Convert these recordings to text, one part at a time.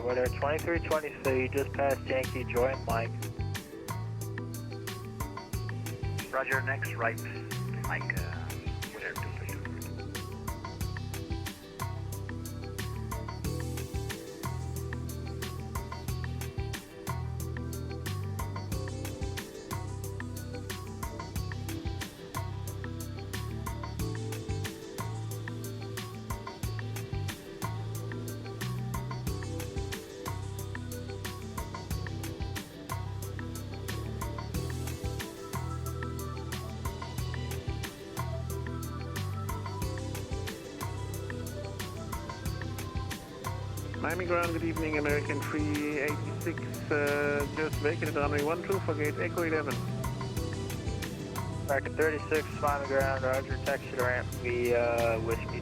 Weather 2323, just past Yankee, join Mike. Roger, next right, Mike, weather 232. Miami ground, good evening, American 386, just vacated runway 12 for gate Echo 11. American 36, Miami ground, roger, taxi to ramp via Whiskey.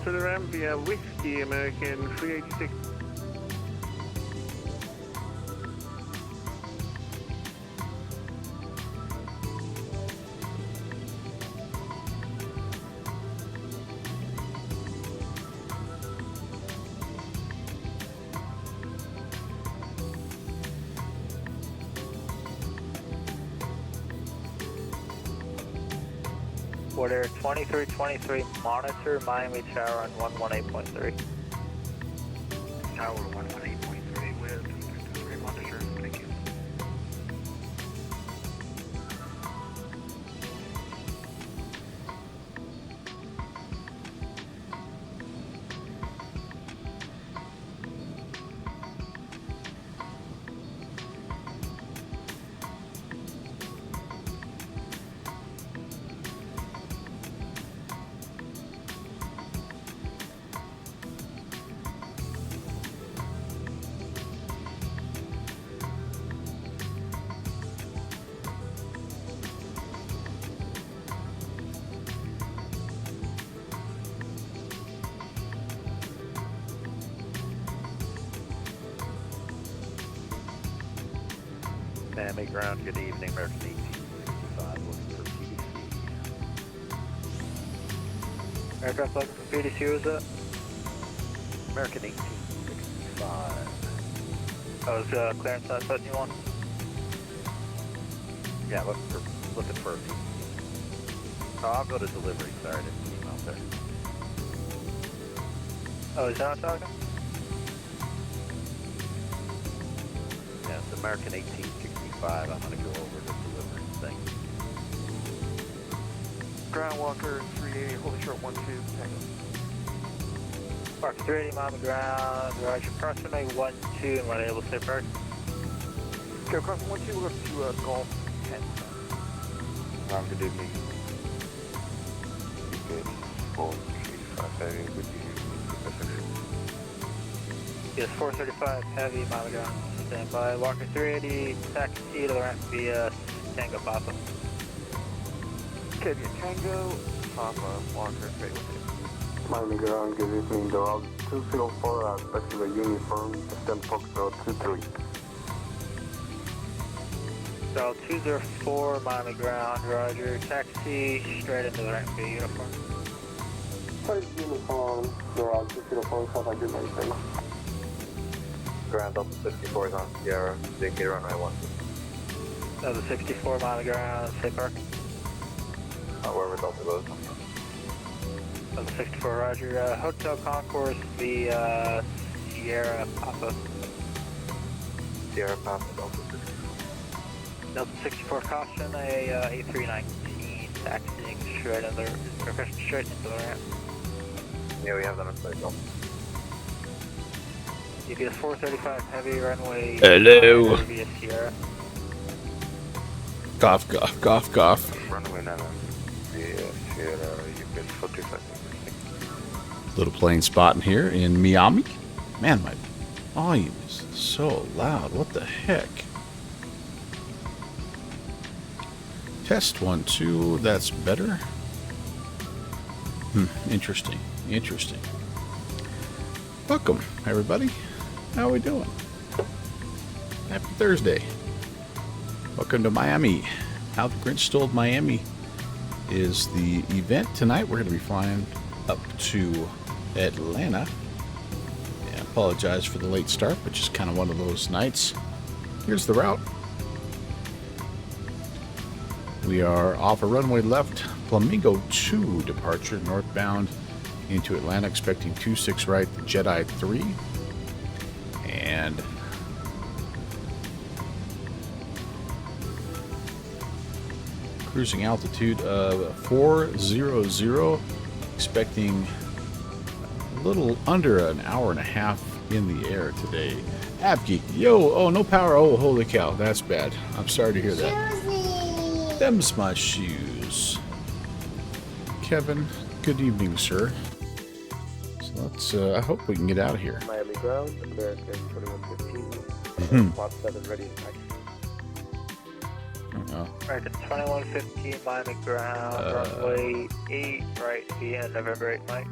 To the ramp via Whiskey, American 386. Weather 2323, monitor Miami Tower on 118.3. Tower 118.3 with 223 monitor, thank you. Miami ground, good evening, American 1865, looking for PDC. Aircraft looking for PDC, who's that? American 1865. That was clearance size button you want? Yeah, looking for a PDC. Oh, I'll go to delivery, sorry, I didn't see him out there. Oh, is that what I'm talking? Yeah, it's American 1865, I'm gonna go over the delivery thing. Ground Walker 380, holding short 12, tango. Park 380, Miami ground, roger, approximately 12, and we're able to stay parked. Okay, across 12, we'll go to Golf 10. Good evening. Good 435, good evening. Yes, 435, heavy, Miami ground, stand by. Walker 380, taxi to the ramp via Tango Papa. Okay, via Tango, Papa, Walker, great with you. Miami ground, good evening. The route 204, back to the uniform, Stem Foxtrot 23. So 204, Miami ground, roger, taxi straight into the ramp via uniform. First uniform, the route 204, South United. Ground Delta 64 is on Sierra, vacate runway 12. That was a 64, Miami ground, stay parked. Wherever Delta goes. That was a 64, roger, Hotel Concourse via Sierra Papa. Sierra Papa, Delta 64. Delta 64, caution, a A319 taxiing straight into the ramp. Yeah, we have that on site, Delta. UPS 435, heavy runway. Hello. Via Sierra. Cough, cough, cough, cough. Runway 9, Sierra, UPS 45. Little plane spotting here in Miami. Man, my volume is so loud. What the heck? Test 1, 2. That's better. Interesting. Interesting. Welcome, everybody. How are we doing? Happy Thursday. Welcome to Miami. How the Grinch Stole Miami is the event tonight. We're going to be flying up to Atlanta. Yeah, Apologize for the late start, but just kind of one of those nights. Here's the route. We are off a runway left, Flamingo 2 departure, northbound into Atlanta, expecting 26 right, the Jedi 3. And cruising altitude of 400, expecting a little under an hour and a half in the air today. AppGeek, yo, oh, no power, oh, holy cow, that's bad. I'm sorry to hear that. Them's my shoes. Kevin, good evening, sir. So let's, I hope we can get out of here. Miami ground, American 2115. Spot 7 ready to taxi. American 2115, Miami ground, runway 8, right, via November 8, Mike.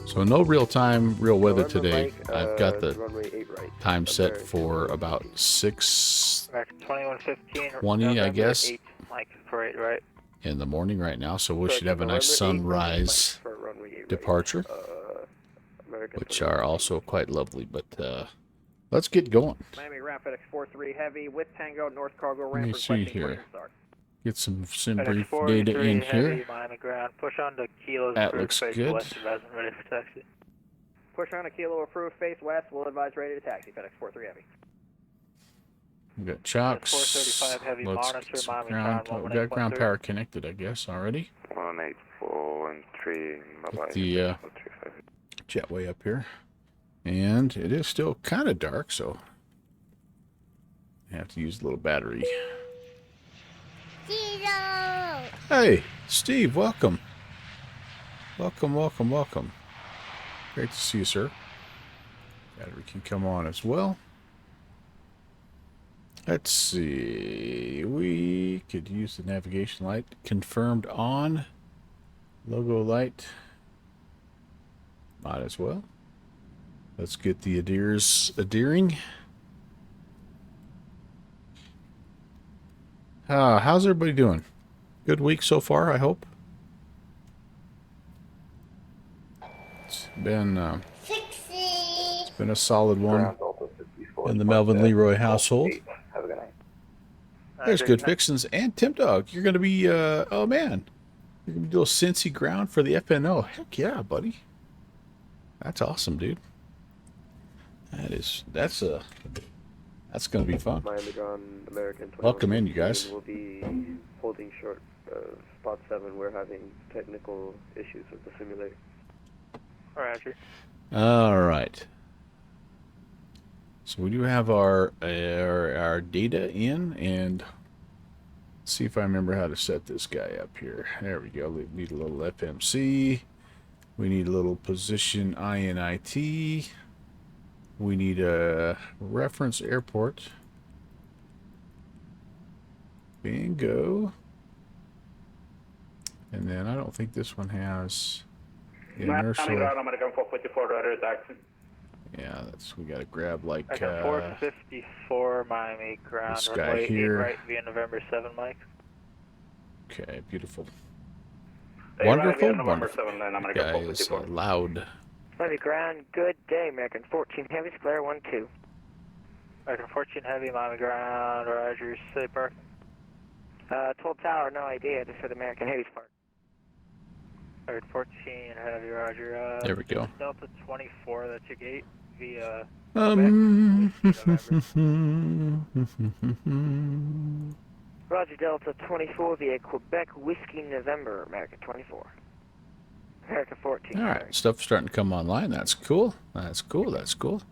So no real time, real weather November, today. Mike, I've got the runway 8 right. time set American for about 6 American 2115, 20, I November guess. 8, Mike, for 8, right. in the morning right now, so we Correct, should have a nice November 8, sunrise for runway 8 right. departure, American which are 2115. also quite lovely. But let's get going. Miami ground FedEx 43 heavy with Tango North Cargo Let me ramp see requesting here. clear start. Get some FedEx brief 43 data in heavy, here. Miami ground, push on to kilos, That approved, looks face good. west, advise and ready for taxi. Push on a kilo approved face west, will advise ready to taxi. FedEx 43 heavy. We got chocks. 435 heavy, Let's monitor, get some Miami ground. ground, We got ground 118.3. power connected, I guess, already. 18413. Get the jetway up here, and it is still kind of dark, so I have to use a little battery. Hey, Steve, welcome. Welcome, welcome, welcome. Great to see you, sir. Battery can come on as well. Let's see. We could use the navigation light. Confirmed on. Logo light. Might as well. Let's get the adhering. How's everybody doing? Good week so far, I hope. It's been a solid one in the Melvin Leroy household. Have a good night. There's good fixins. And Tim Dog, you're going to be, oh man, you're going to be doing Cincy ground for the FNO. Heck yeah, buddy. That's awesome, dude. That's going to be fun. Miami ground, American 2115. Welcome in, you guys. We'll be holding short spot 7. We're having technical issues with the simulator. Roger. All right. So we do have our data in, and let's see if I remember how to set this guy up here. There we go. We need a little FMC. We need a little position INIT. We need a reference airport. Bingo. And then I don't think this one has inertial. American 444 rudder taxi. Yeah, we gotta grab like American 454, Miami ground, this guy runway 8, here. right, via November 7, Mike. Okay, beautiful. Wonderful, November wonderful. 7, then That American guy is 454. loud. Miami ground, good day, American 14 heavy, Square 1-2. American 14 heavy, Miami ground, Roger, City Park. Toll Tower, no idea, just for the American Heavy Park. American 14 heavy, Roger. There we go. Delta 24, that's your gate, via Roger, Delta 24 via Quebec Whiskey November, American 24. American 14. All right, stuff starting to come online. That's cool. That's cool. That's cool.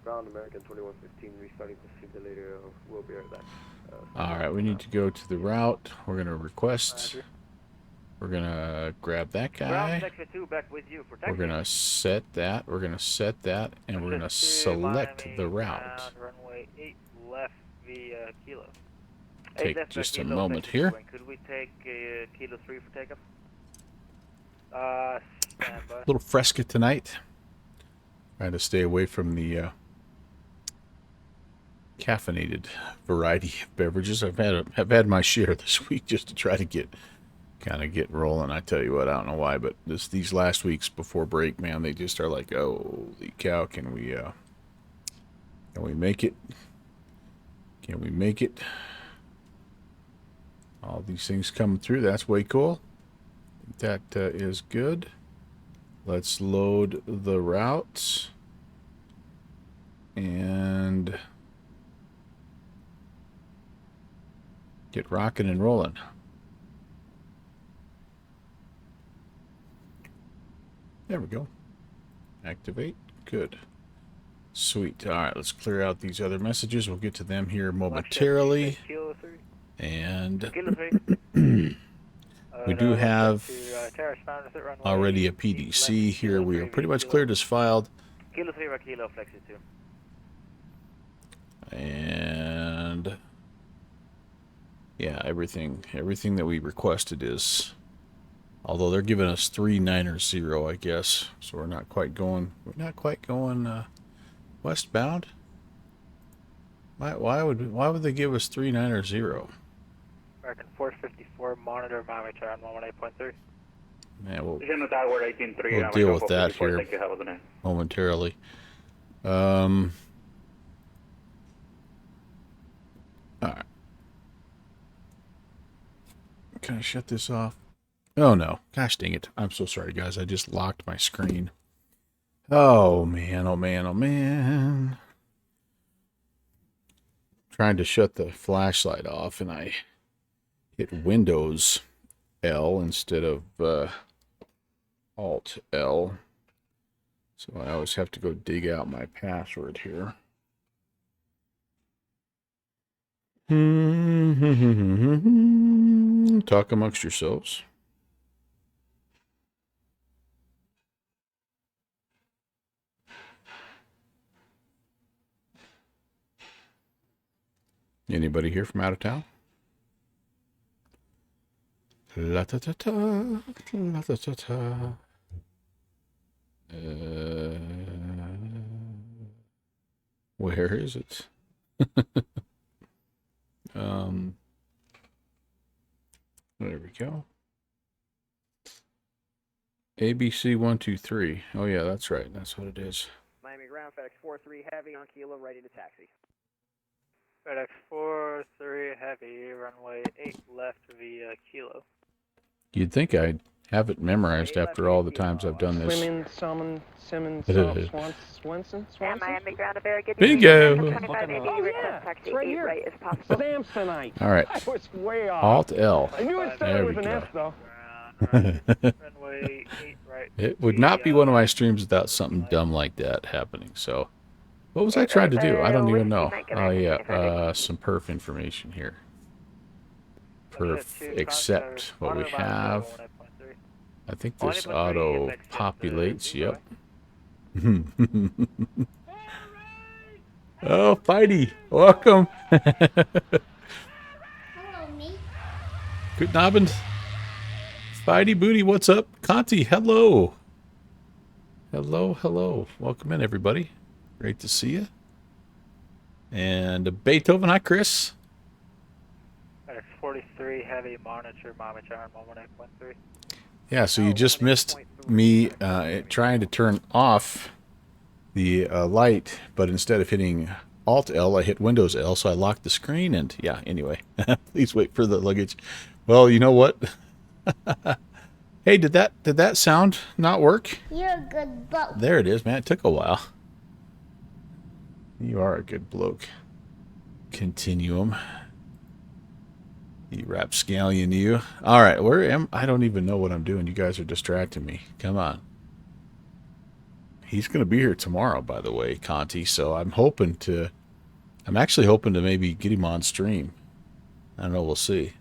Ground, American 2115, restarting the simulator. We'll be right back. All right, we need to go to the route. We're gonna request. We're gonna grab that Ground guy. section 2 back with you for We're taxi. gonna set that. We're gonna set that, and we're gonna select the route. Ground, runway 8 left via Kilo. Take left just a kilo, moment section here. two. Could we take Kilo 3 for takeoff? Stand by. A little fresca tonight. Trying to stay away from the caffeinated variety of beverages. I've had my share this week just to try to get rolling. I tell you what, I don't know why, but these last weeks before break, man, they just are like, holy cow, can we Can we make it? Can we make it? All these things coming through. That's way cool. That is good. Let's load the routes. And get rocking and rolling. There we go. Activate. Good. Sweet. All right, let's clear out these other messages. We'll get to them here momentarily. And we do have already a PDC here. We are pretty much cleared as filed. Kilo 3 by Kilo, Flexi 2. And yeah, everything that we requested is, although they're giving us 390, I guess. So we're not quite going westbound. Why would they give us 390? American 454, monitor monitor on 118.3. Yeah, we'll deal with that here momentarily. All right. Can I shut this off? Oh no. Gosh dang it. I'm so sorry, guys. I just locked my screen. Oh man, oh man, oh man. Trying to shut the flashlight off and I hit Windows L instead of Alt L. So I always have to go dig out my password here. Talk amongst yourselves. Anybody here from out of town? La ta ta ta, la ta ta ta. Where is it? There we go. ABC 123. Oh yeah, that's right. That's what it is. Miami ground, FedEx 4-3 heavy on Kilo, ready to taxi. FedEx 4-3 heavy, runway 8 left via Kilo. You'd think I'd have it memorized after all the times I've done this. Swimming, salmon, Simmons, Swanson. Miami ground, a very good Bingo! 2580, request taxi 8 right as possible. Sam's tonight. All right. I was way off. Alt L. I knew it started with an F, though. Runway 8 right. It would not be one of my streams without something dumb like that happening. So, what was I trying to do? I don't even know. Oh yeah, some perf information here. Perf, accept what we have. I think this auto populates. Yep. Oh, Fighty, welcome. Hello, me. Good Abend. Fighty Booty, what's up? Conti, hello. Hello, hello. Welcome in, everybody. Great to see you. And Beethoven, hi, Chris. FedEx 43 heavy, monitor monitor on 118.3. Yeah, so you just missed me trying to turn off the light, but instead of hitting Alt L, I hit Windows L, so I locked the screen, and yeah, anyway. Please wait for the luggage. Well, you know what? Hey, did that sound not work? You're a good bloke. There it is, man. It took a while. You are a good bloke. Continuum. You rapscallion, you. All right, where am I? Don't even know what I'm doing. You guys are distracting me. Come on. He's going to be here tomorrow, by the way, Conti. So I'm actually hoping to maybe get him on stream. I don't know. We'll see.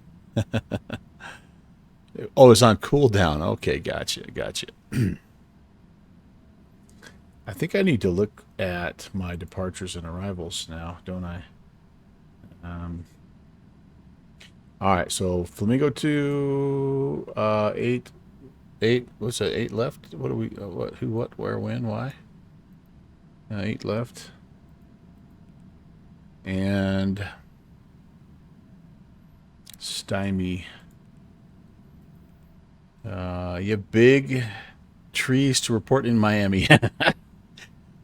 Oh, it's on cooldown. Okay, gotcha. I think I need to look at my departures and arrivals now, don't I? All right, so Flamingo 2, 8, what's that, 8 left? What do we, what, who, what, where, when, why? 8 left. And Stymie. You have big trees to report in Miami.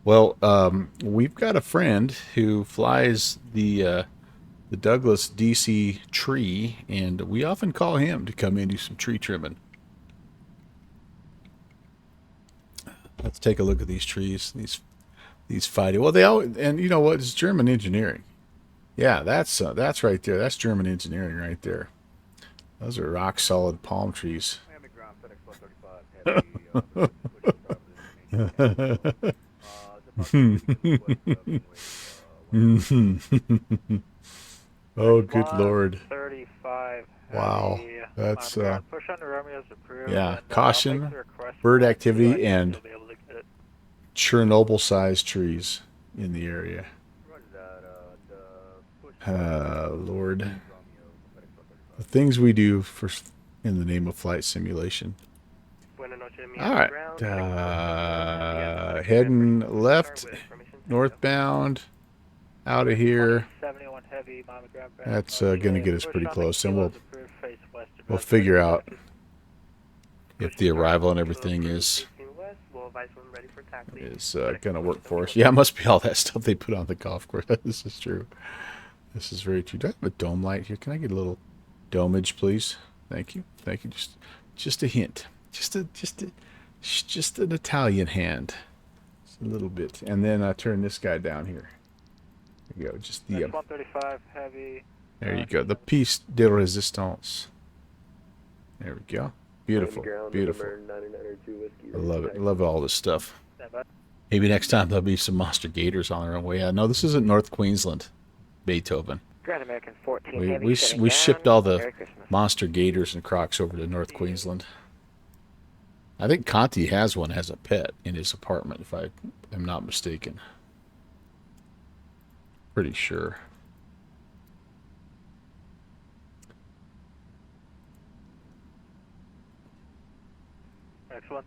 Well, we've got a friend who flies the Douglas DC tree, and we often call him to come in and do some tree trimming. Let's take a look at these trees. These fighting. Well, they all, and you know what? It's German engineering. Yeah, that's right there. That's German engineering right there. Those are rock solid palm trees. Oh, good Lord. 35. Wow. That's Push on the Romeo's approved. yeah, And, caution, make the request bird for activity, the and you'll be able to get it. Chernobyl-sized trees in the area. Lord. The things we do for in the name of flight simulation. All right. Heading left, northbound, out of here. 71 heavy, Mama Ground Band. That's going to get us pretty close. And we'll figure out if the arrival and everything is going to work for us. Yeah, it must be all that stuff they put on the golf course. This is true. This is very true. Do I have a dome light here? Can I get a little domage, please? Thank you. Thank you. Just a hint. Just an Italian hand. Just a little bit. And then I turn this guy down here. There you go. Just the 135 heavy. there you go. The piece de resistance. There we go. Beautiful. Beautiful. I love it. I love all this stuff. Maybe next time there'll be some monster gators on their own way. No, this isn't North Queensland. Beethoven. Grand American 14 heavy. We shipped all the monster gators and crocs over to North Queensland. I think Conti has one as a pet in his apartment, if I am not mistaken. Pretty sure. Excellent.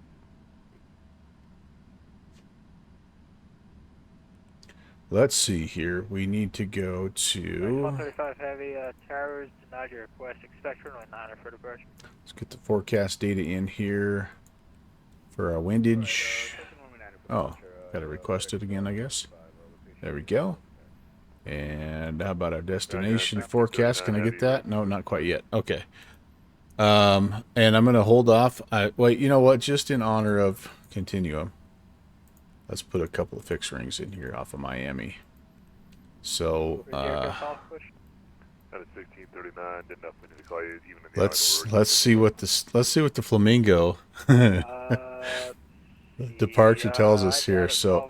Let's see here. We need to go to... 135 heavy. Towers denied your request. Expect runway 9 for departure. Let's get the forecast data in here for our windage. Oh, got to request it again, I guess. There we go. And how about our destination forecast? Can I get that? No, not quite yet. Okay. And I'm going to hold off. Wait, you know what? Just in honor of Continuum, let's put a couple of fixed rings in here off of Miami. So, let's see what the Flamingo departure tells us here. So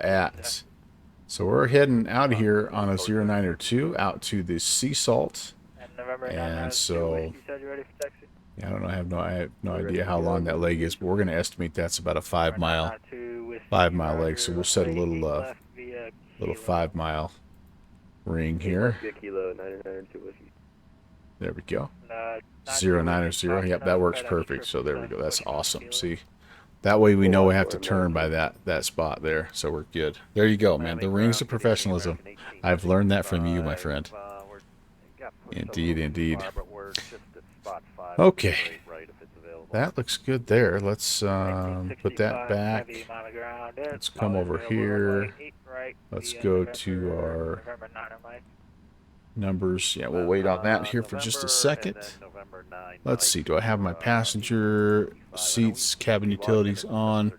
we're heading out of here on a 0902 out to the Sea Salt, and so yeah, I have no idea how long that leg is, but we're going to estimate that's about a 5 mile leg. So we'll set a little 5 mile ring here. There we go. 090. Yep, that works perfect. So there we go. That's awesome. See, that way we know we have to turn by that spot there. So we're good. There you go, man. The rings of professionalism. I've learned that from you, my friend. Indeed, indeed. Okay. That looks good there. Let's put that back. Let's come over here. Let's go to our numbers. Yeah, we'll wait on that here for just a second. Let's see. Do I have my passenger seats, cabin utilities on?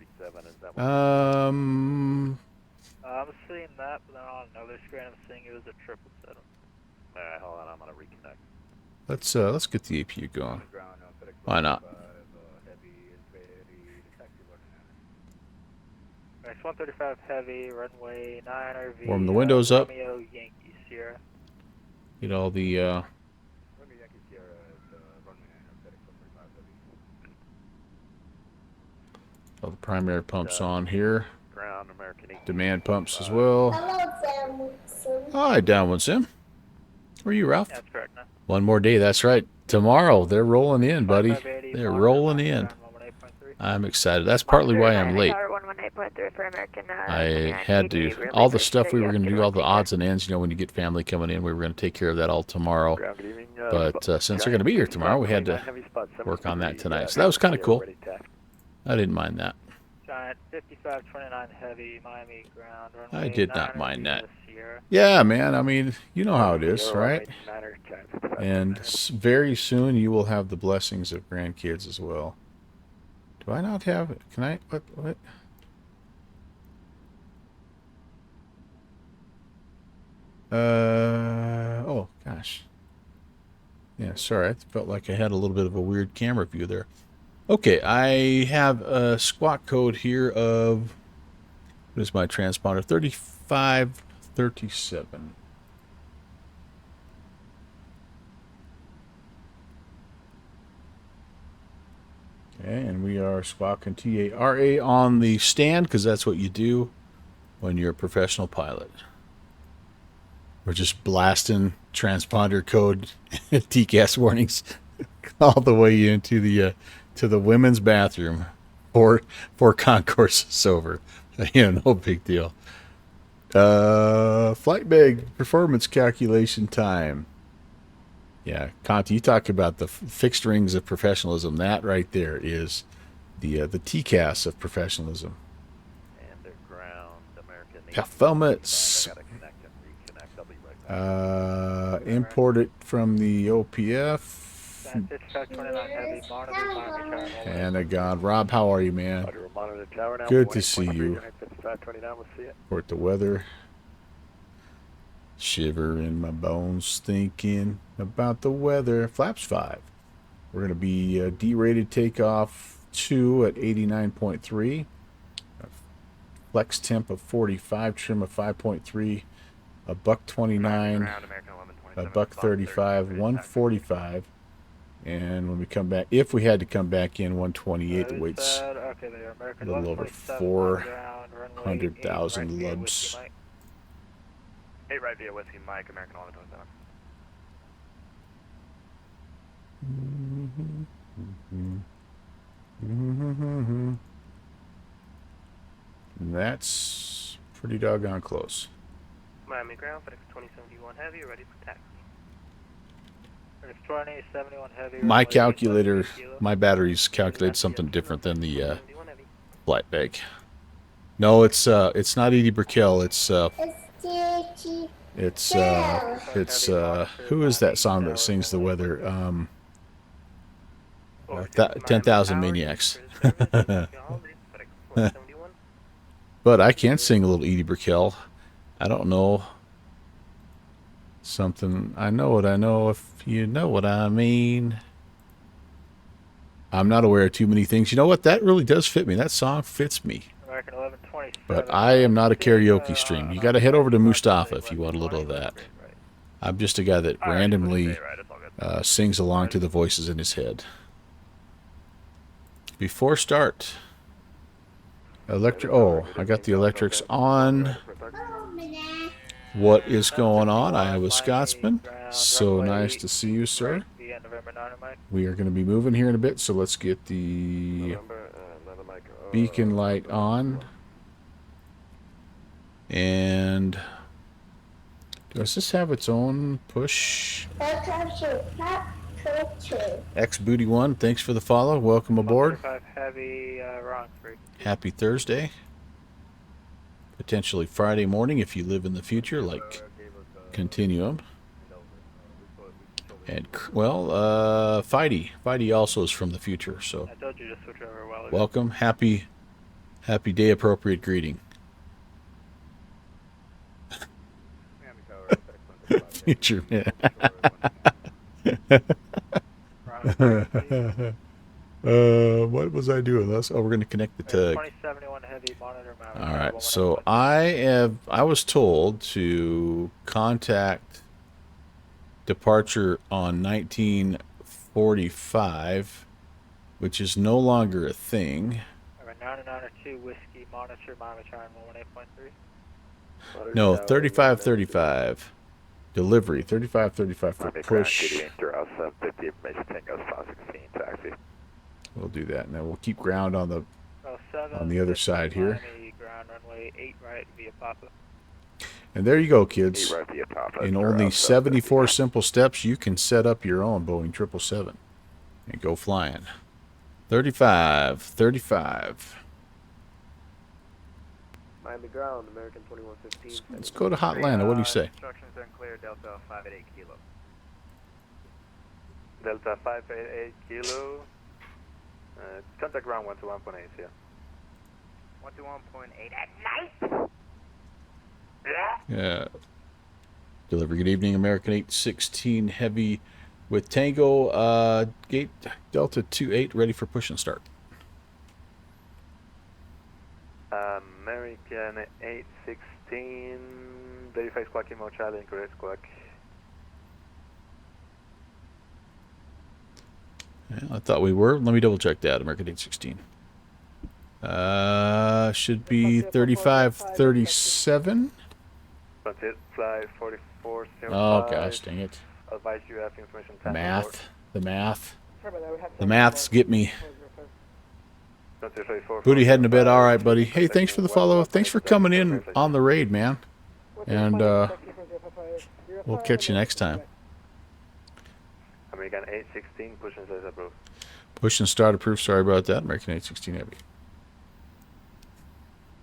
I'm seeing that, but then on another screen I'm seeing it was a triple setup. Hold on, I'm gonna reconnect. Let's get the APU going. Why not? Next 135 heavy, runway 9 RV. Warm the windows up. Romeo Yankee Sierra. Get all the primary pumps on here. Ground American 18. Demand pumps as well. Hello, Sam. Hi, Downwind Sim. Where are you, Ralph? Yeah, that's correct. No? One more day. That's right. Tomorrow they're rolling in, buddy. They're rolling in. I'm excited. That's partly why I'm late. I had to, all the stuff we were going to do, all the odds and ends, you know, when you get family coming in, we were going to take care of that all tomorrow. But since they're going to be here tomorrow, we had to work on that tonight. So that was kind of cool. I didn't mind that. Giant 5529 Heavy, Miami ground. Runway I did not 900 mind that. Sierra. Yeah, man. I mean, you know how it is, right? And very soon you will have the blessings of grandkids as well. Do I not have? Can I? What? Oh gosh. Yeah, sorry. I felt like I had a little bit of a weird camera view there. Okay, I have a squawk code here of, what is my transponder? 3537. Okay, and we are squawking TARA on the stand because that's what you do when you're a professional pilot. We're just blasting transponder code TCAS warnings all the way into the to the women's bathroom for concourse over. No big deal. Flight bag performance calculation time. Yeah, Conti, you talk about the fixed rings of professionalism. That right there is the TCAS of professionalism. And their ground, American. Performance. Import it from the OPF. And Rob, how are you, man? Good to see you. Report the weather. Shiver in my bones thinking about the weather. Flaps 5. We're going to be derated takeoff 2 at 89.3. Flex temp of 45. Trim of 5.3. A buck 29. A buck 35. 145. And when we come back, if we had to come back in 128, the weight's a little over 400,000 lubs. 8 right via Whiskey Mike, American 1127. And that's pretty doggone close. Miami ground, FedEx 2071 Heavy, ready for taxi. FedEx 2071 Heavy. My calculator, my batteries calculate something different than the flight bag. No, it's not Edie Brickell. It's who is that song that sings the weather? 10,000 Maniacs. But I can sing a little Edie Brickell. I don't know. Something. I know what I know, if you know what I mean. I'm not aware of too many things. You know what? That really does fit me. That song fits me. But I am not a karaoke stream. You got to head over to Mustafa if you want a little of that. I'm just a guy that randomly sings along to the voices in his head. Before start, oh, I got the electrics on. What is going on? I have a Scotsman. So nice to see you, sir. We are going to be moving here in a bit, so let's get the beacon light on. And does this have its own push? X Booty 1, thanks for the follow. Welcome aboard. Happy Thursday. Potentially Friday morning if you live in the future, like Continuum. And well, Fighty also is from the future, so welcome. Happy day appropriate greeting. Future man. What was I doing? Oh, we're going to connect the tug. All right, so I was told to contact departure on 1945, which is no longer a thing. 992 Whiskey Monitor Monotron 118.3. No, 3535. Delivery, 3535 for push. We'll do that, and then we'll keep ground on the other side here. And there you go, kids. In only 74 simple steps, you can set up your own Boeing 777 and go flying. 35. Miami ground, American 2115. Let's go to Hotlanta. What do you say? Instructions unclear, Delta 588 Kilo. Delta 588 Kilo. Contact ground 121.8 here. 121.8 at night? Yeah. Delivery. Good evening, American 816 Heavy with Tango. Gate Delta 28 ready for push and start. American 816. Verify squawk emo Charlie, incorrect squawk. Yeah, I thought we were. Let me double check that. American 816. Should be 3537. That's it. Fly 4405. Oh gosh, dang it. Advise you have information. The maths get me. Booty Booty heading to bed. All right, buddy. Hey, thanks for the follow. Thanks for coming in on the raid, man. And we'll catch you next time. American 816, push and start approved. Push and start approved. Sorry about that. American 816 Heavy.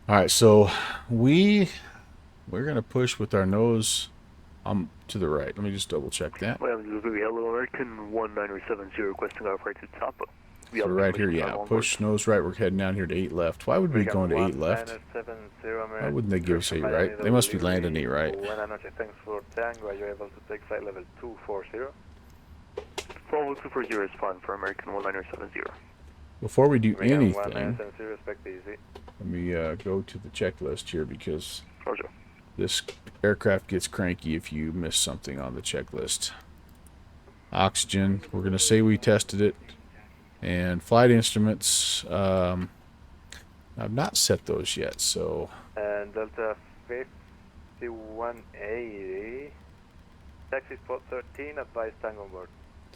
All right, so we're gonna push with our nose to the right. Let me just double check that. Hello, American 1970 requesting our right to Tapa. So right here, yeah. Push nose right. We're heading down here to 8 left. Why would we be going to 8 left? Why wouldn't they give us 8 right? They must be landing 8 right. Thanks for Tango. Are you able to take flight level 240? Follow 240 is fine for American 1970. Before we do anything, respect easy. let me go to the checklist here because Roger. this aircraft gets cranky if you miss something on the checklist. Oxygen, we're going to say we tested it. And flight instruments, I've not set those yet, so... And Delta 5180, taxi spot 13, advise Tango on board.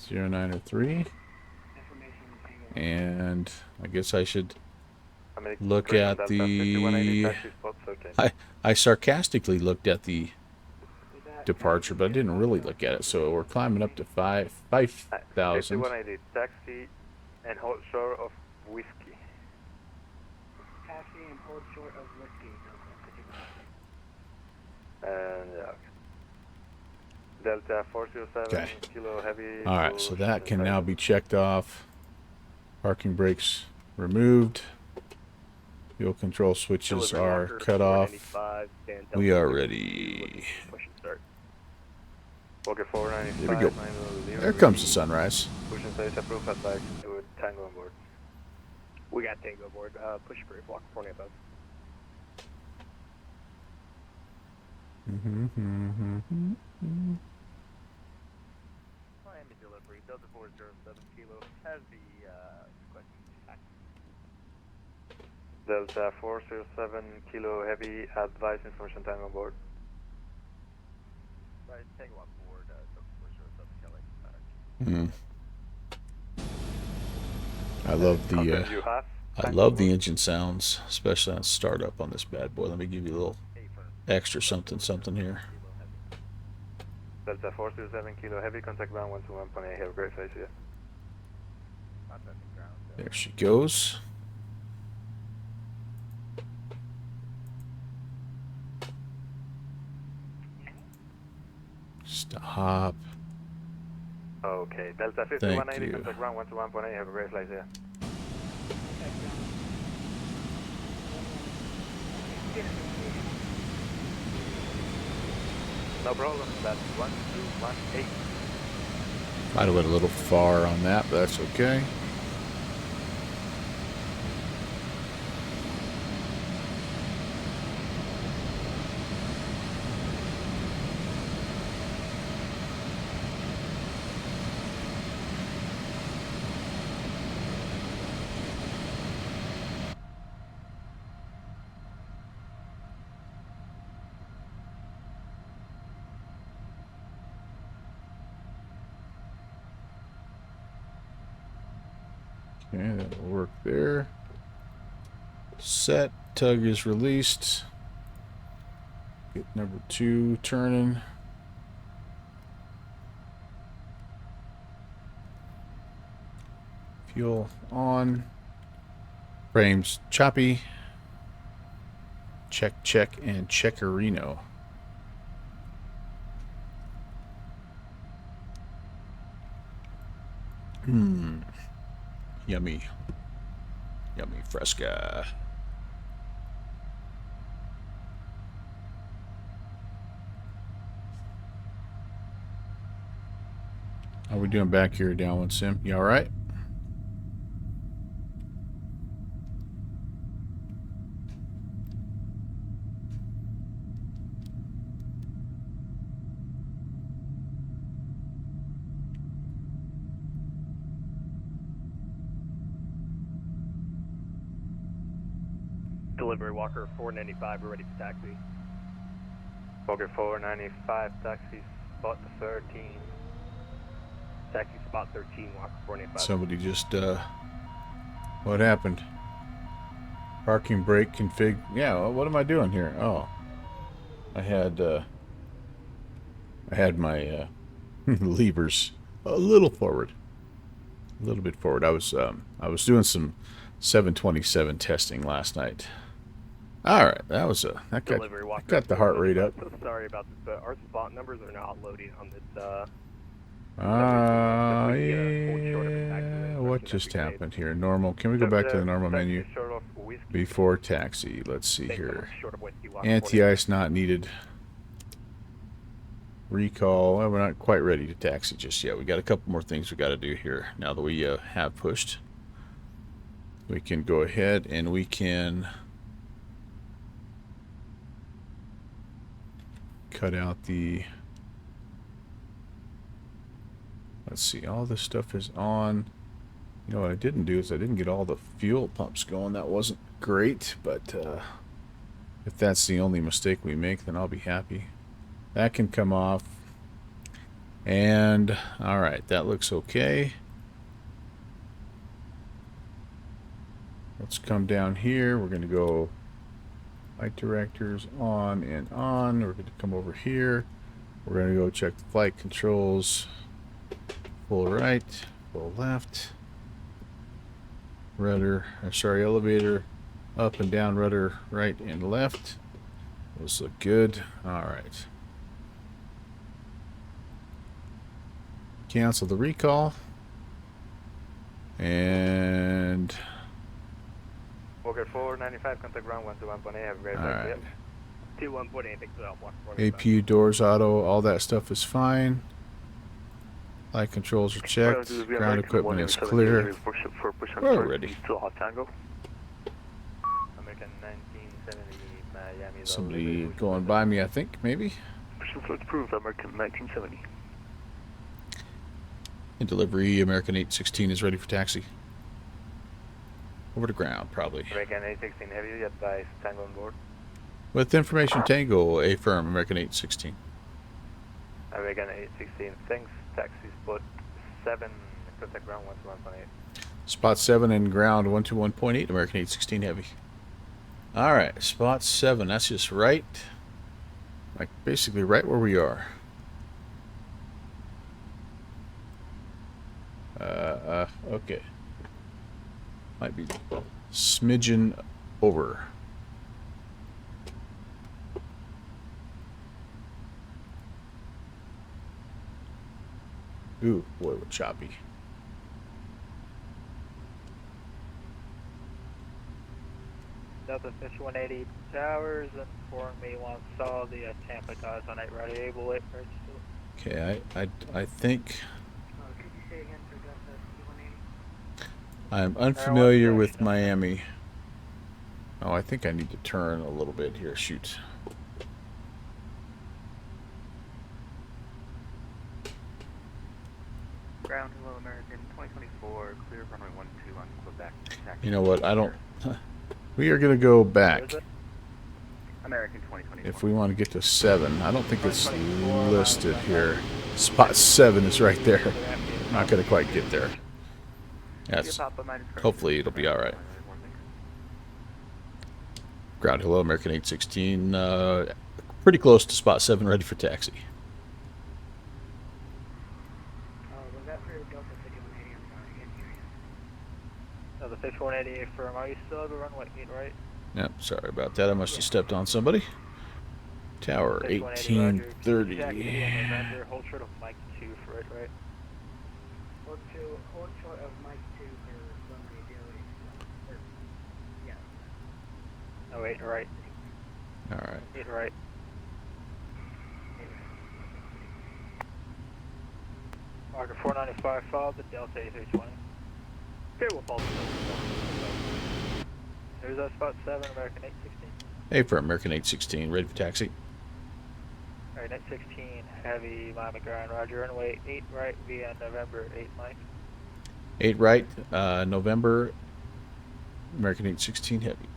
0903. And I guess I should look at the... I sarcastically looked at the departure, but I didn't really look at it, so we're climbing up to 5,000. 5180, taxi and hold short of whiskey. Taxi and hold short of whiskey. And yeah. Delta 407, Okay. Kilo Heavy. All right, so that can now be checked off. Parking brakes removed. Fuel control switches are cut off. We are ready. Okay, 495. There we go. There comes the sunrise. Push and start approved, advise with Tango on board. We got Tango aboard. Push approved. Walk 40 above. Miami delivery, Delta 407 Kilo Heavy, requesting taxi. Delta 407, Kilo Heavy, advise information Tango on board. Right, Tango on board, Delta 407 Kelly. I love the You have? I love the engine sounds, especially on startup on this bad boy. Let me give you a little extra something here. Delta 427, Kilo Heavy, contact ground 121.8, have a great face here. There she goes. Stop. Okay, Delta 5180, contact ground 121.8, have a great flight here. No problem, that's 1218. Might have went a little far on that, but that's okay. Okay, that'll work there. Set, tug is released. Get number 2 turning. Fuel on. Frames choppy. Check, check, and checkerino. Yummy. Yummy fresca. How we doing back here, Downwind Sim? You alright? Delivery Walker 495, we're ready for taxi. Walker 495, taxi spot 13. Taxi spot 13, Walker 495. Somebody just, what happened? Parking brake config. Yeah, well, what am I doing here? Oh. I had my, levers a little forward. A little bit forward. I was doing some 727 testing last night. Alright, that was that got the heart rate up. I'm so sorry about this, but our spot numbers are not loading on this, yeah, what just happened here? Normal. Can we go back to the normal menu? Before taxi. Let's see here. Anti-ice not needed. Recall. Well, we're not quite ready to taxi just yet. We got a couple more things we got to do here now that we have pushed. We can go ahead and we can cut out the, let's see, all this stuff is on. You know what I didn't do is I didn't get all the fuel pumps going. That wasn't great, but if that's the only mistake we make, then I'll be happy. That can come off. And alright, that looks okay. Let's come down here. We're going to go flight directors on and on. We're going to come over here. We're going to go check the flight controls. Full right, full left. Rudder, sorry, elevator up and down, rudder right and left. Those look good. Alright. Cancel the recall. And Walker 495, contact ground 121.8, have a great day. 21.8, thanks for that one. APU, doors, auto, all that stuff is fine. Light controls are checked. Ground equipment is clear. We're ready. American 1970, Miami. Somebody going by me, I think, maybe. Approved, American 1970. In delivery, American 816 is ready for taxi. Over to ground, probably. American 816, have you yet by Tango on board? With information Tango, affirm, American 816. American 816, thanks. Taxi spot 7, contact ground 121.8. Spot 7 and ground 121.8, American 816 heavy. Alright, spot 7, that's just right. Like, basically right where we are. Okay. Might be smidgen over. Ooh, boy, we're choppy. Delta Fish 180 Towers, inform me once saw the Tampa guys on 8 ready, able wait for it. Okay, I think Could you say again for Delta C-180? I'm unfamiliar with Miami. Oh, I think I need to turn a little bit here. Shoot. Ground, hello American 2024, clear runway 12 on Quebec. You know what? I don't. We are going to go back. American 2024. If we want to get to 7, I don't think it's listed here. Spot 7 is right there. Not going to quite get there. Yes. Hopefully it'll be all right. Ground, hello, American 816. Pretty close to spot 7, ready for taxi. Was that for Delta Fish 180? I'm sorry, I can't hear you. The Fish 180 affirm, are you still at the runway 8 right? Yep, sorry about that. I must have stepped on somebody. Tower 1830. November, hold short of Mike 2 for it, right? Hold short of Mike 2 for runway 08. Yeah. Oh, 8 right. Alright. 8 right. Marker 495, follow the Delta A320. Okay, we'll follow the Delta. There's that spot 7, American 816. Hey, for American 816, ready for taxi. Alright, 816, heavy, Miami ground, roger, runway 8 right via November 8 Mike. 8 right, November, American 816 heavy.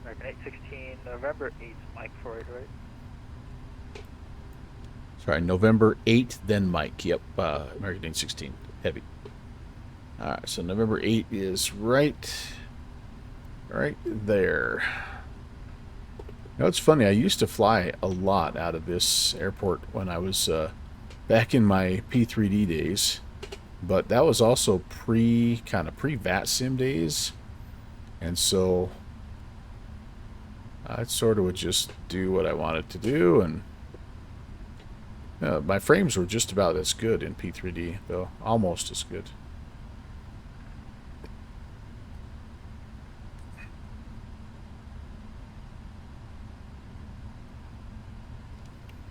American 816, November 8 Mike 48 right. Sorry, November 8, then Mike. Yep, American 816 heavy. Alright, so November 8 is right there. You know, it's funny, I used to fly a lot out of this airport when I was back in my P3D days, but that was also kind of pre-VATSIM days, and so I sort of would just do what I wanted to do, and my frames were just about as good in P3D, though almost as good.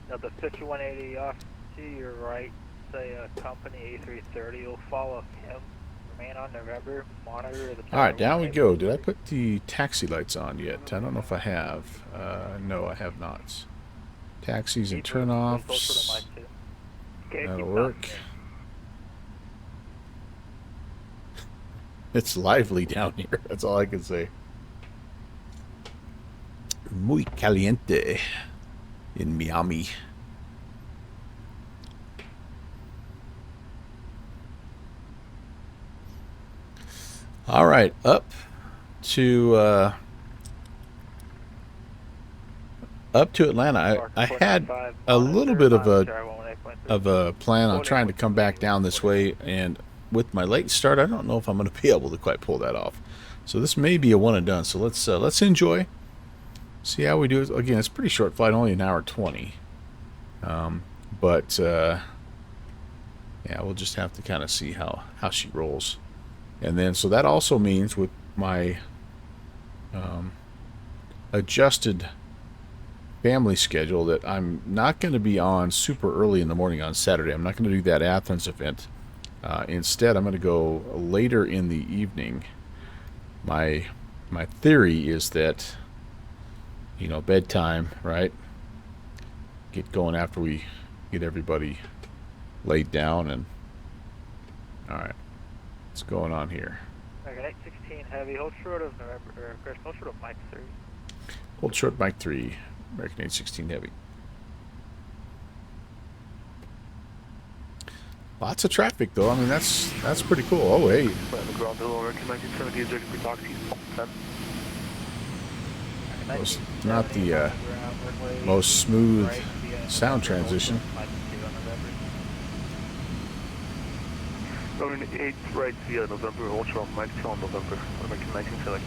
Now the 5180 off to your right, say company A330 will follow him. Remain on November, monitor the... Alright, down we go. Did I put the taxi lights on yet? I don't know if I have. No, I have not. Taxis and turn-offs. That'll work. It's lively down here. That's all I can say. Muy caliente in Miami. All right, up to Atlanta. I had a little bit of a plan on trying to come back down this way, and with my late start, I don't know if I'm going to be able to quite pull that off. So this may be a one and done. So let's enjoy, see how we do it. Again, it's a pretty short flight, only an hour 20. But yeah, we'll just have to kind of see how she rolls. And then, so that also means with my adjusted family schedule that I'm not going to be on super early in the morning on Saturday. I'm not going to do that Athens event. Instead, I'm going to go later in the evening. My theory is that, you know, bedtime, right? Get going after we get everybody laid down. And all right, what's going on here? American 816 heavy, hold short of November, Chris, hold short of Mike 3. Hold short Mike 3, American 816 heavy. Lots of traffic though. I mean, that's pretty cool. Oh hey. Was not the most smooth sound transition. Running 8 right via November, ultra Mike 2 on November, American 1970.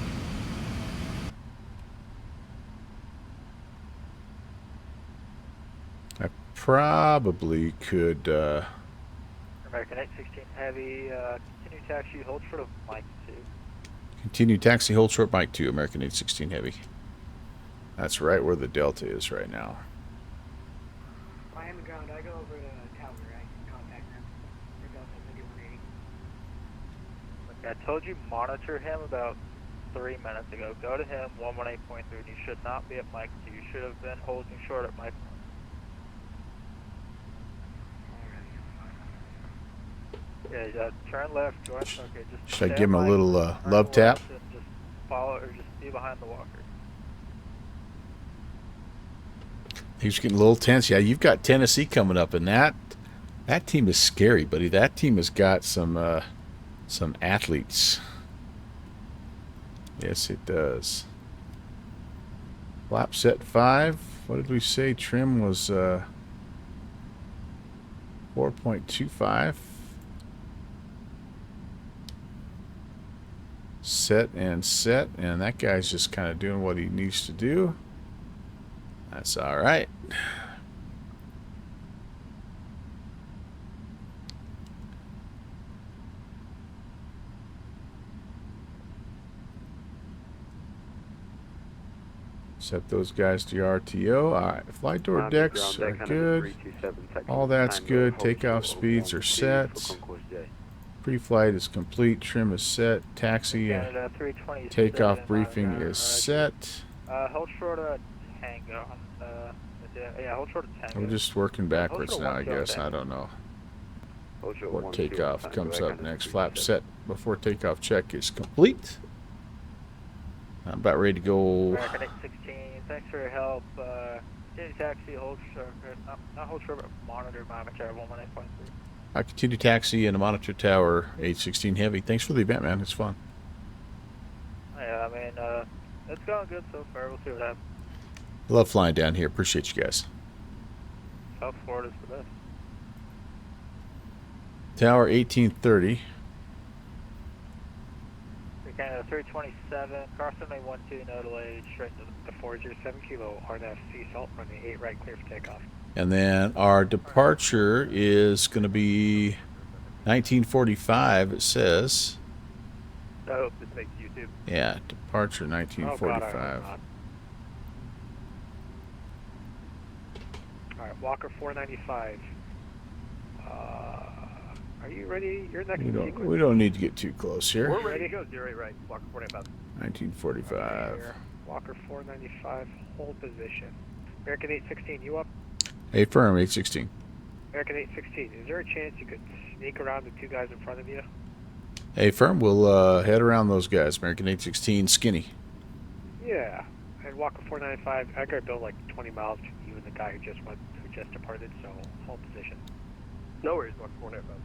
I probably could American 816 heavy, continue taxi, hold short of Mike 2. continue taxi, hold short Mike 2, American 816 heavy. That's right where the Delta is right now. Miami ground, I go over to Tower, I can contact them for Delta 5180. I told you monitor him about 3 minutes ago. Go to him, 118.3, and you should not be at Mike 2. You should have been holding short at Mike 1. Yeah, turn left, join. Okay, just should I give him a little love tap? Just follow or just be behind the walker. He's getting a little tense. Yeah, you've got Tennessee coming up, and that team is scary, buddy. That team has got some athletes. Yes, it does. Flap set 5. What did we say? Trim was 4.25. Set, and that guy's just kind of doing what he needs to do. That's all right. Set those guys to RTO. All right, flight door decks are good. All that's good. Takeoff speeds are set. Pre-flight is complete. Trim is set. Taxi Canada 327 takeoff on briefing ground, is set. Hold short of Tango. Yeah, hold short of Tango. We're just working backwards Hold now, short I of Tango. guess. I don't know Hold short what 1 takeoff Tango, comes I up kinda next. 327. Flap set before takeoff check is complete. I'm about ready to go. American 816, thanks for your help. Continue taxi, hold short, not hold short, but monitor my material 118.3. I continue taxi and monitor tower 816 heavy. Thanks for the event, man. It's fun. Yeah, I mean, it's going good so far. We'll see what happens. Love flying down here. Appreciate you guys. South Florida's the best. Tower 1830. Canada 327, cross runway 12, no delay, straight to the 407 kilo, RNF sea salt, runway 8 right, clear for takeoff. And then our departure is going to be 1945, it says. I hope this makes YouTube. Yeah, departure 1945. Alright, Walker 495. Are you ready? You're next in sequence. We don't need to get too close here. We're ready to go. 08 right. Walker 495. 1945. Here. Walker 495, hold position. American 816, you up? Hey, firm 816. American 816, is there a chance you could sneak around the two guys in front of you? Hey, firm, we'll head around those guys. American 816, skinny. Yeah. And Walker 495, I got to build like 20 miles between you and the guy who just departed, so hold position. No worries, Walker 495.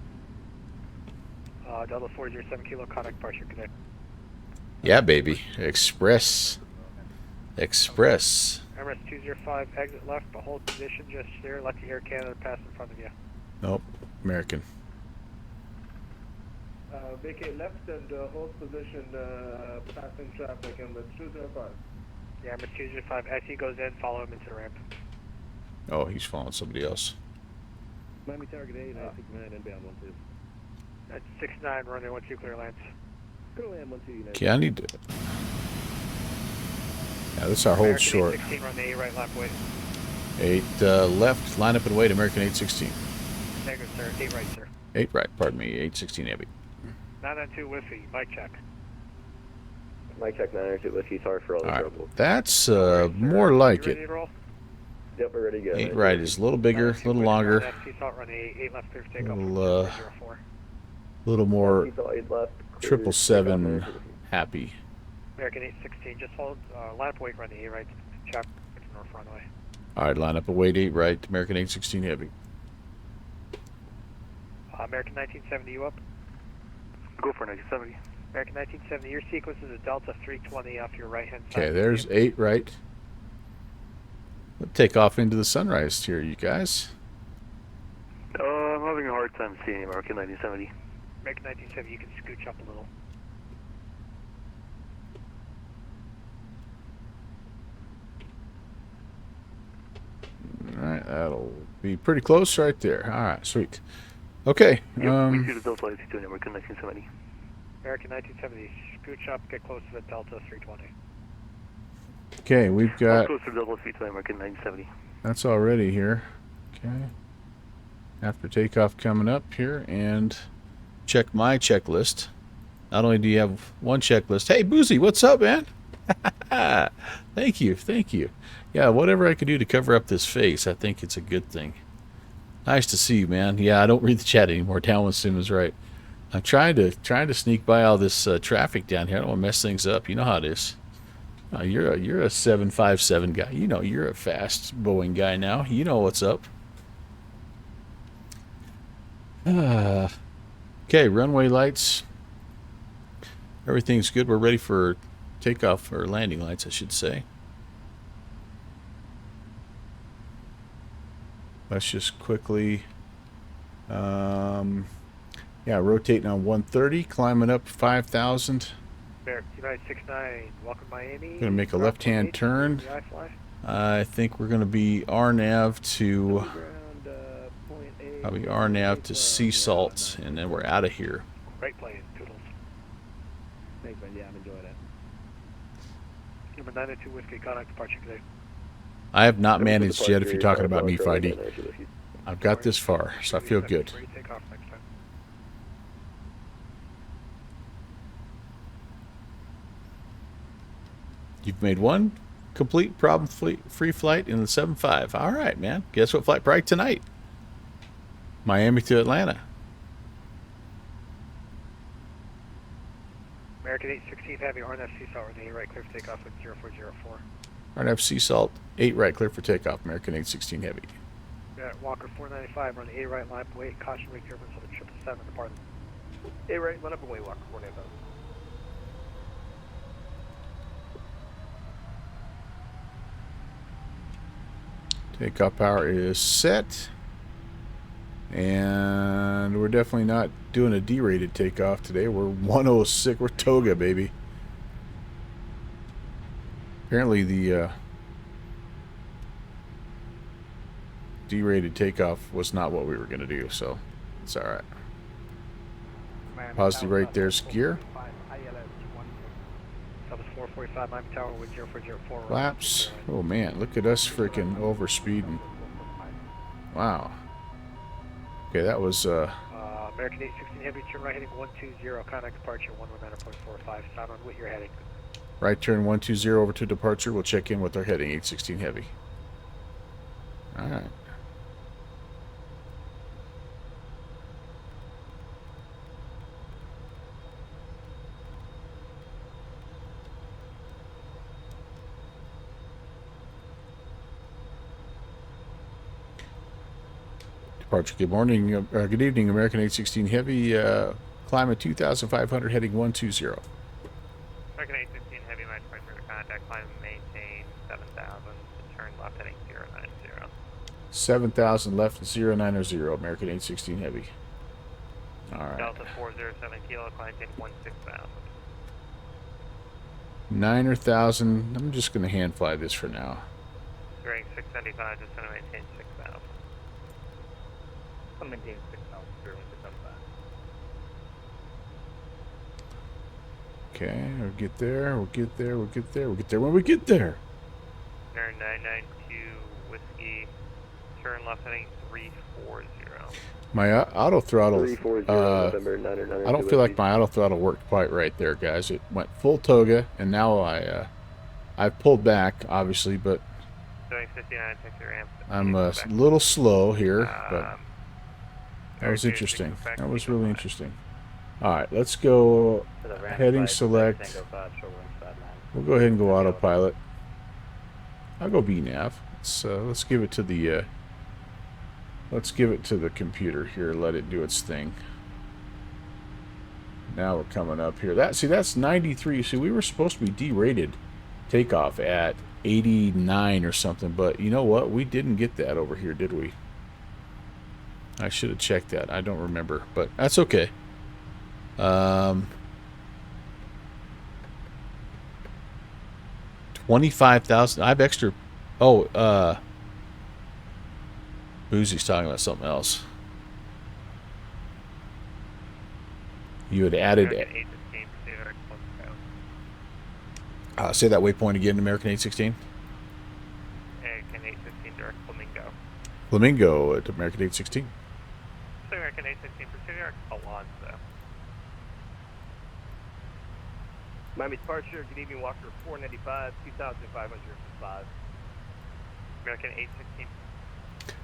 Delta 407 kilo, contact departure, connect. Yeah, baby. Express. Express. Emirates 205, exit left, but hold position just there. Let the Air Canada pass in front of you. Nope. American. Vacate left and hold position, passing traffic, and the 205. Yeah, Emirates 205, as he goes in, follow him into the ramp. Oh, he's following somebody else. Miami target 8, 969, inbound 12. That's 69, runway 12, clear lands. Clear land 12, United. Okay, I need to... Yeah, this is our hold American short. 816, run the 8 right, left, wait. 8 left, line up and wait, American 816. Negative, sir. 8 right, sir. 8 right, pardon me, 816 heavy. 992 Whiskey, mic check. Mic check 992 Whiskey, sorry for all the All trouble. right, that's more like You ready it. to roll? Yep, we're ready to go. 8 right is a little bigger, a little longer, Sea salt, run 8 left, clear for takeoff. Little, 04. little more 8 left. 777 happy. American 816, just hold, line up, wait, run the 8 right, check, it's north runway. All right, line up and wait, 8 right, American 816 heavy. American 1970, you up? Go for 1970. American 1970, your sequence is a Delta 320 off your right-hand side. Okay, there's 8 right. We'll take off into the sunrise here, you guys. I'm having a hard time seeing American 1970. American 1970, you can scooch up a little. All right, that'll be pretty close right there. All right, sweet. Okay. We see the Delta 82 American 1970. American 1970, scooch up, get close to the Delta 320. Okay, we've got... Close to Delta 32 American 1970. That's already here. Okay. After takeoff coming up here, and check my checklist. Not only do you have one checklist. Hey, Boozy, what's up, man? Thank you, thank you. Yeah, whatever I could do to cover up this face, I think it's a good thing. Nice to see you, man. Yeah, I don't read the chat anymore. Talon Sim is right. I'm trying to sneak by all this traffic down here. I don't want to mess things up. You know how it is. You're a 757 guy. You know you're a fast Boeing guy now. You know what's up. Okay, runway lights. Everything's good. We're ready for takeoff, or landing lights, I should say. Let's just quickly, yeah, rotating on 130, climbing up 5,000. United 69, welcome Miami. Gonna make a left-hand turn. VI fly. I think we're gonna be RNAV to probably RNAV to Sea Salt, and then we're out of here. Great plane, Toodles. Thanks, man. Yeah, I'm enjoying it. Number 902 Whiskey, contact departure today. I have not managed yet. If you're talking about me, Friday, I've got this far, so I feel good. Take off next time. You've made one complete problem-free flight in the 7.5. All right, man. Guess what flight break tonight? Miami to Atlanta. American 816 Heavy, RNF Sea Salt, runway right, clear for takeoff with 0404. RNF Sea Salt, 8 right, clear for takeoff. American 816 Heavy. Walker 495, run 8 right, line up and wait, caution wake turbulence on the 777, depart. 8 right, line up and wait, Walker 495. Takeoff power is set. And we're definitely not doing a D-rated takeoff today. We're 106. We're Toga, baby. Apparently the D-rated takeoff was not what we were going to do, so it's all right. Positive right there's gear. Southwest 445, Miami Tower with 0404. Flaps. Oh man, look at us freaking overspeeding. Wow. Okay, that was American 816 Heavy, turn right heading 120, contact departure 119.45, sound on what you're heading. right turn 120 over to departure. We'll check in with our heading 816 Heavy. All right. Departure. Good morning. Good evening, American 816 Heavy. Climb at 2,500, heading 120. American 816 Heavy, my departure to contact, climb and maintain 7,000, turn left heading 090. 7,000 left, 090, American 816 Heavy. All right. Delta 407 kilo, climb in 16,000. 9,000. I'm just going to hand fly this for now. Bearing 675, just going to maintain 6,000. I'm maintaining 6,000, bearing 675. Okay, we'll get there. We'll get there. We'll get there. We'll get there when we get there. Bearing 992 Whiskey, turn left heading 340. My auto throttle. 340 November 909. I don't feel like my auto throttle worked quite right there, guys. It went full toga, and now I've pulled back, obviously, but Doing 59, take your ramp. I'm a little slow here, but that was interesting. That was really interesting. All right, let's go heading select. We'll go ahead and go autopilot. I'll go BNAV. Let's give it to the computer here. Let it do its thing. Now we're coming up here. That's 93. See, we were supposed to be derated takeoff at 89 or something, but you know what? We didn't get that over here, did we? I should have checked that. I don't remember, but that's okay. 25,000. I have extra. Oh, Boozy's talking about something else. You had added. Say that waypoint again, American 816. American 816 direct Flamingo. Flamingo at American 816. So American 816 pursue direct Alonzo. Miami departure, good evening, Walker 495, 2,505. American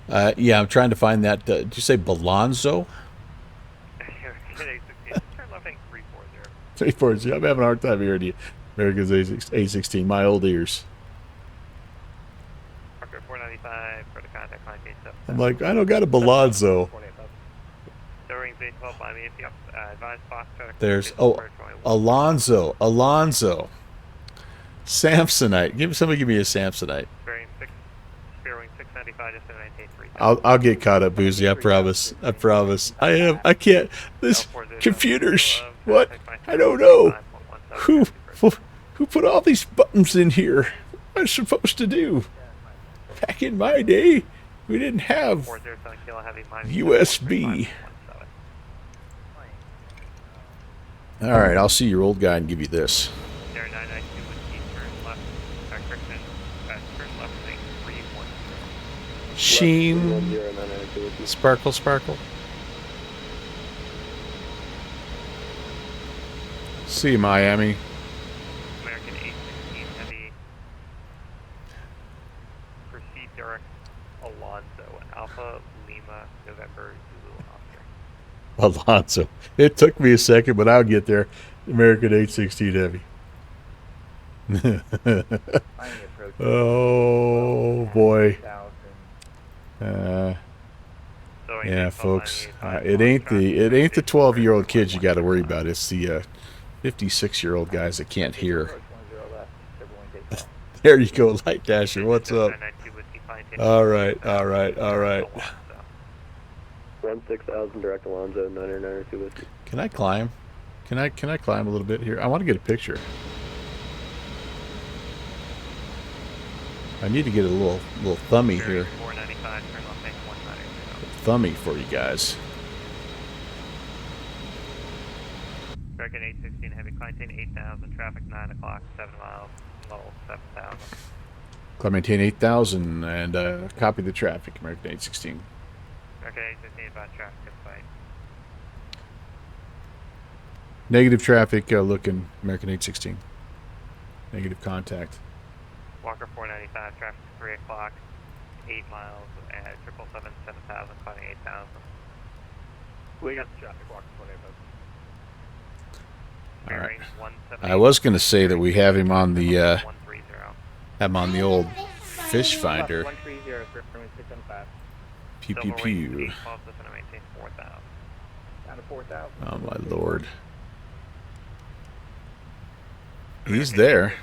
816. Yeah, I'm trying to find that. Did you say Balonzo? American 816, turn left heading 340. 340. I'm having a hard time hearing you. American's A16, my old ears. Parker 495, for the contact line gate 7. I'm like, I don't got a Balonzo. During Bay 12 by me, if you advise Foxtrot. There's, Alonzo. Samsonite. Somebody give me a Samsonite. Bearing 695, just to maintain 3. I'll get caught up, Boozy. I promise. I promise. I can't. This computers. What? I don't know. Who put all these buttons in here? What am I supposed to do? Back in my day, we didn't have 407 kilo heavy, minus USB. All right, I'll see your old guy and give you this. There 992 with turn left, correction, turn left thing 310. Sheen, sparkle, sparkle. See you, Miami. American 816 heavy. Proceed direct Alonzo, Alpha Lima, November Zulu Oscar. Alonzo. It took me a second, but I'll get there. American 816 heavy. Oh boy. Yeah, folks. It ain't the 12-year-old kids you got to worry about. It's the 56-year-old guys that can't hear. There you go, Light Dasher. What's up? All right. 16,000 direct Alonzo, 992 whiskey. Can I climb? Can I climb a little bit here? I want to get a picture. I need to get a little thummy here. 495, turn left, make 190. Thummy for you guys. American 816 heavy, Clementine 8,000, traffic 9 o'clock, 7 miles, low 7,000. Clementine 8,000 and copy the traffic, American 816. American 816 about traffic at site. Negative traffic looking, American 816. Negative contact. Walker 495, traffic 3 o'clock, 8 miles, at 777, 7,000, climbing 8,000. We got the traffic, Walker 495. All right. I was going to say that we have him on the old fish finder. Pew pew pew. Oh my lord. He's there.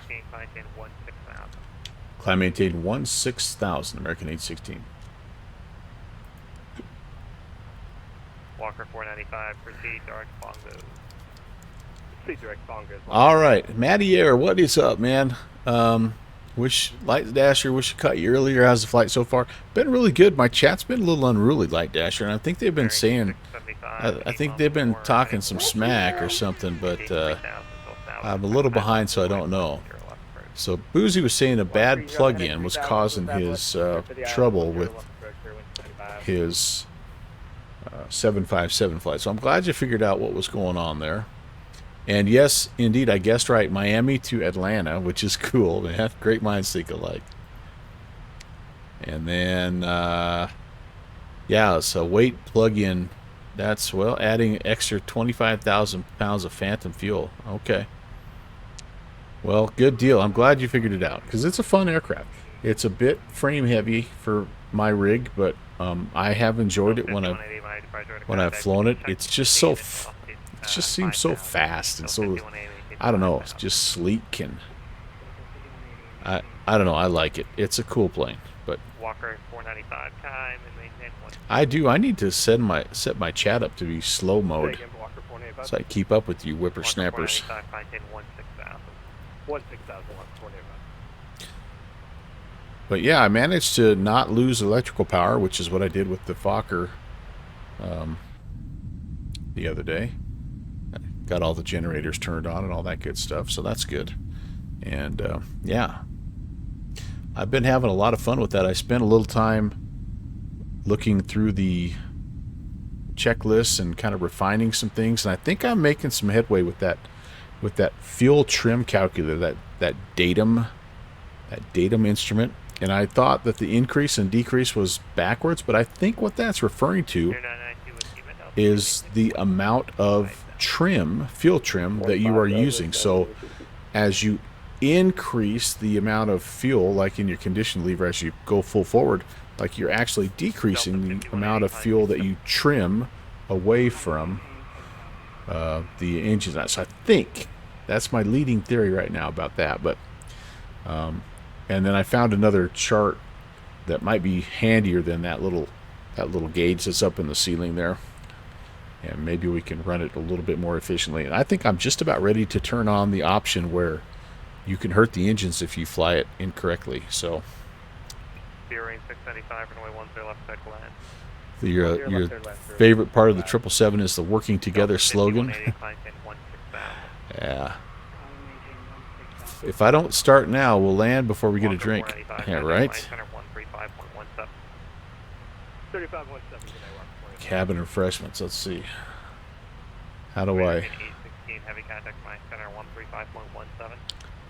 Climb maintain 16,000, American 816. Walker 495, proceed direct bongos. Proceed direct bongos. All right, Matty Air, what is up, man? Wish Light Dasher, wish you caught you earlier. How's the flight so far? Been really good. My chat's been a little unruly, Light Dasher, and I think they've been saying, I think they've been talking some smack or something, but I'm a little behind, so I don't know. So Boozy was saying a bad plug-in was causing his trouble with his 757 flight. So I'm glad you figured out what was going on there. And yes, indeed, I guessed right. Miami to Atlanta, which is cool, man. Great minds think alike. And then, yeah, so weight plug-in. That's, well, adding extra 25,000 pounds of phantom fuel. Okay. Well, good deal. I'm glad you figured it out because it's a fun aircraft. It's a bit frame heavy for my rig, but I have enjoyed it when I've flown it. It's just so, it just seems so fast and so, I don't know, it's just sleek and I don't know. I like it. It's a cool plane, but Walker 495 time and maintain 1. I do. I need to set my chat up to be slow mode so I keep up with you whippersnappers. 16,000, But yeah, I managed to not lose electrical power, which is what I did with the Fokker the other day. I got all the generators turned on and all that good stuff, so that's good. And yeah, I've been having a lot of fun with that. I spent a little time looking through the checklists and kind of refining some things, and I think I'm making some headway with that fuel trim calculator, that datum instrument. And I thought that the increase and decrease was backwards, but I think what that's referring to is the amount of trim, fuel trim, that you are using. So as you increase the amount of fuel, like in your condition lever, as you go full forward, like you're actually decreasing the amount of fuel that you trim away from the engine. So I think that's my leading theory right now about that. But and then I found another chart that might be handier than that little gauge that's up in the ceiling there. and maybe we can run it a little bit more efficiently. And I think I'm just about ready to turn on the option where you can hurt the engines if you fly it incorrectly. So Bearing 695, runway 10 left side land. your favorite part of the 777 is the working together slogan. Yeah. If I don't start now, we'll land before we get a drink. Yeah, right? 3517. Cabin refreshments. Let's see. How do I... 816 heavy contact my center 135.17.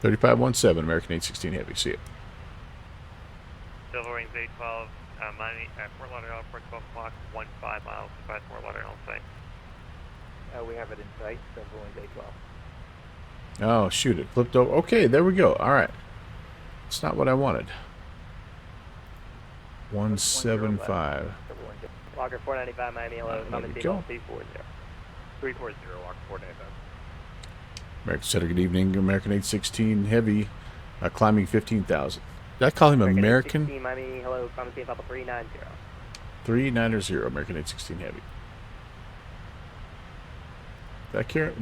3517, American 816 Heavy. See it. Silver Wings 812, Miami, Fort Lauderdale Airport, 12 o'clock, 15 miles past Fort Lauderdale site. We have it in sight, Silver Wings 812. Oh, shoot, it flipped over. Okay, there we go. All right. It's not what I wanted. 175. Walker 495, Miami, hello. There we Common go. 340. 340, Walker 495. American Center, good evening. American 816 Heavy, climbing 15,000. Did I call him American? 816, Miami, hello. Common Papa 390. 390, American 816 Heavy.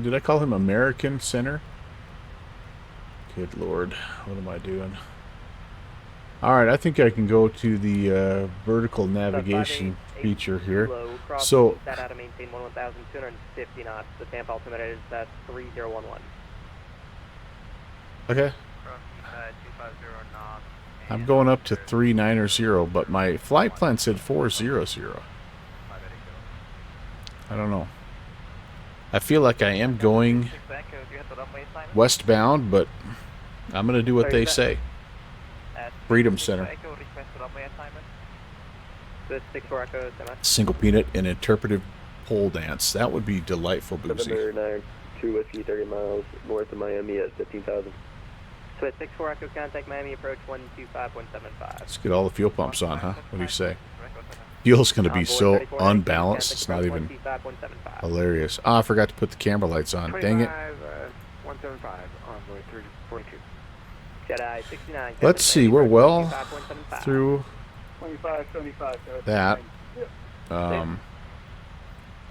Did I call him American Center? Good Lord, what am I doing? All right, I think I can go to the vertical navigation feature here. So, that out to maintain 1,250 knots. The Tampa altimeter is 3011. okay. 250 knots. I'm going up to 390, but my flight plan said 400. I don't know. I feel like I am going westbound, but I'm going to do what they say. Freedom Center. Single peanut and interpretive pole dance. That would be delightful, Boozy. November 92 Whiskey, 30 miles north of Miami at 15,000. So at 64 Echo, contact Miami, approach 125.175. Let's get all the fuel pumps on, huh? What do you say? Fuel's going to be so unbalanced, it's not even hilarious. Ah, I forgot to put the camera lights on. Dang it. 175, envoy 342. Jedi 69. Let's see, we're well through 2575. that.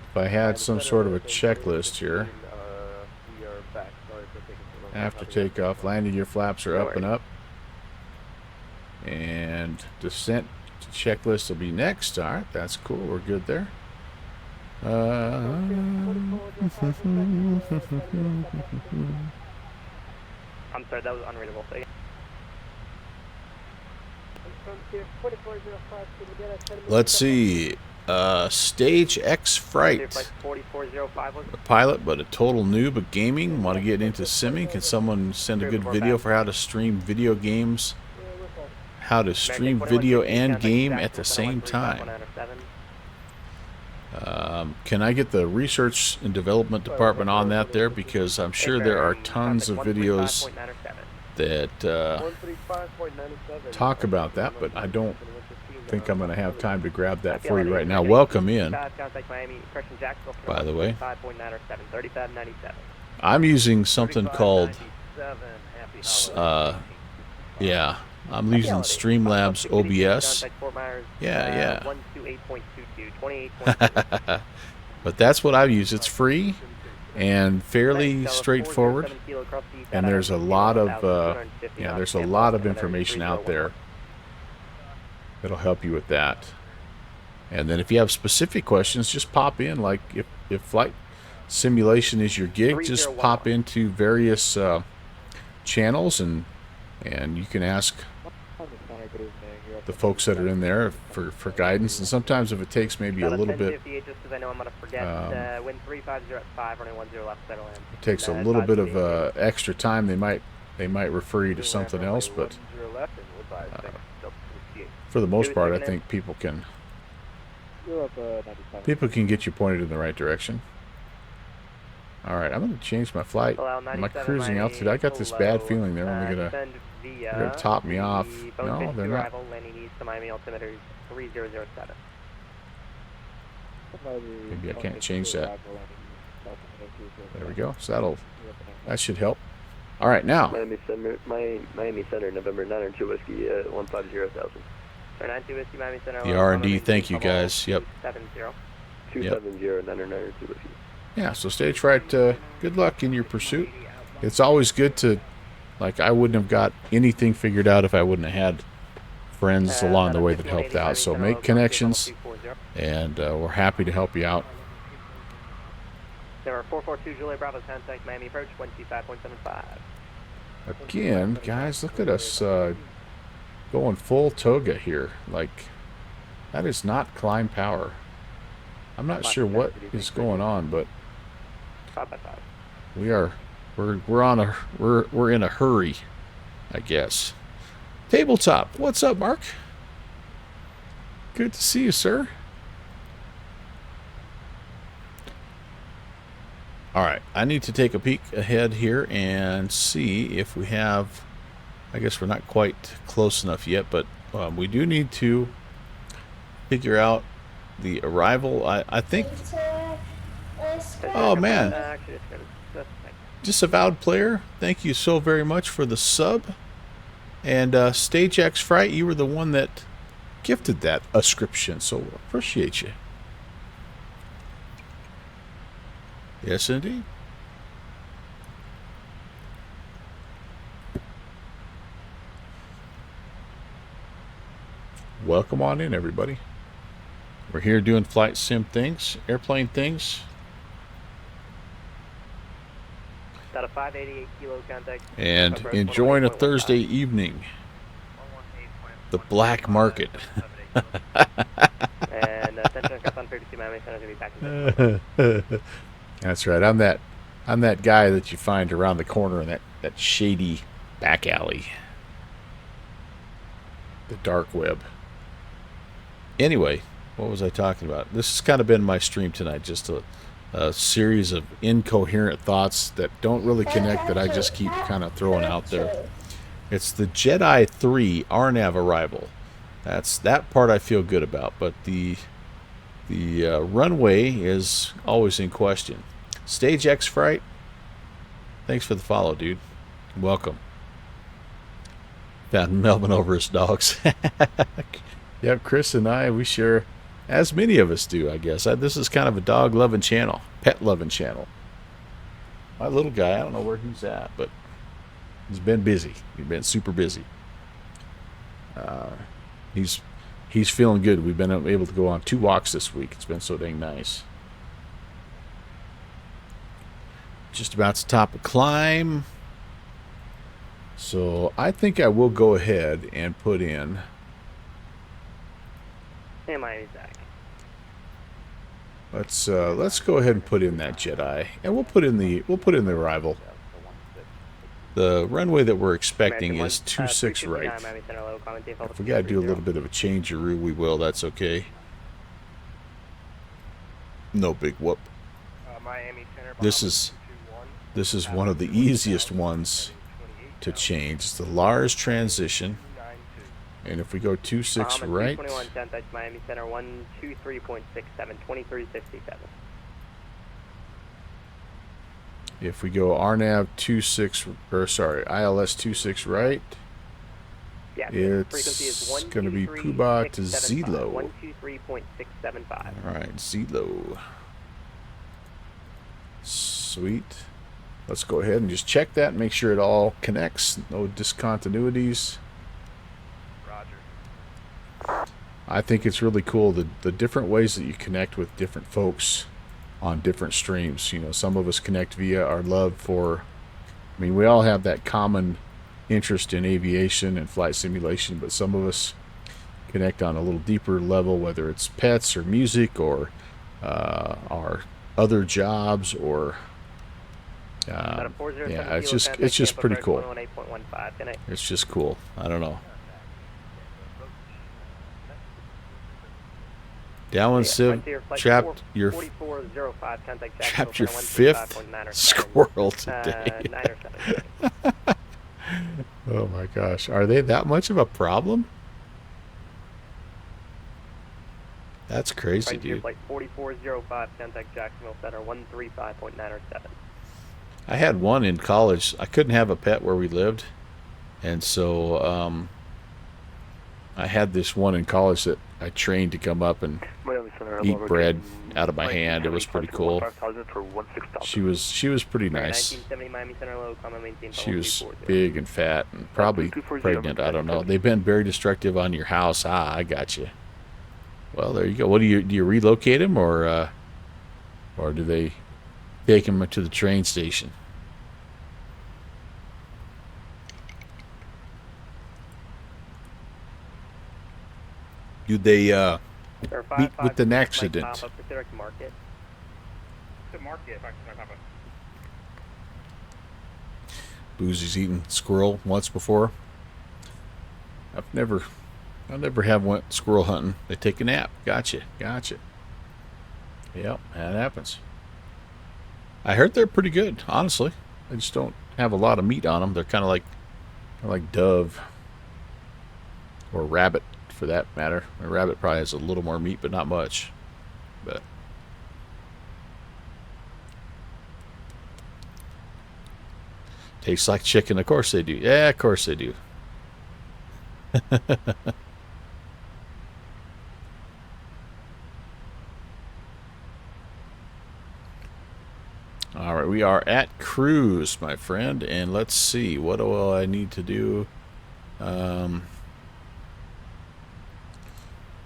If I had some sort of a checklist here. We are back. Sorry for taking so long. After takeoff, landing gear flaps are up and up. And descent checklist will be next. All right, that's cool. We're good there. I'm sorry, that was unreadable. Let's see. Stage X Fright. 4405 was A pilot, but a total noob at gaming. Want to get into simming? Can someone send a good video for how to stream video games? How to stream video and game at the same time? Can I get the research and development department on that there? Because I'm sure there are tons of videos that talk about that, but I don't think I'm going to have time to grab that for you right now. Welcome in, by the way. I'm using something called, yeah, I'm using Streamlabs OBS. Yeah. But that's what I use. It's free and fairly straightforward, and there's a lot of there's a lot of information out there that'll help you with that. And then if you have specific questions, just pop in. Like if flight simulation is your gig, just pop into various channels and you can ask the folks that are in there for guidance. And sometimes if it takes maybe a little bit, it takes a little bit of extra time, they might refer you to something else, but for the most part, I think people can get you pointed in the right direction. All right, I'm going to change my flight. My cruising altitude. I got this bad feeling they're only going to top me off. No, they're not. Maybe I can't change that. There we go. So that should help. All right, now. Miami Center, November 902 Whiskey, 150,000. The R&D, thank you guys. Yep. 270-909 with you. Yeah, so stage fright, good luck in your pursuit. It's always good to, like, I wouldn't have got anything figured out if I wouldn't have had friends along the way that helped out. So make connections, and we're happy to help you out. There are 442 Juliet Bravo, contact Miami approach 125.75. Again, guys, look at us going full toga here. Like, that is not climb power. I'm not sure what is going on, but 5x5. we're in a hurry, I guess. Tabletop, what's up, Mark? Good to see you, sir. All right, I need to take a peek ahead here and see if we have, I guess we're not quite close enough yet, but we do need to figure out the arrival. I think, oh man, disavowed player, thank you so very much for the sub. And Stage X Fright, you were the one that gifted that ascription, so appreciate you. Yes, indeed. Welcome on in, everybody. We're here doing flight sim things, airplane things. Got a 588 kilo contact. And enjoying a Thursday evening. The black market. And attention, on 32 Miami Center to be back in That's right. I'm that guy that you find around the corner in that shady back alley. The dark web. Anyway, what was I talking about? This has kind of been my stream tonight. Just a series of incoherent thoughts that don't really connect, that I just keep kind of throwing out there. It's the Jedi 3 RNAV arrival. That part I feel good about, but the runway is always in question. Stage X Fright, thanks for the follow, dude. Welcome. Found Melvin over his dogs. Yep, Chris and I, we share, as many of us do, I guess. This is kind of a dog-loving channel, pet-loving channel. My little guy, I don't know where he's at, but he's been busy. He's been super busy. He's feeling good. We've been able to go on 2 walks this week. It's been so dang nice. Just about to top a climb. So I think I will go ahead and put in. Miami Zach. Let's go ahead and put in that Jedi, and we'll put in the arrival. The runway that we're expecting is 26 right. If we gotta do a little bit of a changeroo, we will. That's okay. No big whoop. This is one of the easiest ones to change. It's the Lars transition. And if we go 26 right, Miami Center 123.67, 2357. If we go RNAV 26, or sorry, ILS 26 right, it's going to be Poobah to Zelo. 123.675. All right, Zelo. Sweet. Let's go ahead and just check that, make sure it all connects, no discontinuities. I think it's really cool, the different ways that you connect with different folks on different streams. You know, some of us connect via our love for, I mean, we all have that common interest in aviation and flight simulation, but some of us connect on a little deeper level, whether it's pets or music or our other jobs or yeah, it's just pretty cool. It's just cool. I don't know. Down Civ trapped your 5th squirrel today. Oh my gosh, are they that much of a problem? That's crazy, dude. Flight 4405, contact Jacksonville Center 135.907. I had one in college. I couldn't have a pet where we lived, and so I had this one in college that I trained to come up and eat bread out of my hand. It was pretty cool. She was pretty nice. 1970 Miami Center low, common maintain. She was big and fat and probably pregnant. I don't know. They've been very destructive on your house. Ah, I got you. Well, there you go. What do you relocate him or do they take him to the train station? Do they meet with an accident? Market. The market, if I can pop up. Boozy's eaten squirrel once before. I never have went squirrel hunting. They take a nap. Gotcha. Yep, that happens. I heard they're pretty good, honestly. I just don't have a lot of meat on them. They're kind of like dove or rabbit, for that matter. A rabbit probably has a little more meat, but not much. But tastes like chicken. Of course they do. Yeah, of course they do. All right, we are at cruise, my friend, and let's see, what do I need to do?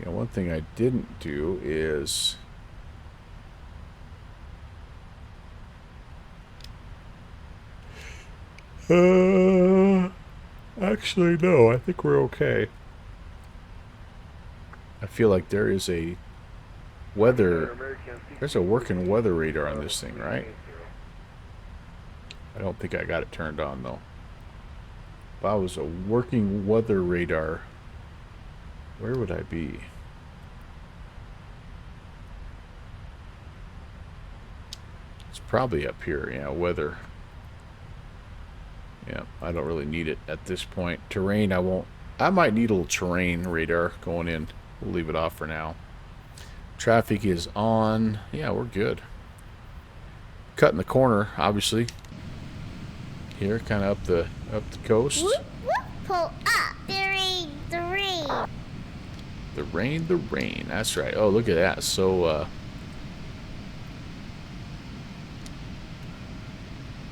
One thing I didn't do is actually no, I think we're okay. I feel like there is a there's a working weather radar on this thing, right? I don't think I got it turned on though. If I was a working weather radar, where would I be? It's probably up here, yeah, weather. Yeah, I don't really need it at this point. Terrain, I might need a little terrain radar going in. We'll leave it off for now. Traffic is on. Yeah, we're good. Cutting the corner, obviously. Here, kind of up the coast. Whoop, whoop, pull up. The rain. The rain. That's right. Oh, look at that. So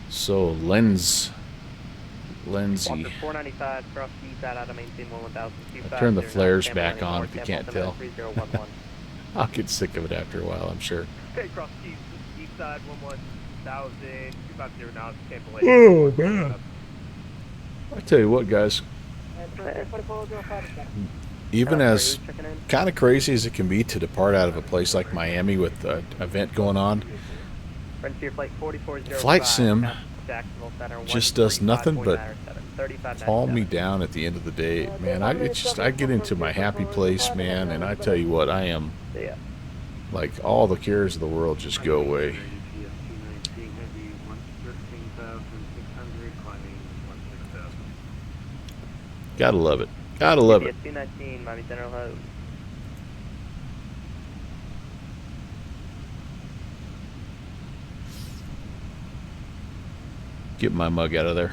lensy. 495 cross the east side out of maintain 1025. Turn the flares back on if you can't tell. I'll get sick of it after a while, I'm sure. Okay, cross east side 11000 250 knots. Oh man! I tell you what, guys. Even as kind of crazy as it can be to depart out of a place like Miami with an event going on, Flight Sim just does nothing but calm me down at the end of the day, man. I get into my happy place, man, and I tell you what, I am like all the cares of the world just go away. Gotta love it. Gotta love it. 219 Miami Center low. Get my mug out of there.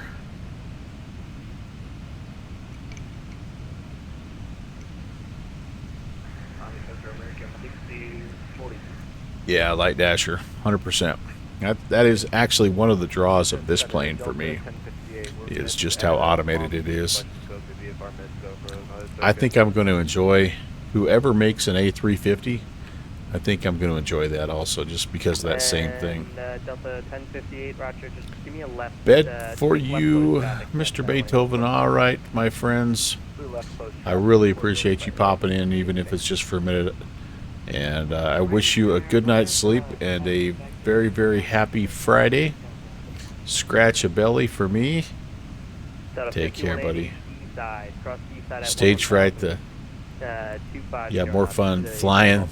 Yeah, Light Dasher, 100%. That is actually one of the draws of this plane for me, is just how automated it is. I think I'm going to enjoy whoever makes an A350. I think I'm going to enjoy that also, just because of that same thing. Delta 1058, Roger, just give me a left. Bed for you, Mr. Beethoven. All right, my friends. I really appreciate you popping in, even if it's just for a minute. And I wish you a good night's sleep and a very, very happy Friday. Scratch a belly for me. Take care, buddy. Stage fright, you have more fun flying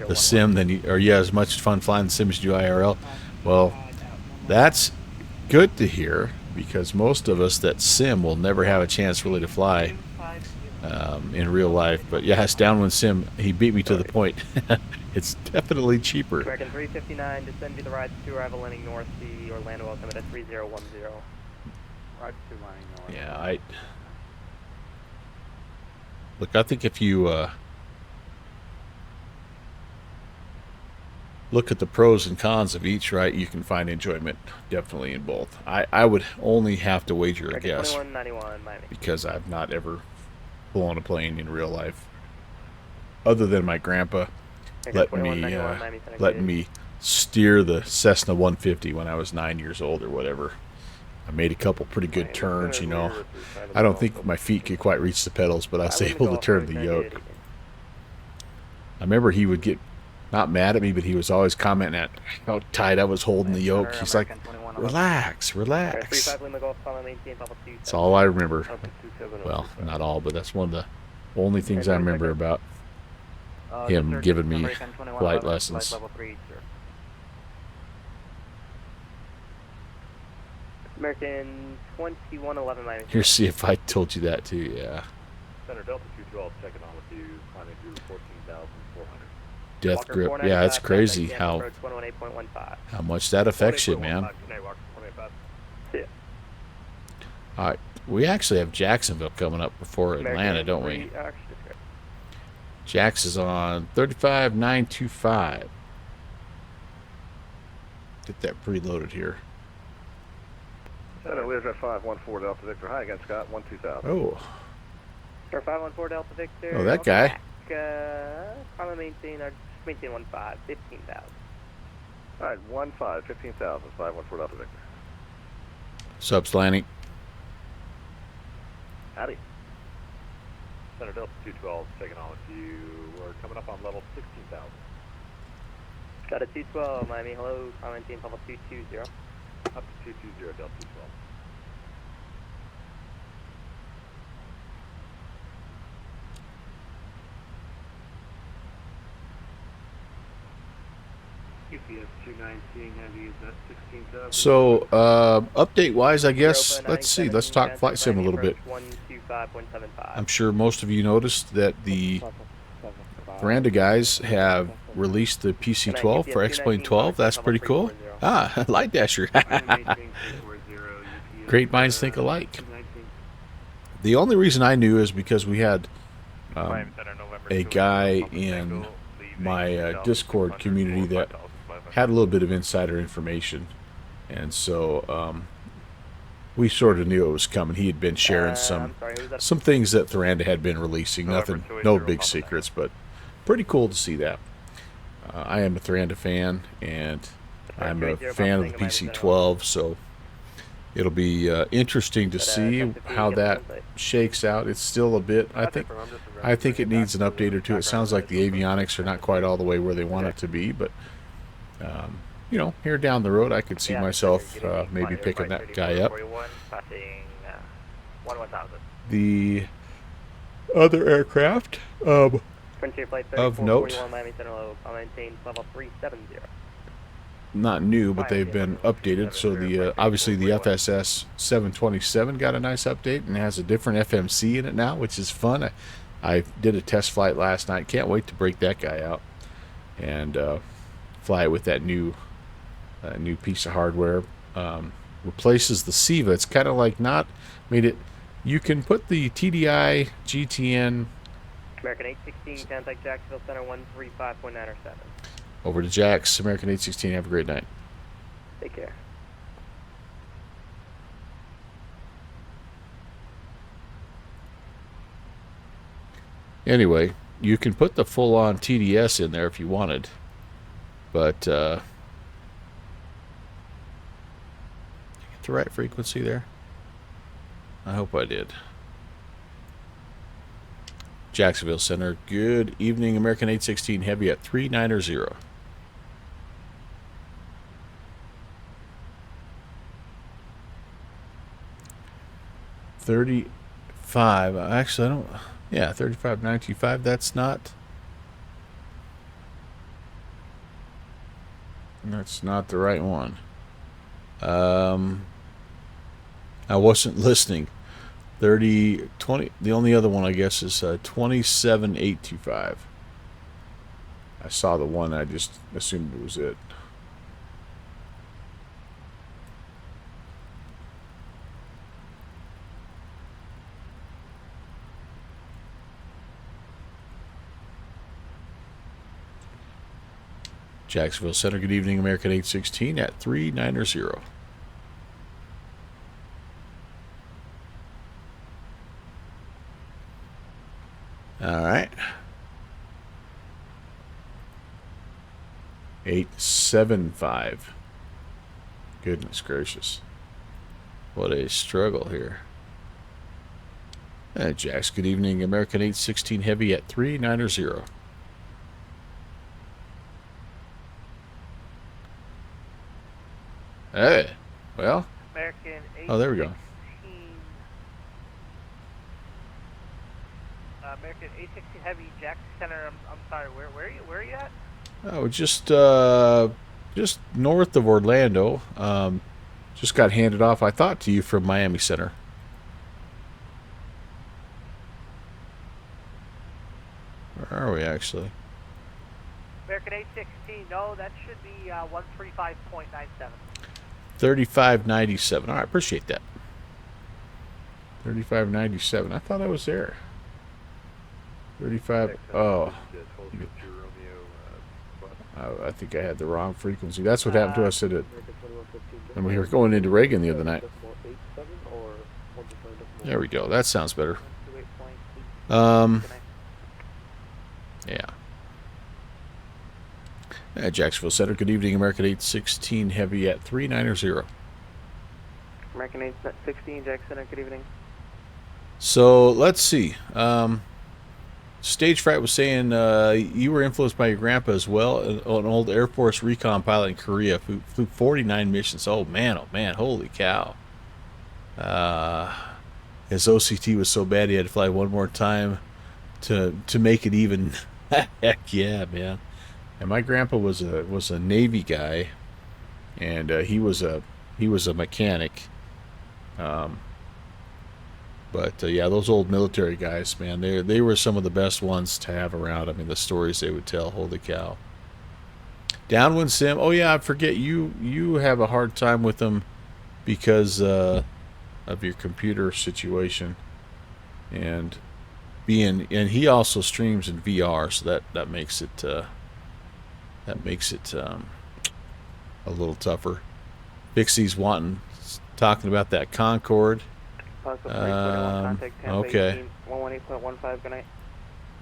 the sim than you have as much fun flying the sim as you do IRL. Well, that's good to hear, because most of us that sim will never have a chance really to fly in real life. But yeah, it's downwind sim. He beat me to the point. It's definitely cheaper. American 359, descend to the right to arrival landing north, the Orlando altimeter at 3010. Right to landing north. Yeah, look, I think if you look at the pros and cons of each, right, you can find enjoyment definitely in both. I would only have to wager a guess 2191 Miami. because I've not ever flown a plane in real life, other than my grandpa letting me steer the Cessna 150 when I was 9 years old or whatever. I made a couple pretty good turns, you know. I don't think my feet could quite reach the pedals, but I was able to turn the yoke. I remember he would get not mad at me, but he was always commenting at how tight I was holding the yoke. He's like, relax, relax. That's all I remember. Well, not all, but that's one of the only things I remember about him giving me flight lessons. American 2111 Miami. Here, see if I told you that too, yeah. Center Delta 212, checking on with you, climbing through 14,400. Death grip, yeah, it's crazy how much that affects you, man. All right, we actually have Jacksonville coming up before Atlanta, don't we? Jax is on 35925. Get that preloaded here. Center Leisure 514 Delta Victor. Hi again, Scott. 12000. Oh. Star 514 Delta Victor. Oh, that guy. Probably maintain 15, 15,000. All right, 15,000, 514 Delta Victor. Subs landing. Howdy. Center Delta 212, checking on with you. We're coming up on level 16,000. Got a 212, Miami. Hello, maintain level 220. Up to 220, Delta 212. UPS 219 Heavy is at 16,000. So, update-wise, I guess, let's see. Let's talk flight sim a little bit. I'm sure most of you noticed that the Veranda guys have released the PC-12 for X-Plane 12. That's pretty cool. Ah, Light Dasher. Great minds think alike. The only reason I knew is because we had a guy in my Discord community that had a little bit of insider information, and so we sort of knew it was coming. He had been sharing some things that Thoranda had been releasing. Nothing, no big secrets, but pretty cool to see that. I am a Thoranda fan, and I'm a fan of the PC-12, so it'll be interesting to see how that shakes out. It's still a bit, I think it needs an update or two. It sounds like the avionics are not quite all the way where they want it to be, but you know, here down the road, I could see myself maybe picking that guy up. The other aircraft of note, not new, but they've been updated. So the obviously the FSS 727 got a nice update and has a different FMC in it now, which is fun. I did a test flight last night. Can't wait to break that guy out and fly it with that new piece of hardware. Replaces the SIVA. It's kind of like not made it. You can put the TDI GTN. American 816, contact Jacksonville Center 135.907. Over to Jax, American 816. Have a great night. Take care. Anyway, you can put the full-on TDS in there if you wanted, but get the right frequency there. I hope I did. Jacksonville Center. Good evening, American 816 Heavy at 390. Actually, I don't. Yeah, 35925. That's not the right one. I wasn't listening. 20. The only other one I guess is 27825. I saw the one. I just assumed it was it. Jacksonville Center, good evening, American 816 at 390. All right. 875. Goodness gracious. What a struggle here. Jax, good evening, American 816 Heavy at 390. Hey, well. American 816. Oh, there we go. American 816 Heavy, Jackson Center. I'm sorry. Where are you at? Oh, just north of Orlando. Just got handed off, I thought, to you from Miami Center. Where are we actually? American 816. No, that should be 135.97. 3597. All right, appreciate that. 3597. I thought I was there. 35. Oh. I think I had the wrong frequency. That's what happened to us at it. And we were going into Reagan the other night. There we go. That sounds better. Yeah. Jacksonville Center. Good evening, American 816 Heavy at 390. American 816, Jack Center, good evening. So let's see. Stage Fright was saying you were influenced by your grandpa as well, an old Air Force recon pilot in Korea, who flew 49 missions. Oh man, holy cow. His OCT was so bad he had to fly one more time to make it even. Heck yeah, man. And my grandpa was a Navy guy, and he was a mechanic. But yeah, those old military guys, man, they were some of the best ones to have around. I mean, the stories they would tell, holy cow. Downwind Sim, oh yeah, I forget you have a hard time with them because of your computer situation, and he also streams in VR, so that makes it a little tougher. Bixie's talking about that Concorde. Okay. 118.15, good night.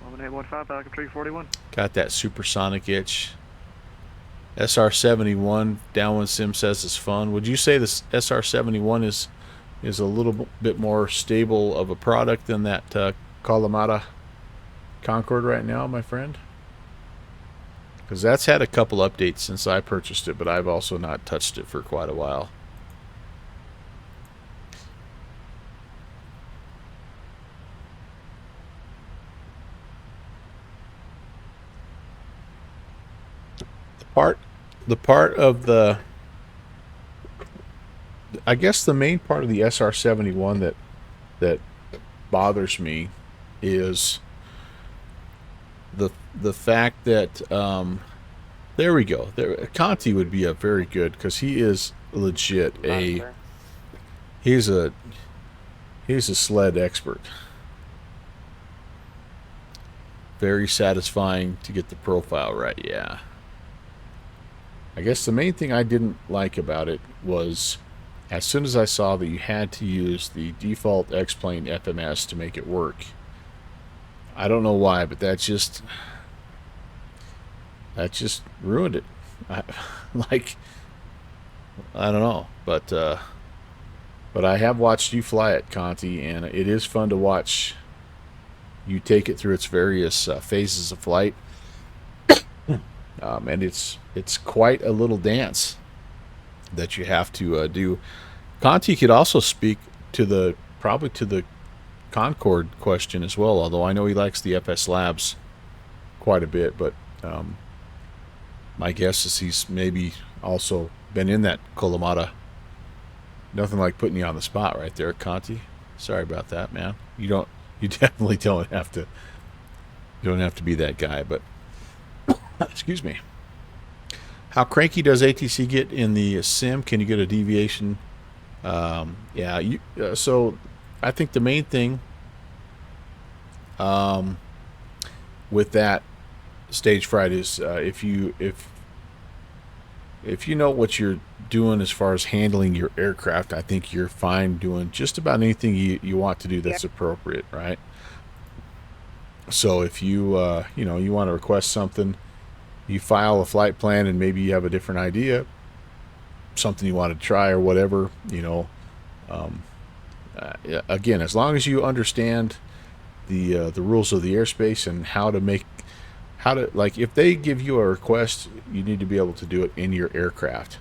1815, Falcon 341. Got that supersonic itch. SR-71, Downwind Sim says is fun. Would you say this SR-71 is a little bit more stable of a product than that Kalamata Concorde right now, my friend? Because that's had a couple updates since I purchased it, but I've also not touched it for quite a while. The part of the, I guess the main part of the SR-71 that bothers me is the fact that there we go. Conti would be a very good, because he is legit he's a sled expert. Very satisfying to get the profile right. Yeah. I guess the main thing I didn't like about it was as soon as I saw that you had to use the default X-Plane FMS to make it work. I don't know why, but that just ruined it. I don't know, but I have watched you fly it, Conti, and it is fun to watch you take it through its various phases of flight. And it's quite a little dance that you have to do. Conti could also speak to probably to the Concorde question as well, although I know he likes the FS Labs quite a bit, but my guess is he's maybe also been in that Kalamata. Nothing like putting you on the spot right there, Conti. Sorry about that, man. You definitely don't have to be that guy, but excuse me. How cranky does ATC get in the sim? Can you get a deviation? So I think the main thing with that Stage Fright is if if you know what you're doing as far as handling your aircraft, I think you're fine doing just about anything you want to do that's appropriate, right? So if you you know, you want to request something, you file a flight plan, and maybe you have a different idea, something you want to try or whatever, you know. Again, as long as you understand the rules of the airspace and how to like, if they give you a request, you need to be able to do it in your aircraft,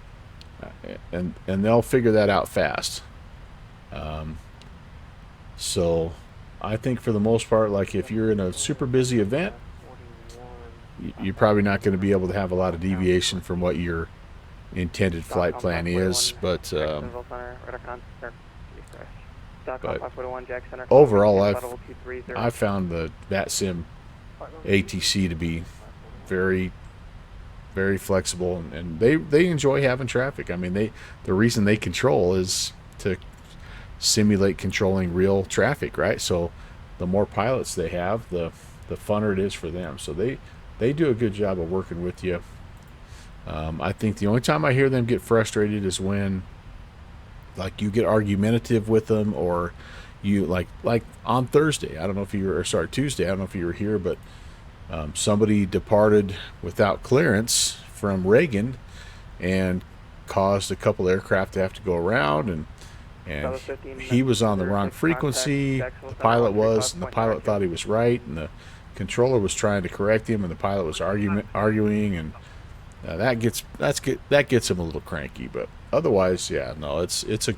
and they'll figure that out fast. So I think for the most part, like if you're in a super busy event, you're probably not going to be able to have a lot of deviation from what your intended flight plan is, but overall I've found the VATSIM ATC to be very, very flexible, and they enjoy having traffic. I mean, the reason they control is to simulate controlling real traffic, right? So the more pilots they have, the funner it is for them. So they do a good job of working with you. I think the only time I hear them get frustrated is when, like, you get argumentative with them, or you like on Thursday. I don't know if you were, or sorry, Tuesday. I don't know if you were here, but somebody departed without clearance from Reagan and caused a couple aircraft to have to go around, and he was on the wrong frequency. The pilot was, and the pilot thought he was right, and the controller was trying to correct him, and the pilot was arguing, and that gets him a little cranky. But otherwise, yeah, no, it's a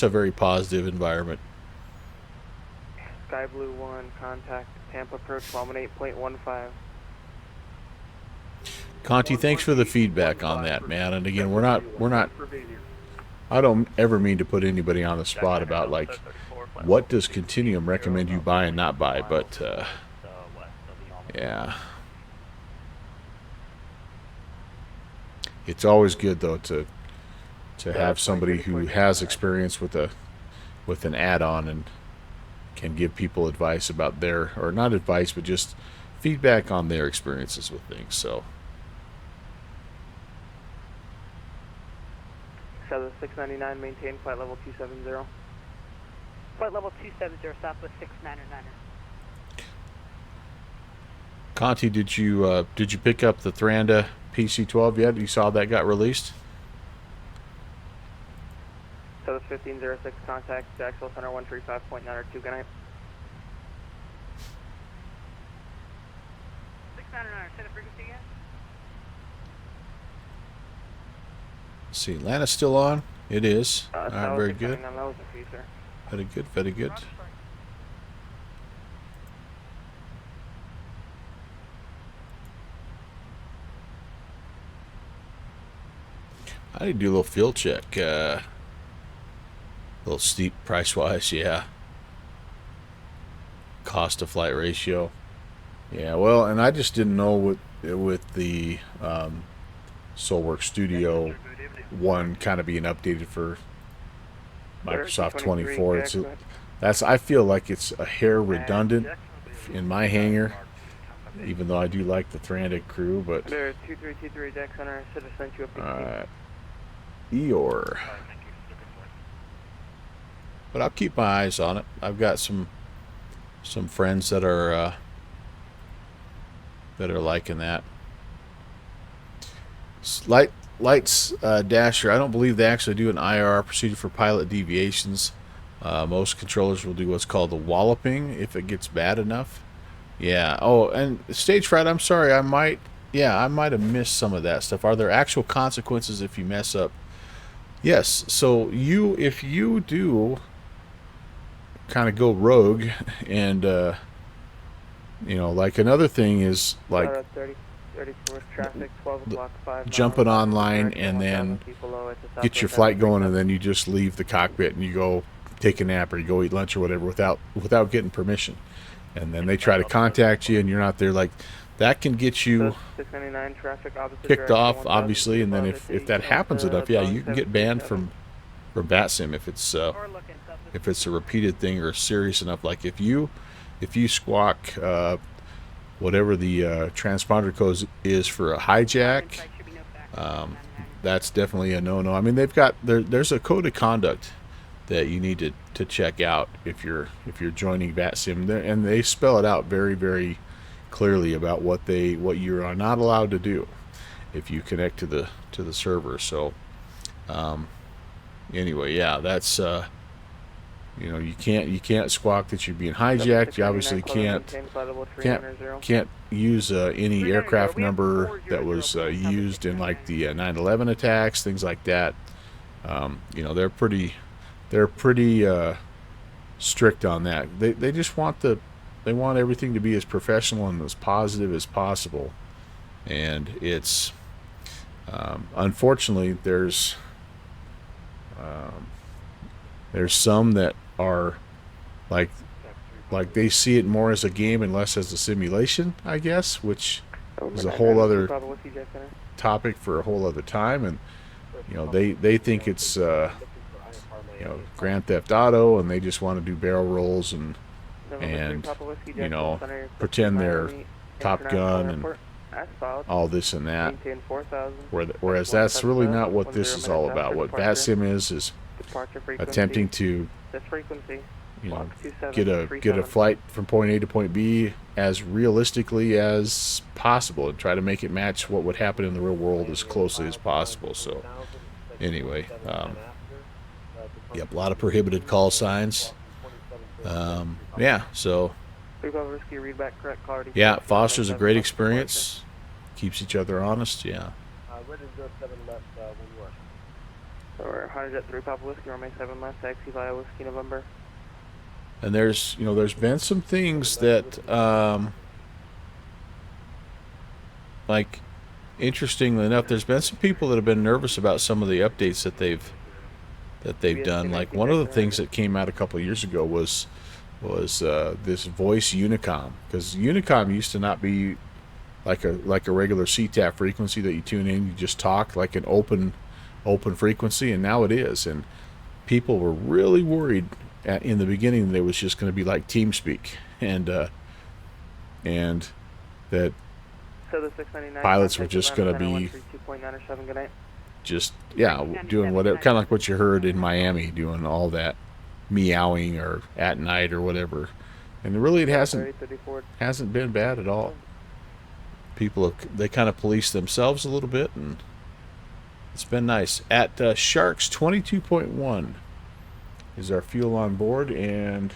very positive environment. Sky Blue 1, contact Tampa approach 118.15. Conti, thanks for the feedback on that, man. And again, we're not. I don't ever mean to put anybody on the spot about, like, what does Continuum recommend you buy and not buy, but yeah, it's always good though to have somebody who has experience with an add-on and can give people advice about their, or not advice, but just feedback on their experiences with things. So 699, maintain flight level 270. Flight level 270, Southwest 699. Conti, did you pick up the Thuranda PC-12 yet? You saw that got released? Southwest 1506, contact Jacksonville Center 135.902. Good night. 699, say the frequency again. See, Atlanta's still on. It is. All right, very good. That was a few, sir. Very good, very good. I need to do a little field check. A little steep price-wise, yeah. Cost to flight ratio. Yeah, well, and I just didn't know with the SolWorks Studio 1 kind of being updated for Microsoft 24. I feel like it's a hair redundant in my hangar, even though I do like the Thuranda crew, but 2323 Jack Center, should have sent you a alright. Eeyore. But I'll keep my eyes on it. I've got some friends that are liking that. Lights Dasher, I don't believe they actually do an IRR procedure for pilot deviations. Most controllers will do what's called the walloping if it gets bad enough. Yeah. Oh, and stage fright, I'm sorry, I might have missed some of that stuff. Are there actual consequences if you mess up? Yes. So if you do kind of go rogue, and like another thing is like traffic, 12 o'clock, 5 jumping online and then get your flight going, and then you just leave the cockpit and you go take a nap or you go eat lunch or whatever without getting permission, and then they try to contact you and you're not there. Like, that can get you kicked off, obviously, and then if that happens enough, yeah, you can get banned from VATSIM if it's a repeated thing or serious enough. Like if you squawk whatever the transponder code is for a hijack, that's definitely a no-no. I mean, they've got there's a code of conduct that you need to check out if you're joining VATSIM there, and they spell it out very, very clearly about what you are not allowed to do if you connect to the server. So anyway, yeah, that's you know, you can't squawk that you're being hijacked. You obviously can't use any aircraft number that was used in like the 9/11 attacks, things like that. You know, they're pretty strict on that. They just want they want everything to be as professional and as positive as possible. And it's unfortunately there's some that are like they see it more as a game and less as a simulation, I guess, which is a whole other topic for a whole other time. And you know, they think it's you know, Grand Theft Auto, and they just want to do barrel rolls and you know, pretend they're Top Gun and all this and that. Whereas that's really not what this is all about. What VATSIM is attempting to, you know, get a flight from point A to point B as realistically as possible and try to make it match what would happen in the real world as closely as possible. So anyway, yep, a lot of prohibited call signs. Yeah, so yeah, fosters a great experience, keeps each other honest. Yeah. Or 100 at 3 Papa Whiskey, runway 7 left, taxi via Whiskey November. And there's been some things that like, interestingly enough, there's been some people that have been nervous about some of the updates that they've done. Like, one of the things that came out a couple of years ago was this voice Unicom, because Unicom used to not be like a regular CTAF frequency that you tune in, you just talk like an open frequency, and now it is. And people were really worried in the beginning that it was just going to be like TeamSpeak, and that pilots were just going to be just doing whatever, kind of like what you heard in Miami, doing all that meowing or at night or whatever. And really, it hasn't been bad at all. People they kind of police themselves a little bit, and it's been nice. At Sharks 22.1 is our fuel on board, and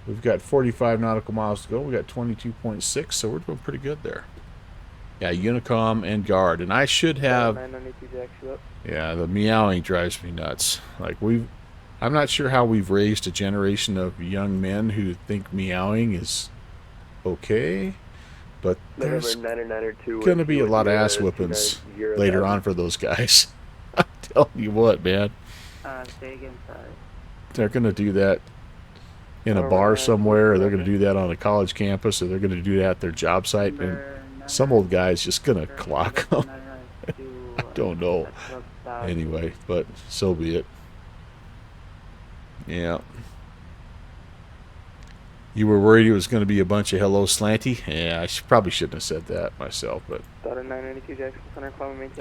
we've got 45 nautical miles to go. We got 22.6, so we're doing pretty good there. Yeah, Unicom and Guard, and I should have. Yeah, the meowing drives me nuts. Like, I'm not sure how we've raised a generation of young men who think meowing is okay, but there's going to be a lot of ass whippings later on for those guys. I'm telling you what, man. Say again, sorry. They're going to do that in a bar somewhere, or they're going to do that on a college campus, or they're going to do that at their job site, and some old guy's just going to clock them. I don't know. Anyway, but so be it. Yeah. You were worried it was going to be a bunch of hello slanty? Yeah, I probably shouldn't have said that myself, but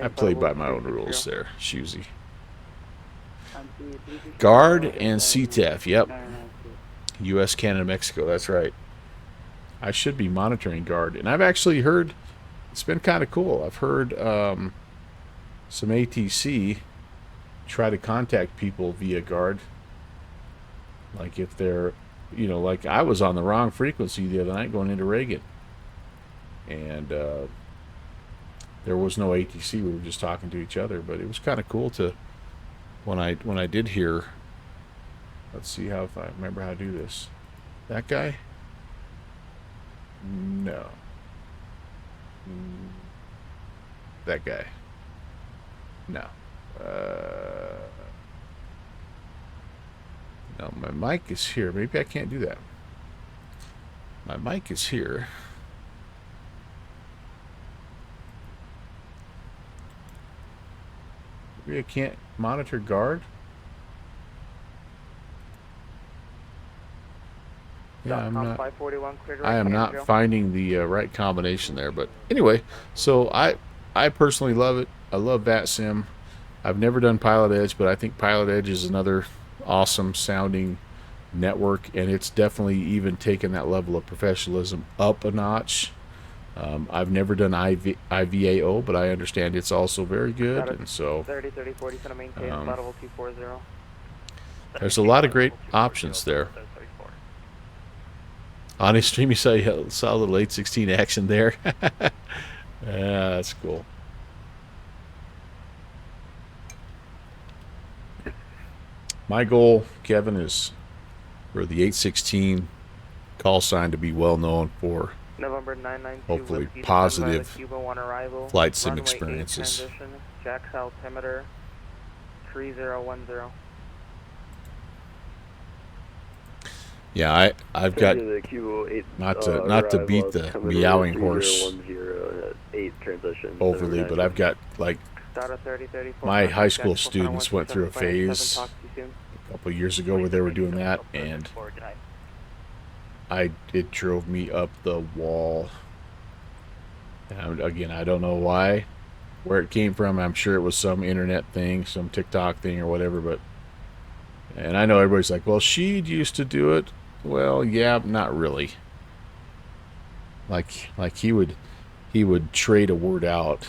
I played by my own rules there, Shoozy. Guard and CTAF, yep. U.S., Canada, Mexico, that's right. I should be monitoring Guard, and I've actually heard, it's been kind of cool. I've heard some ATC try to contact people via Guard. Like, if they're, you know, like I was on the wrong frequency the other night going into Reagan, and there was no ATC. We were just talking to each other, but it was kind of cool to when I did hear. Let's see if I remember how to do this. That guy? No. That guy? No. No, my mic is here. Maybe I can't do that. My mic is here. Maybe I can't monitor Guard. Yeah, I am not finding the right combination there. But anyway, so I personally love it. I love VATSIM. I've never done Pilot Edge, but I think Pilot Edge is another awesome sounding network, and it's definitely even taken that level of professionalism up a notch. I've never done IVAO, but I understand it's also very good, and so 30, 30, 40, center maintain, flight level 240. there's a lot of great options there. On his stream, you saw a little 816 action there. Yeah, that's cool. My goal, Kevin, is for the 816 call sign to be well known for November 992, hopefully Whiskey, positive Cuba 1 arrival, flight sim runway 8 experiences. transition, Jack's altimeter 3010. Yeah, I've got not to beat the meowing horse overly, but I've got like my high school students went through a phase a couple years ago where they were doing that, and it drove me up the wall. And again, I don't know where it came from. I'm sure it was some internet thing, some TikTok thing or whatever, and I know everybody's like, well, she used to do it. Well, yeah, not really. Like he would trade a word out,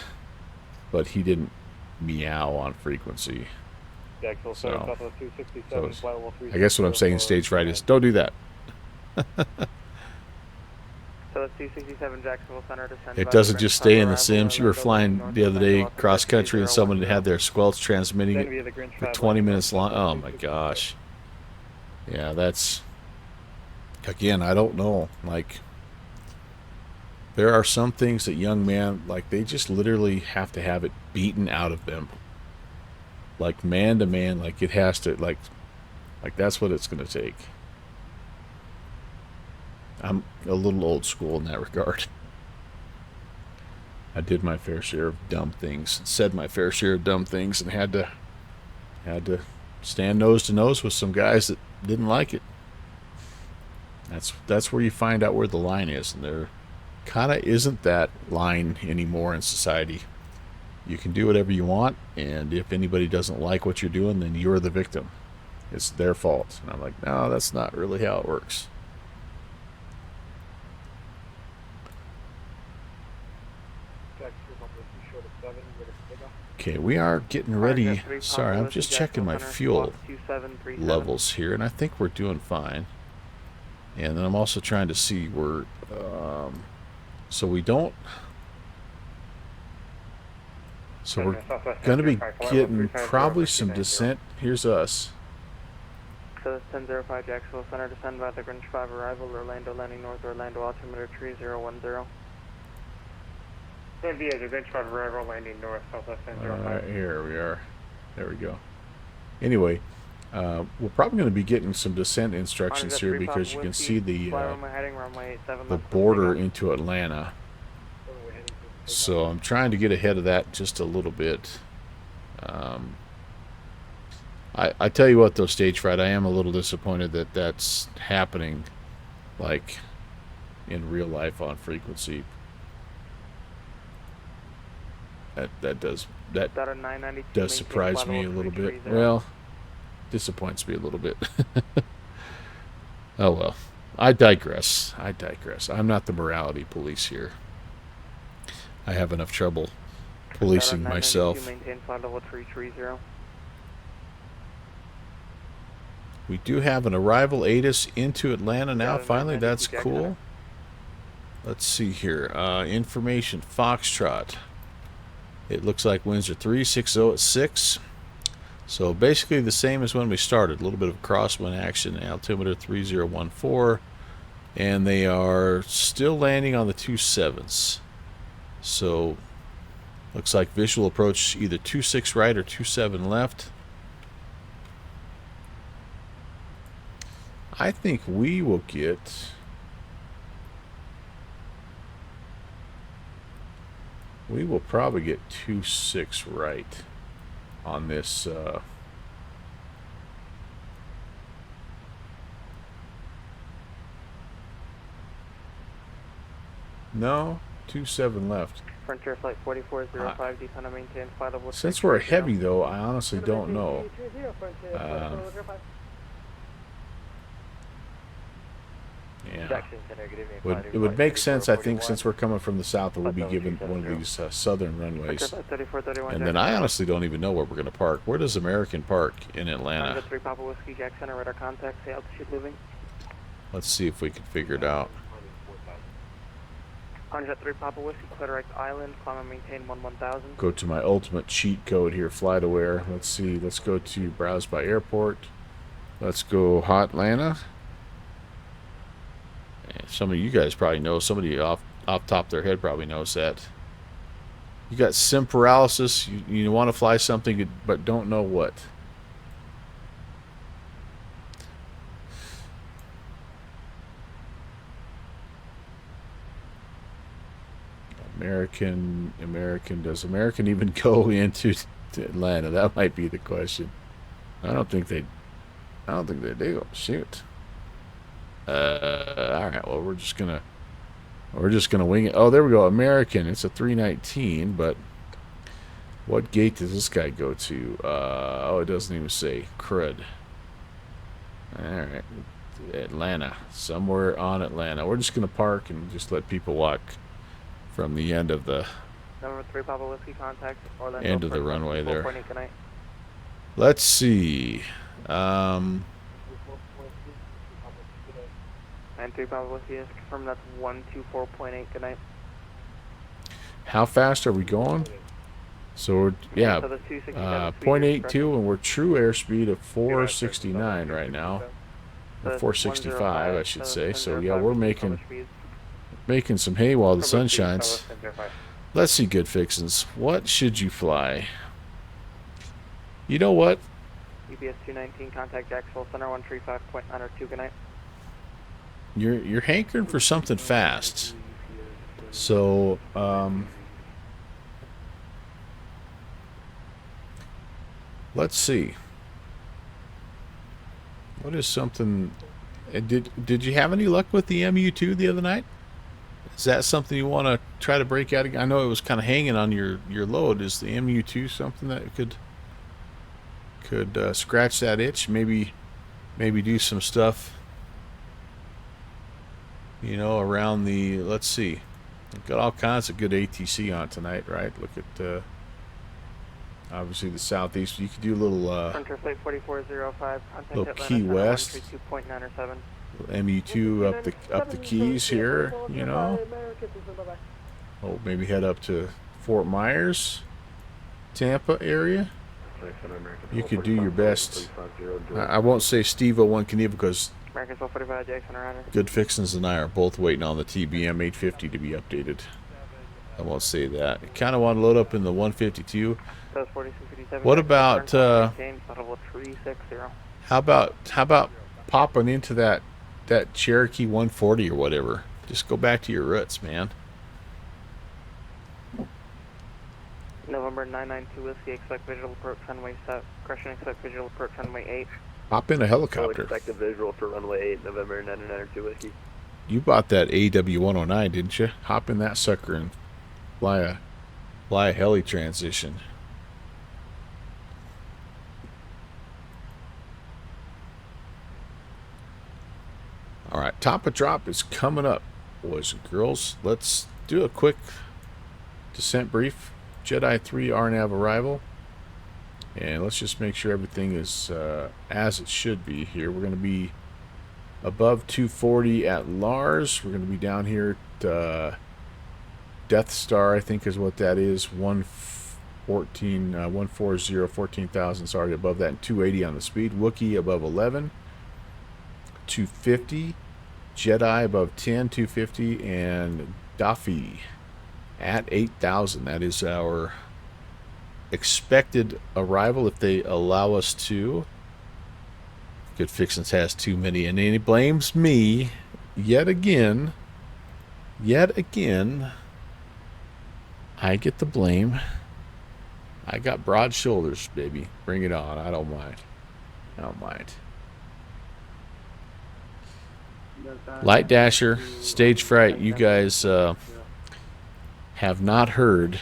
but he didn't meow on frequency. So I guess what I'm saying stage fright is don't do that. So it's 267 Jacksonville Center to send. It doesn't just stay in the sims. You were flying the other day cross country and someone had their squelch transmitting it for 20 minutes long. Oh my gosh. Yeah, that's, again, I don't know. Like, there are some things that young men, like, they just literally have to have it beaten out of them. Like, man to man, like, it has to, like that's what it's going to take. I'm a little old school in that regard. I did my fair share of dumb things, said my fair share of dumb things, and had to stand nose to nose with some guys that didn't like it. That's where you find out where the line is, and there kind of isn't that line anymore in society. You can do whatever you want, and if anybody doesn't like what you're doing, then you're the victim. It's their fault. And I'm like, no, that's not really how it works. Okay, we are getting ready. Sorry, I'm just checking my fuel levels here, and I think we're doing fine. And then I'm also trying to see where, so we don't. So we're going to be getting probably some descent. Here's us. So it's 1005 Jacksonville Center, descend by the Grinch 5 arrival, Orlando landing north, Orlando altimeter 3010. Stand via the Grinch 5 arrival, landing north, southwest 1005. Here we are. There we go. Anyway, we're probably going to be getting some descent instructions here because you can see the border into Atlanta. So I'm trying to get ahead of that just a little bit. I tell you what, though, stage fright, I am a little disappointed that that's happening, like, in real life on frequency. That does surprise me a little bit. Well, disappoints me a little bit. Oh well, I digress. I'm not the morality police here. I have enough trouble policing myself. We do have an arrival ATIS into Atlanta now. Finally, that's cool. Let's see here. Information Foxtrot. It looks like winds are 360 at 6. So basically the same as when we started. A little bit of crosswind action. Altimeter 3014. And they are still landing on the 27s. So looks like visual approach either 26 right or 27 left. I think we will get... We will probably get 26 right on this. No, 27 left. Frontier Flight 4405, descend and maintain flight level. Since we're heavy, though, I honestly don't know. Yeah. It would make sense, I think, since we're coming from the south, that we'll be given one of these southern runways. And then I honestly don't even know where we're going to park. Where does American park in Atlanta? 3 Papa Whiskey Jack Center, radar contact, say altitude moving. Let's see if we can figure it out. 103 Papa Whiskey, Clitoric Island, climb and maintain 1000. Go to my ultimate cheat code here, FlightAware. Let's see. Let's go to browse by airport. Let's go Hot Atlanta. Some of you guys probably know. Somebody off top of their head probably knows that. You got sim paralysis. You want to fly something, but don't know what. American. Does American even go into Atlanta? That might be the question. I don't think they do. Shoot. All right. Well, we're just gonna wing it. Oh, there we go. American. It's a 319, but what gate does this guy go to? Oh, it doesn't even say. Crud. All right. Atlanta. Somewhere on Atlanta. We're just gonna park and just let people walk from the end of the Number 3 Papa Whiskey, contact Orlando. End of the runway there. Let's see. 93 Papa Whiskey is confirmed. That's 124.8. Good night. How fast are we going? So we're, yeah, 0.82, and we're true airspeed of 469 right now. Or 465, I should say. So yeah, we're making some hay while the sun shines. Let's see, good fixins. What should you fly? You know what? UPS 219, contact Jacksonville Center 135.902. Good night. You're hankering for something fast. So let's see. What is something? Did you have any luck with the MU2 the other night? Is that something you want to try to break out again? I know it was kind of hanging on your load. Is the MU2 something that could scratch that itch? Maybe do some stuff, you know, around the. Let's see. We've got all kinds of good ATC on tonight, right? Look at obviously the southeast. You could do a little Frontier Flight 4405, little Key West. 132.907. MU2 up the Keys here, you know. Oh, maybe head up to Fort Myers, Tampa area. You could do your best. I won't say Steve-01 Knievel because Good Fixins and I are both waiting on the TBM 850 to be updated. I won't say that. You kind of want to load up in the 152. What about how about popping into that Cherokee 140 or whatever? Just go back to your roots, man. November 992 Whiskey, expect visual approach runway 7. Correction, expect visual approach runway 8. Hop in a helicopter. Expect a visual for runway 8, November 992 Whiskey. You bought that AW109, didn't you? Hop in that sucker and fly a heli transition. All right, top of drop is coming up, boys and girls. Let's do a quick descent brief. Jedi 3 RNAV arrival. And let's just make sure everything is as it should be here. We're going to be above 240 at Lars. We're going to be down here at Death Star, I think is what that is. 14,000, sorry, above that. And 280 on the speed. Wookiee above 11. 250. Jedi above 10, 250. And Duffy at 8,000. That is our expected arrival if they allow us to. Good Fixins has too many, and he blames me yet again. I get the blame. I got broad shoulders, baby. Bring it on. I don't mind. Light Dasher, Stage Fright, you guys have not heard,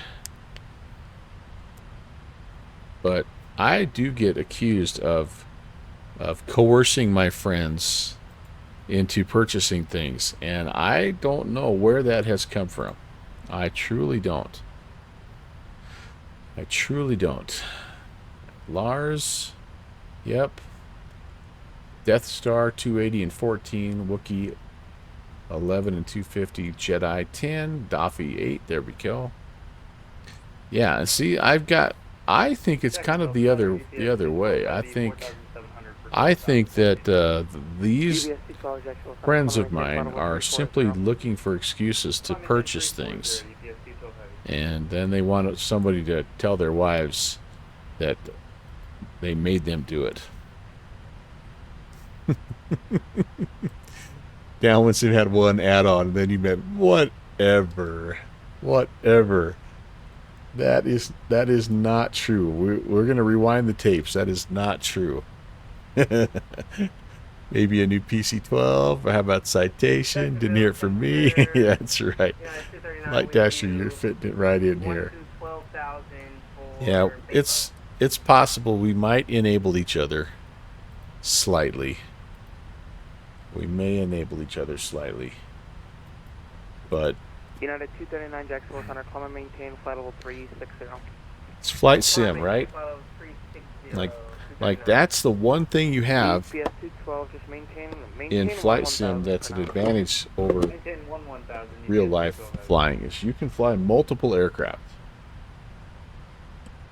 but I do get accused of coercing my friends into purchasing things, and I don't know where that has come from. I truly don't. I truly don't. Lars, yep. Death Star 280 and 14, Wookiee 11 and 250, Jedi 10, Daffy 8. There we go. Yeah, and see, I think it's kind of the other way. I think that these friends of mine are simply looking for excuses to purchase things, and then they want somebody to tell their wives that they made them do it. Down once you had one add-on, and then you meant whatever. That is not true. We're gonna rewind the tapes. That is not true. Maybe a new PC-12. How about citation? Didn't hear it from me. Yeah, that's right. Light Dasher, you're fitting it right in here. Yeah, it's possible we might enable each other slightly. We may enable each other slightly, but United 239 Jacksonville Center, climb and maintain flight level 360. it's flight sim, right? Like that's the one thing you have in flight sim that's an advantage over real life flying, is you can fly multiple aircraft.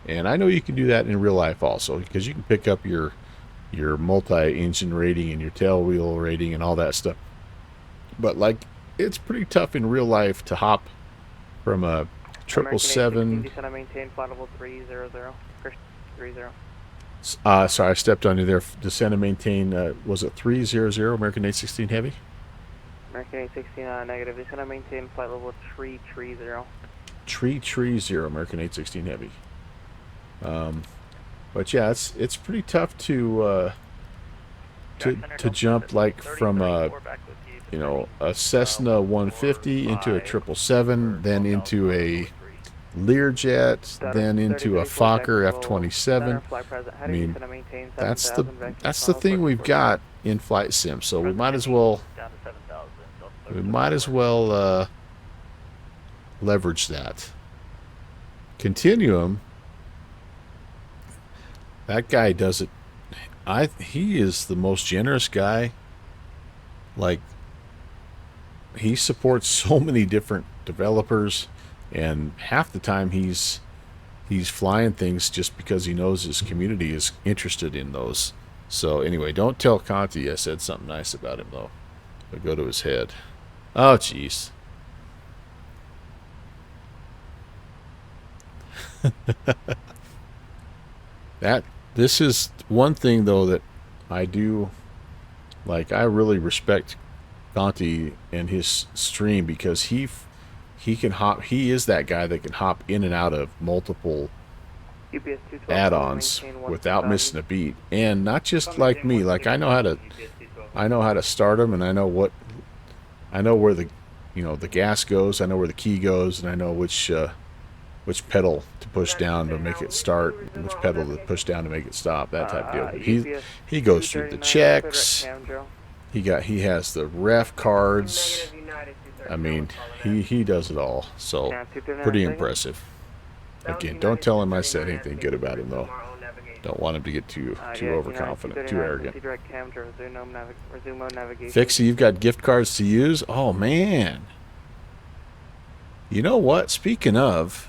And I know you can do that in real life also, because you can pick up your multi-engine rating and your tail wheel rating and all that stuff. But like, it's pretty tough in real life to hop from a 777. Sorry, I stepped on you there. Descend and maintain. Was it 300? American 816 Heavy. American 816 negative. Descend and maintain flight level 330. 330 American 816 Heavy. But yeah, it's pretty tough to jump like from a Cessna 150 into a 777, then into a Learjet, then into a Fokker F-27. I mean, that's the thing we've got in flight sim. So we might as well leverage that. Continuum. That guy does it. He is the most generous guy. Like, he supports so many different developers, and half the time he's flying things just because he knows his community is interested in those. So anyway, don't tell Conti I said something nice about him though. It'll go to his head. Oh jeez. This is one thing though that I do like. I really respect Conti and his stream, because he can hop. He is that guy that can hop in and out of multiple add-ons without missing a beat, and not just like me. Like I know how to start them, and I know where the the gas goes. I know where the key goes, and I know which pedal to push down to make it start, and which pedal to push down to make it stop, that type of deal. But he goes through the checks. He has the ref cards. I mean, he does it all. So pretty impressive. Again, don't tell him I said anything good about him though. Don't want him to get too overconfident, too arrogant. Fixie, you've got gift cards to use? Oh man. You know what? Speaking of,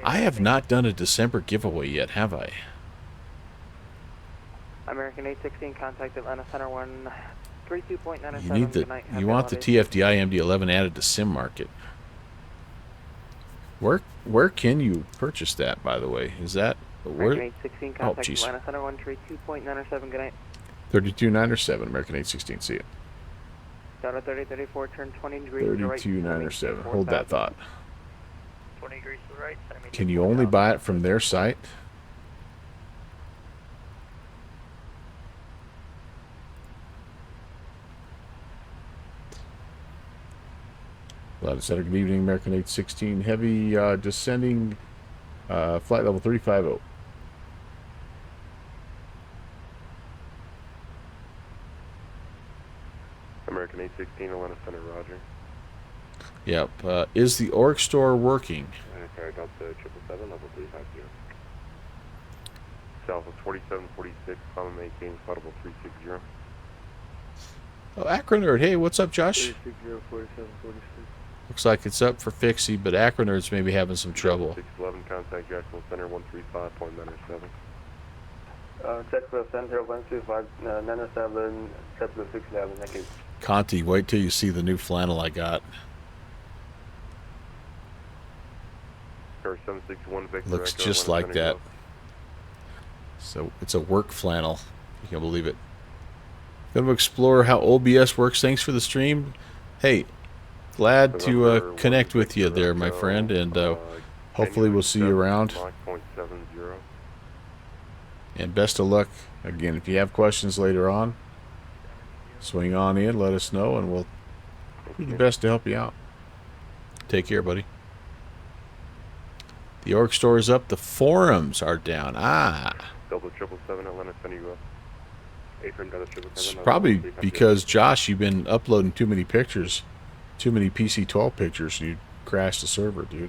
I have not done a December giveaway yet, have I? American 816, contact Atlanta Center 132.97. You want the TFDI MD-11 added to Sim Market. Where can you purchase that, by the way? Is that American 816, contact Atlanta Center 132.97. Good night. 32907 American 816. See it. Delta 3034, turn 20 degrees. 32907. Hold that thought. 20 degrees to the right. Can you only buy it from their site? Atlanta Center, good evening, American 816 Heavy, descending, flight level 350. American 816, Atlanta Center, roger. Yep. Is the org store working? Sorry, Delta 777, level 350. South of 4746, climb and maintain flight level 360. Oh, Acronerd. Hey, what's up, Josh? 360, 4746. Looks like it's up for Fixie, but Acronerd's maybe having some trouble. 611, contact Jacksonville Center 135.97. Jacksonville Center 135.97, Jacksonville 611, thank you. Conti, wait till you see the new flannel I got. Car 761, Victor. Looks Echo, just Atlanta like Center, that. So it's a work flannel. You can believe it. Going to explore how OBS works. Thanks for the stream. Hey, glad to connect with you there, my friend, and hopefully we'll see you around. And best of luck. Again, if you have questions later on, swing on in, let us know, and we'll do the best to help you out. Take care, buddy. The org store is up. The forums are down. Double 777, Atlanta Center, you up. It's probably because, Josh, you've been uploading too many pictures, too many PC-12 pictures, and you crashed the server, dude.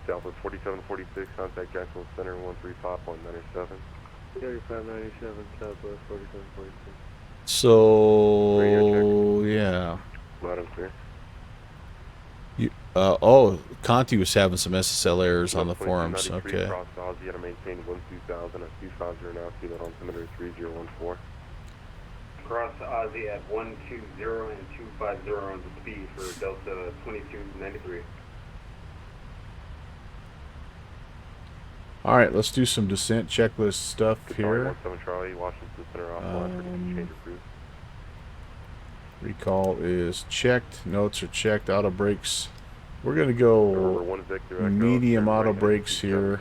Southwest 4746, contact Jacksonville Center 135.97. 3597, Southwest 4746. So, yeah. Loud and clear. Oh, Conti was having some SSL errors on the forums. Okay. Cross Ozzy at a maintain 12000 at 250 now, see that on altimeter 3014. Cross Ozzy at 120 and 250 on the speed for Delta 2293. All right, let's do some descent checklist stuff here. 17 Charlie, Washington Center offline for change of crew. Recall is checked. Notes are checked. Auto brakes. We're going to go medium auto brakes here.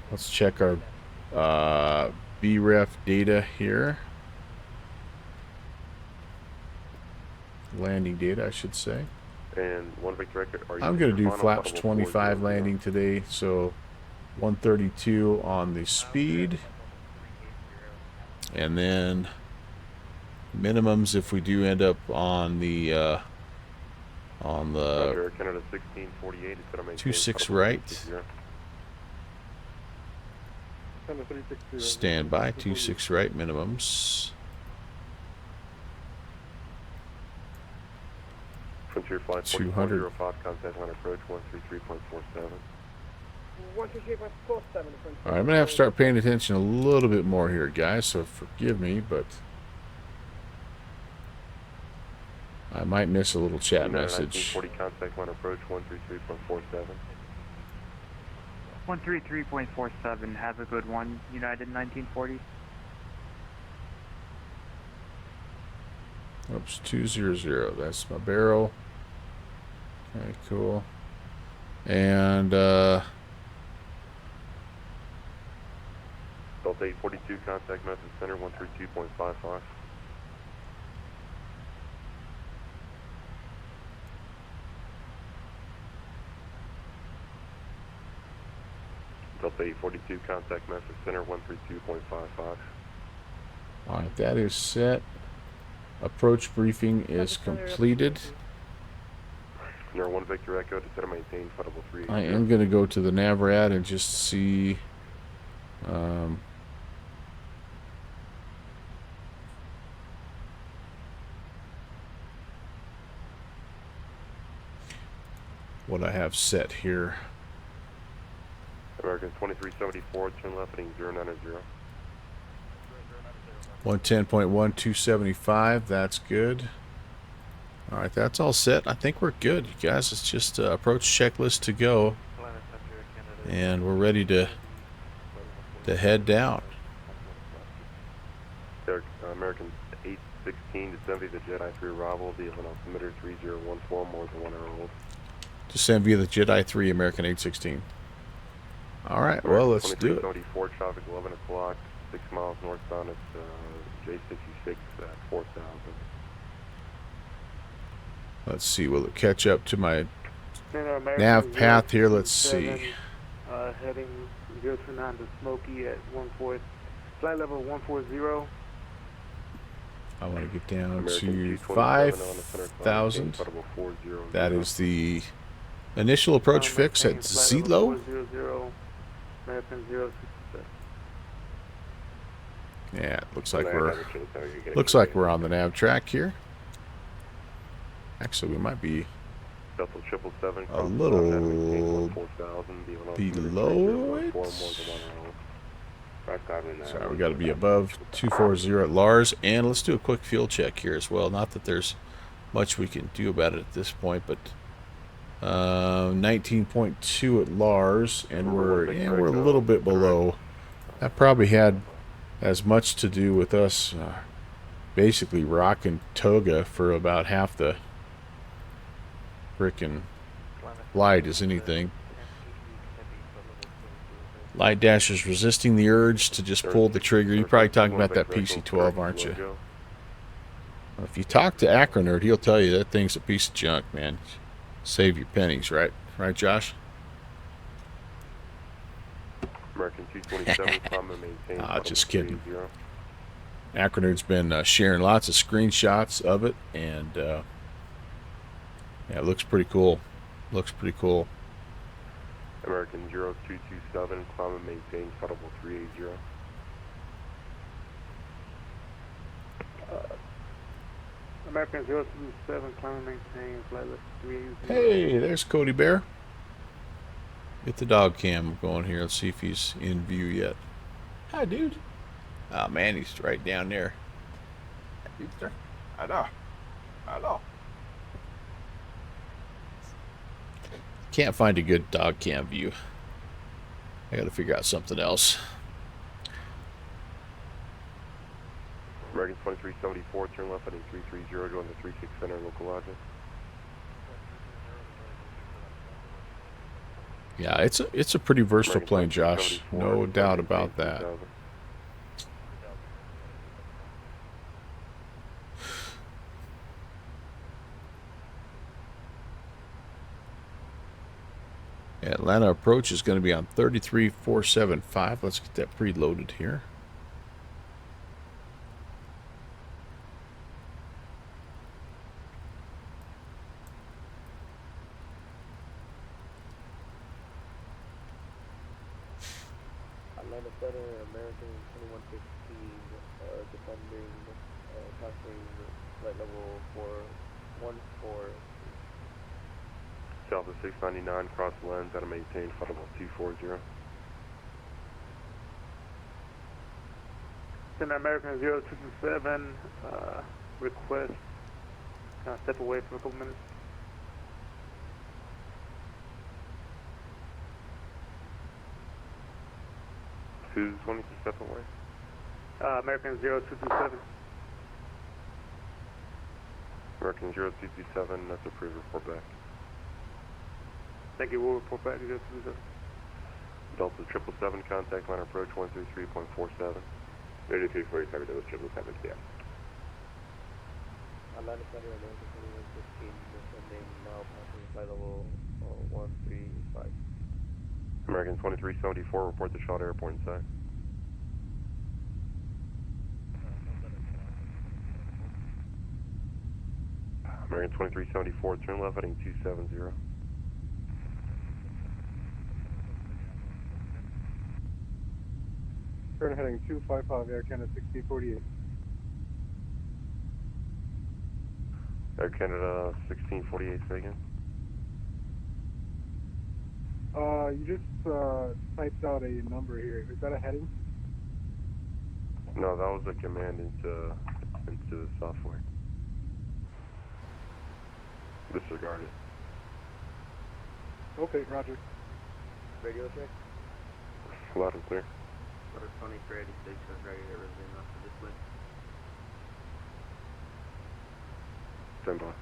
Let's check our BREF data here. Landing data, I should say. And one Victor record. I'm going to do flaps 25 landing today, so 132 on the speed. And then minimums if we do end up on the 26 right. Stand by 26 right minimums. Frontier flight 200. contact line approach 133.47. 133.47. All right, I'm gonna have to start paying attention a little bit more here, guys. So forgive me, but I might miss a little chat message. 40 contact line approach 133.47. 133.47. Have a good one, United 1940. Oops, 200. That's my barrel. Okay, cool. And Delta 842 contact message center 132.55. Delta 842 contact message center 132.55. all right, that is set. Approach briefing is completed. Number 1 Victor Echo to set and maintain flight level 3. I am going to go to the NAVRAD and just see what I have set here. American 2374, turn left heading 090. 110.1275, that's good. All right, that's all set. I think we're good, you guys. It's just approach checklist to go, and we're ready to head down. American 816 to 70, the Jedi 3 arrival, vehicle altimeter 3014, more than 1 hour old. Descend via the Jedi 3, American 816. All right, well, let's do it. 24 traffic, 11 o'clock, 6 miles northbound at J66 at 4,000. Let's see, will it catch up to my Center American nav path here? Let's 027, see. Heading 029 to Smoky at 14, flight level 140. I want to get down American to 227 on the center climb, 5,000. Incredible 400. That is the initial approach fix at Zelo. 400, American 067. Yeah, it looks like we're on the nav track here. Actually, we might be Delta 777, a little 4,000, below it. Sorry, we got to be above 240 at Lars, and let's do a quick fuel check here as well. Not that there's much we can do about it at this point, but 19.2 at Lars, and we're a little bit below. That probably had as much to do with us basically rocking toga for about half the frickin' flight as anything. Light Dash is resisting the urge to just pull the trigger. You're probably talking about that PC-12, aren't you? If you talk to Acronerd, he'll tell you that thing's a piece of junk, man. Save your pennies, right? Right, Josh? American 227, common maintain. Just kidding. Acronerd's been sharing lots of screenshots of it, and yeah, it looks pretty cool. Looks pretty cool. American 0227, climb and maintain, credible 380. American 027, climb and maintain, flight level 380. Hey, there's Cody Bear. Get the dog cam going here. Let's see if he's in view yet. Hi, dude. Oh, man, he's right down there. I know. Can't find a good dog cam view. I gotta figure out something else. American 2374, turn left heading 330, going to 36 center, localizer. Yeah, it's a pretty versatile plane, Josh. No doubt about that. Atlanta approach is going to be on 33475. Let's get that preloaded here. Atlanta Center, American 2115, defending, passing flight level 414. Delta 699, cross lens, out of maintain, flight level 240. Center American 0227, request, can I step away for a couple minutes? Who's wanting to step away? American 0227. American 0227, that's approved, report back. Thank you, we'll report back to 0227. Delta 777, contact line approach 133.47. 3347, Delta 777, yeah. Atlanta Center, American 2115, descending now, passing flight level 135. American 2374, report the shot airport in sight. American 2374, turn left heading 270. Turn heading 255, Air Canada 1648. Air Canada 1648, say again. You just typed out a number here. Is that a heading? No, that was a command into the software. Disregard it. Okay, roger. Radio check. Loud and clear. Order 2386 is ready to resume after display. Stand by.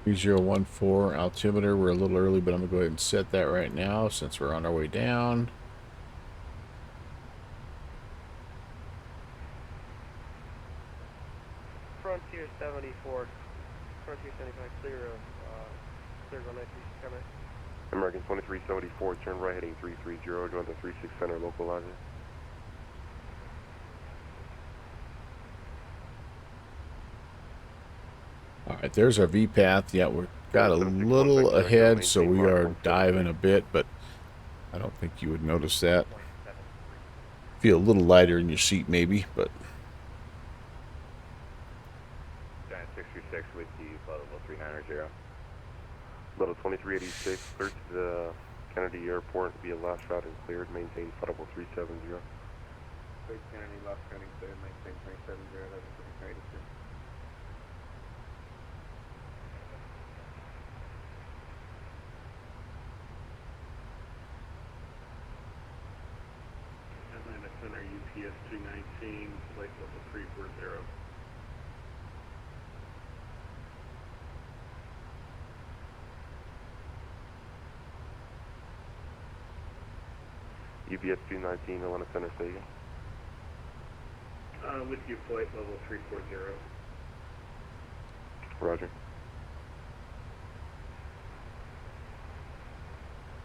3014 altimeter. We're a little early, but I'm going to go ahead and set that right now since we're on our way down. Frontier 74. Frontier 75, clear of, clear runway 36 coming. American 2374, turn right heading 330, join the 36 center localizer. All right, there's our V path. Yeah, we're got a little ahead, so we are diving a bit, but I don't think you would notice that. Feel a little lighter in your seat, maybe, but. Giant 636 with you, level 390. Level 2386, cleared to the Kennedy Airport via last route and cleared, maintain level 370. Kennedy, last routing cleared, maintain 370, level 386. Atlanta Center, UPS 219, flight level 340. UPS 219, Atlanta Center, say again. With you, flight level 340. Roger.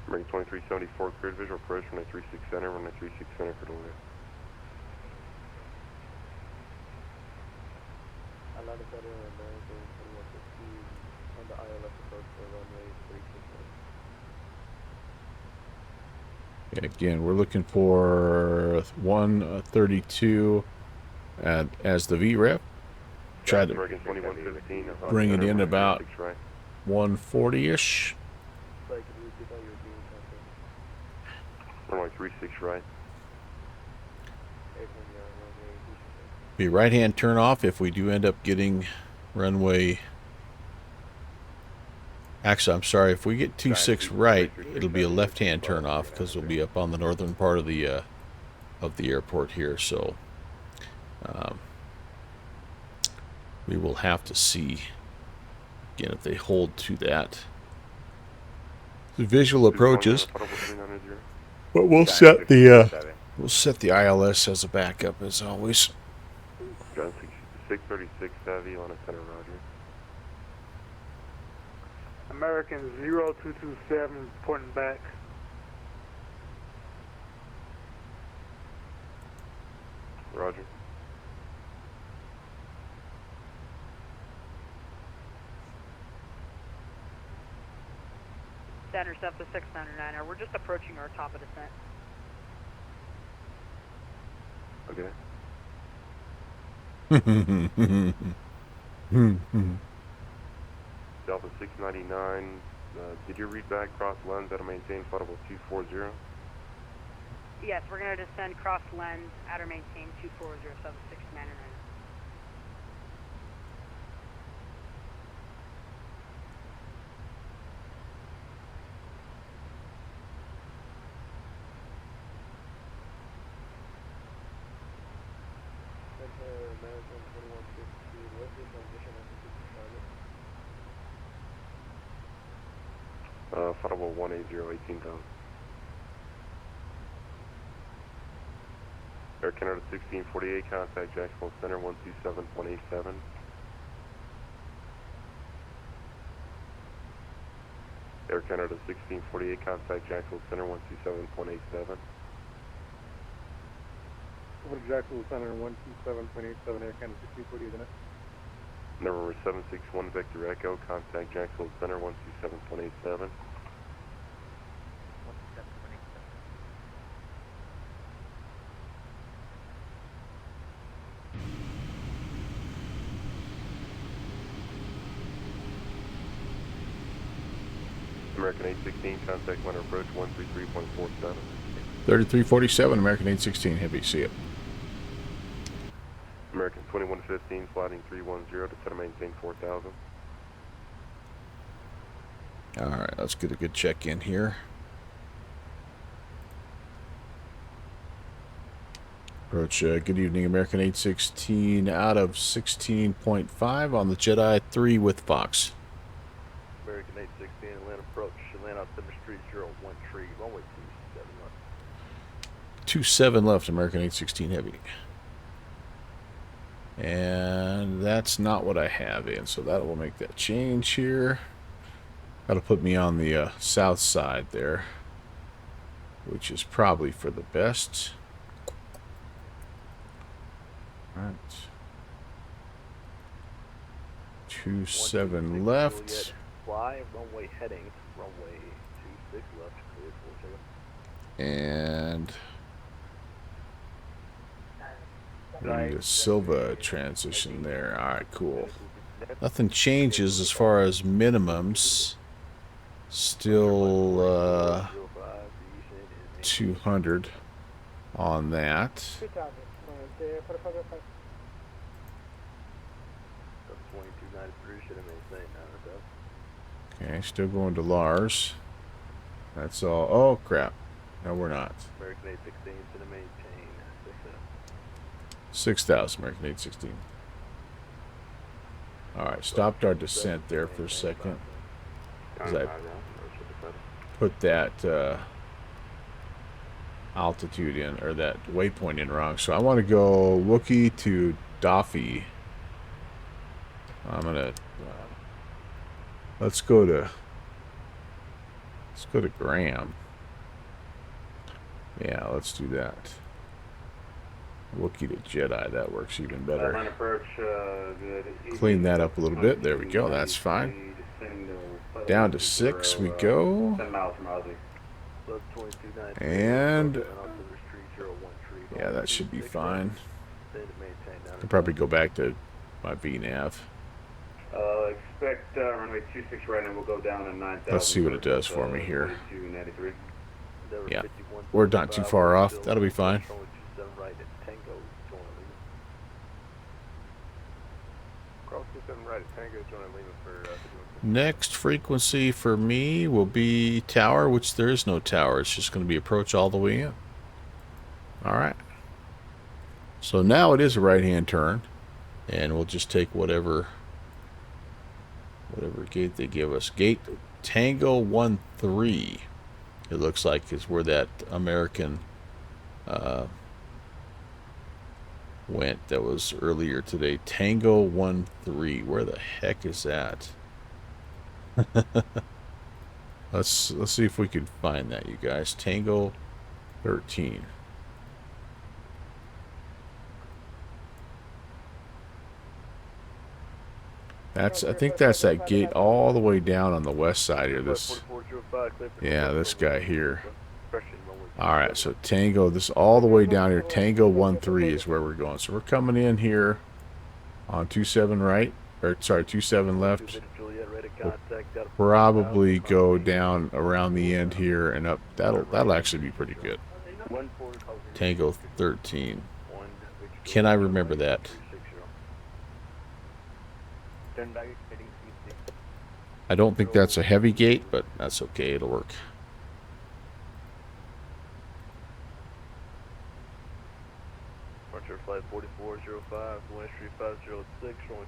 American 2374, cleared visual approach, runway 36 center, runway 36 center for delay. Atlanta Center, American 2115, on the ILS approach for runway 36 center. Again, we're looking for 132 as the VREF. Try to bring it in about 140-ish. Runway 36 right. Be right-hand turn off if we do end up getting runway. Actually, I'm sorry. If we get 26 right, it'll be a left-hand turn off because we'll be up on the northern part of the airport here. So we will have to see again if they hold to that. The visual approaches, but we'll set the ILS as a backup as always. 636 heavy on a center, roger. American 0227 reporting back. Roger. Intercept the 699er. We're just approaching our top of descent. Okay. Delta 699, did you read back cross lens at a maintain flight level 240? Yes, we're going to descend cross lens at or maintain 2407699. American 2115, what's your transition after 60 target? Flight level 180, 18,000. Air Canada 1648, contact Jacksonville Center 127.87. Air Canada 1648, contact Jacksonville Center 127.87. Over to Jacksonville Center 127.87, Air Canada 1648, isn't it? Number 761 Victor Echo, contact Jacksonville Center 127.87. American 816, contact winter approach 133.47. 3347, American 816, heavy, see it. American 2115, sliding 310 to center maintain 4000. All right, let's get a good check in here. Approach, good evening, American 816 out of 16.5 on the Jedi 3 with Fox. American 816, Atlanta approach, Atlanta Altimeter Street 013, runway 27 left. 27 left, American 816 heavy. And that that's not what I have in, so that will make that change here. That'll put me on the south side there, which is probably for the best. Right. 27 left. Fly, runway heading, runway 26 left, clear for And we need a Silva transition there. Alright, cool. Nothing changes as far as minimums. Still 200 on that. Okay, still going to Lars. That's all. Oh, crap. No, we're not. American 816 is going to maintain 6,000, American 816. Alright, stopped our descent there for a second. As I put that altitude in, or that waypoint in wrong. So I want to go Wookiee to Daffy. I'm going to... Let's go to Graham. Yeah, let's do that. Wookiee to Jedi, that works even better. Clean that up a little bit. There we go. That's fine. Down to 6 we go. And yeah, that should be fine. I'll probably go back to my VNav. Expect runway 26 right, and we'll go down to 9,000. Let's see what it does for me here. Yeah, we're not too far off. That'll be fine. Next frequency for me will be tower, which there is no tower. It's just going to be approach all the way in. Alright. So now it is a right-hand turn. And we'll just take whatever gate they give us. Gate Tango 13. It looks like is where that American went. That was earlier today. Tango 13. Where the heck is that? Let's see if we can find that, you guys. Tango 13. I think that's that gate all the way down on the west side here. This, yeah, this guy here. All right, so Tango, this all the way down here. Tango 13 is where we're going. So we're coming in here on 27 right, or sorry, 27 left. We'll probably go down around the end here and up. That'll actually be pretty good. Tango 13. Can I remember that? I don't think that's a heavy gate, but that's okay. It'll work. Departure flight 4405, West Street 506, runway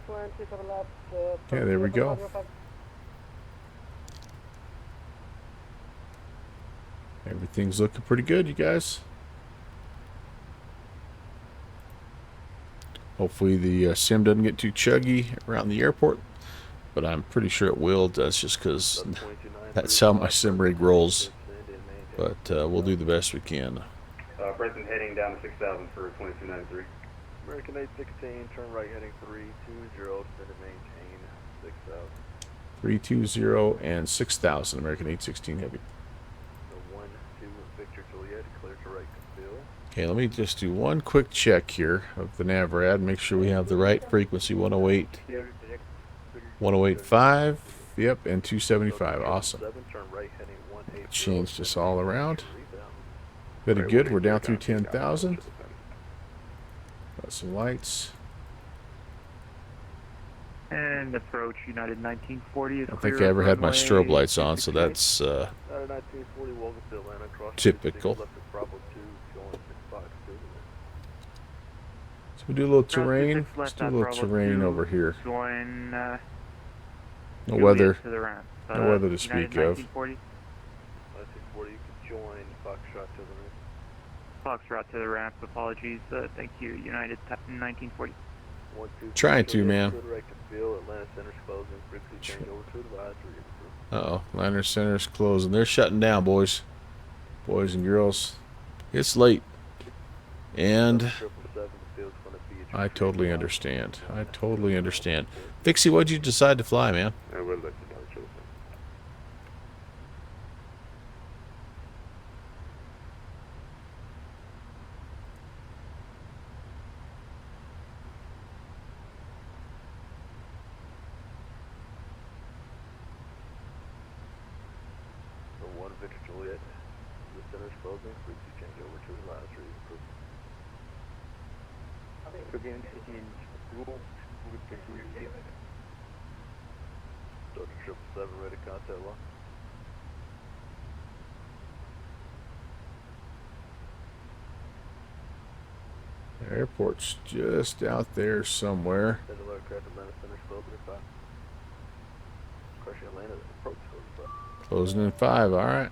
27 left, Okay, there we go. Everything's looking pretty good, you guys. Hopefully the sim doesn't get too chuggy around the airport, but I'm pretty sure it will. That's just because that's how my sim rig rolls. But we'll do the best we can. Present heading down to 6,000 for 2293. American 816, turn right heading 320, send to maintain 6,000. 320 and 6,000, American 816 heavy. So 12 Victor Juliet, clear to right to fill. Okay, let me just do one quick check here of the NAVRAD. Make sure we have the right frequency, 108, 108.5, yep, and 275. Awesome. Changed us all around. Very good. We're down through 10,000. Got some lights. And approach United 1940 is I don't think I ever had my strobe lights on, so that's typical. So we do a little terrain. Let's do a little terrain over here. No weather. No weather to speak of. You can join Foxtrot to the Foxtrot to the ramp. Apologies. Thank you, United 1940. Trying to, man. Atlanta Center's closing. Frequency change over to advisory. Uh-oh. Atlanta Center's closing. They're shutting down, boys. Boys and girls. It's late. And I totally understand. I totally understand. Fixie, what'd you decide to fly, man? I would like to touch it. So 1 Victor Juliet. The center's closing. Frequency change over to advisory. Again, taking rule with the Delta 777 ready contact lock. The airport's just out there somewhere. Central aircraft Atlanta Center's closing at 5. Crushing Atlanta approach closing 5. Closing in 5, alright.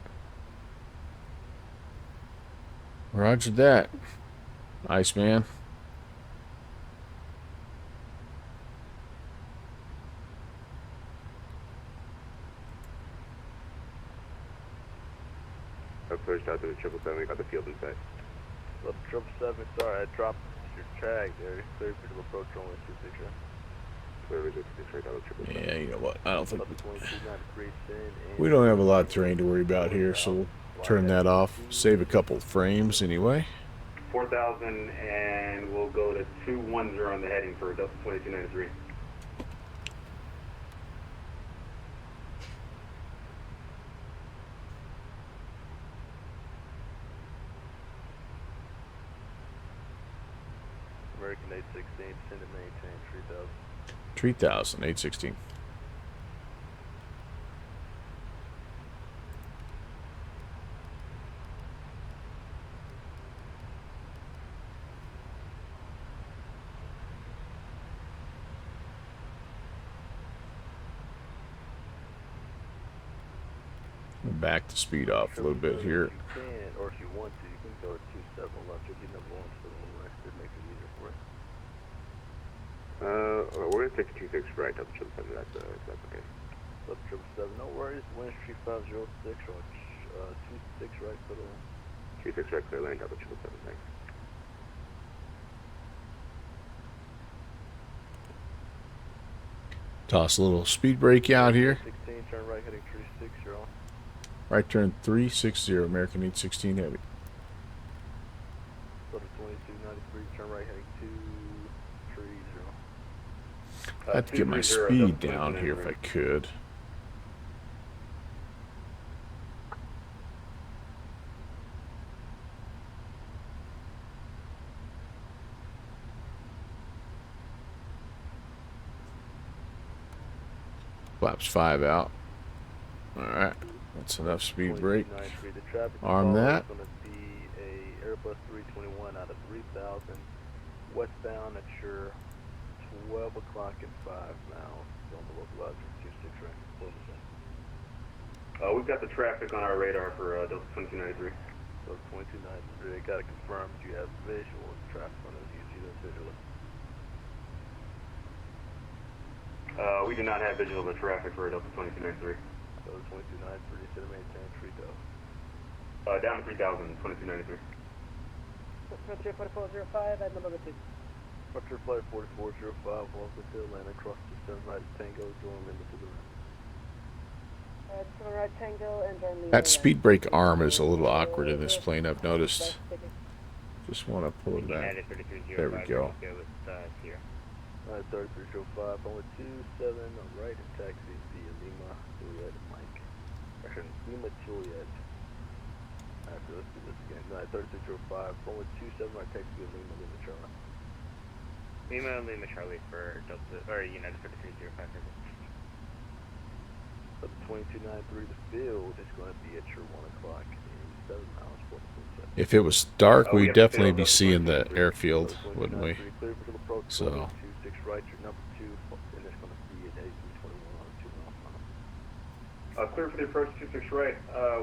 Roger that. Iceman. I pushed out to the 777. We got the field in sight. 777, sorry, I dropped your tag there. Clear visual approach only 26 right. Clear visual 26 right out of 777. Yeah, you know what? I don't think 2293 sin. we don't have a lot of terrain to worry about here, so we'll turn that off. Save a couple frames anyway. 4,000, and we'll go to 210 on the heading for Delta 2293. American 816, send and maintain 3000. 3,000, 816. Back to speed off a little bit here. If you can, or if you want to, you can go to 27 left. You'll be number 1 for the one right. It makes it easier for you. We're gonna take the 26 right out the 777. That's okay. Up 777, no worries. Wind Street 506 or 26 right for the 26 right, clear lane, out the 777. Thanks. Toss a little speed brake out here. 16, turn right heading 36, you're on. Right turn 360, American 816 heavy. Go to 2293, turn right heading 230. I'd have to get my speed down here if I could. Flaps 5 out. Alright, that's enough speed brake. Arm that. It's going to be a Airbus 321 out of 3000 westbound at your 12 o'clock and 5 miles on the localizer 26 right. We've got the traffic on our radar for Delta 2293. Delta 2293, got to confirm if you have visual traffic on those. You see those visually. We do not have visual of the traffic for Delta 2293. Delta 2293, to maintain 3000. Down to 3,000, 2293. Frontier 4405 at number 2. Frontier Flight 4405, welcome to Atlanta, cross to 7 right Tango, join limit to the right. 7 right Tango and join me. That speed brake arm is a little awkward in this plane, I've noticed. Just want to pull it back. There we go. Alright, 3305, only 27 right and taxi via Lima, Juliet, Mike. Actually, Lima, Juliet. After, let's do this again. Alright, 3305, only 27 right taxi via Lima, Lima, Charlie. Lima, Charlie for Delta, or United 3305. But the 2293, the field is going to be at your 1 o'clock in 7 miles, 4.7. If it was dark, we'd definitely be seeing the airfield, wouldn't we? So. Right, your number 2, and it's going to be at 1821 on a 2 mile. Clear for the approach 26 right.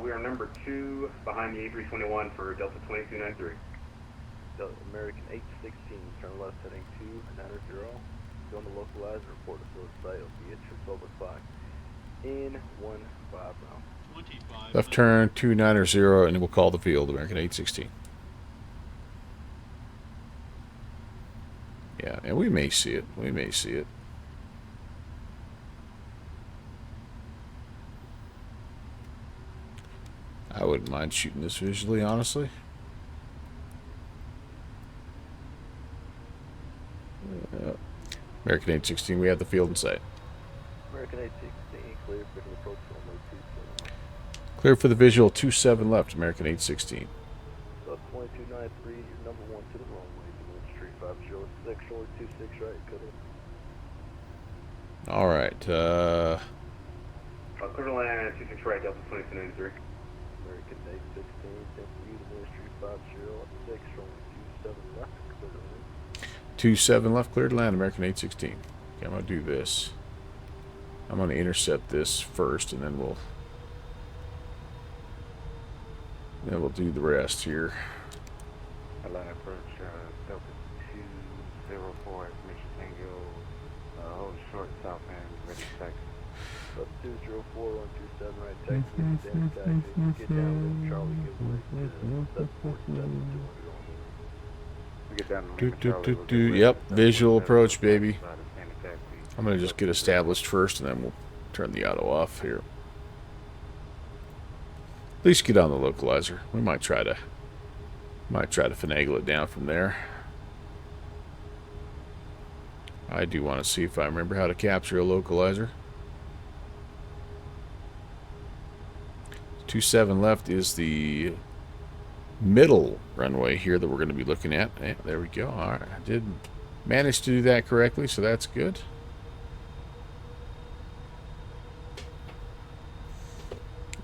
We are number 2 behind the A321 for Delta 2293. American 816, turn left heading 290. Go on the localizer, report to field site. It'll be at your 12 o'clock in 15 round. Left turn 290, and we'll call the field, American 816. Yeah, and we may see it. We may see it. I wouldn't mind shooting this visually, honestly. American 816, we have the field in sight. American 816, clear for the approach runway 27. Clear for the visual 27 left, American 816. So 2293, your number 1 to the runway, Wind Street 506, short 26 right, cut it. All right. Clear to land 26 right, Delta 2293. American 816, send for you to Wind Street 506, short 27 left, clear to land. 27 left, clear to land, American 816. Okay, I'm going to do this. I'm going to intercept this first, and then we'll do the rest here. Atlanta approach, Delta 204, Mission Tango, hold short south end, ready to taxi. Delta 204, 127 right, taxi, stand taxi, get down to Charlie, give way to 747, 200 on. We get down to Yep, visual approach, baby. I'm going to just get established first, and then we'll turn the auto off here. At least get on the localizer. We might try to finagle it down from there. I do want to see if I remember how to capture a localizer. 27 left is the middle runway here that we're going to be looking at. Yeah, there we go. All right, I did manage to do that correctly, so that's good.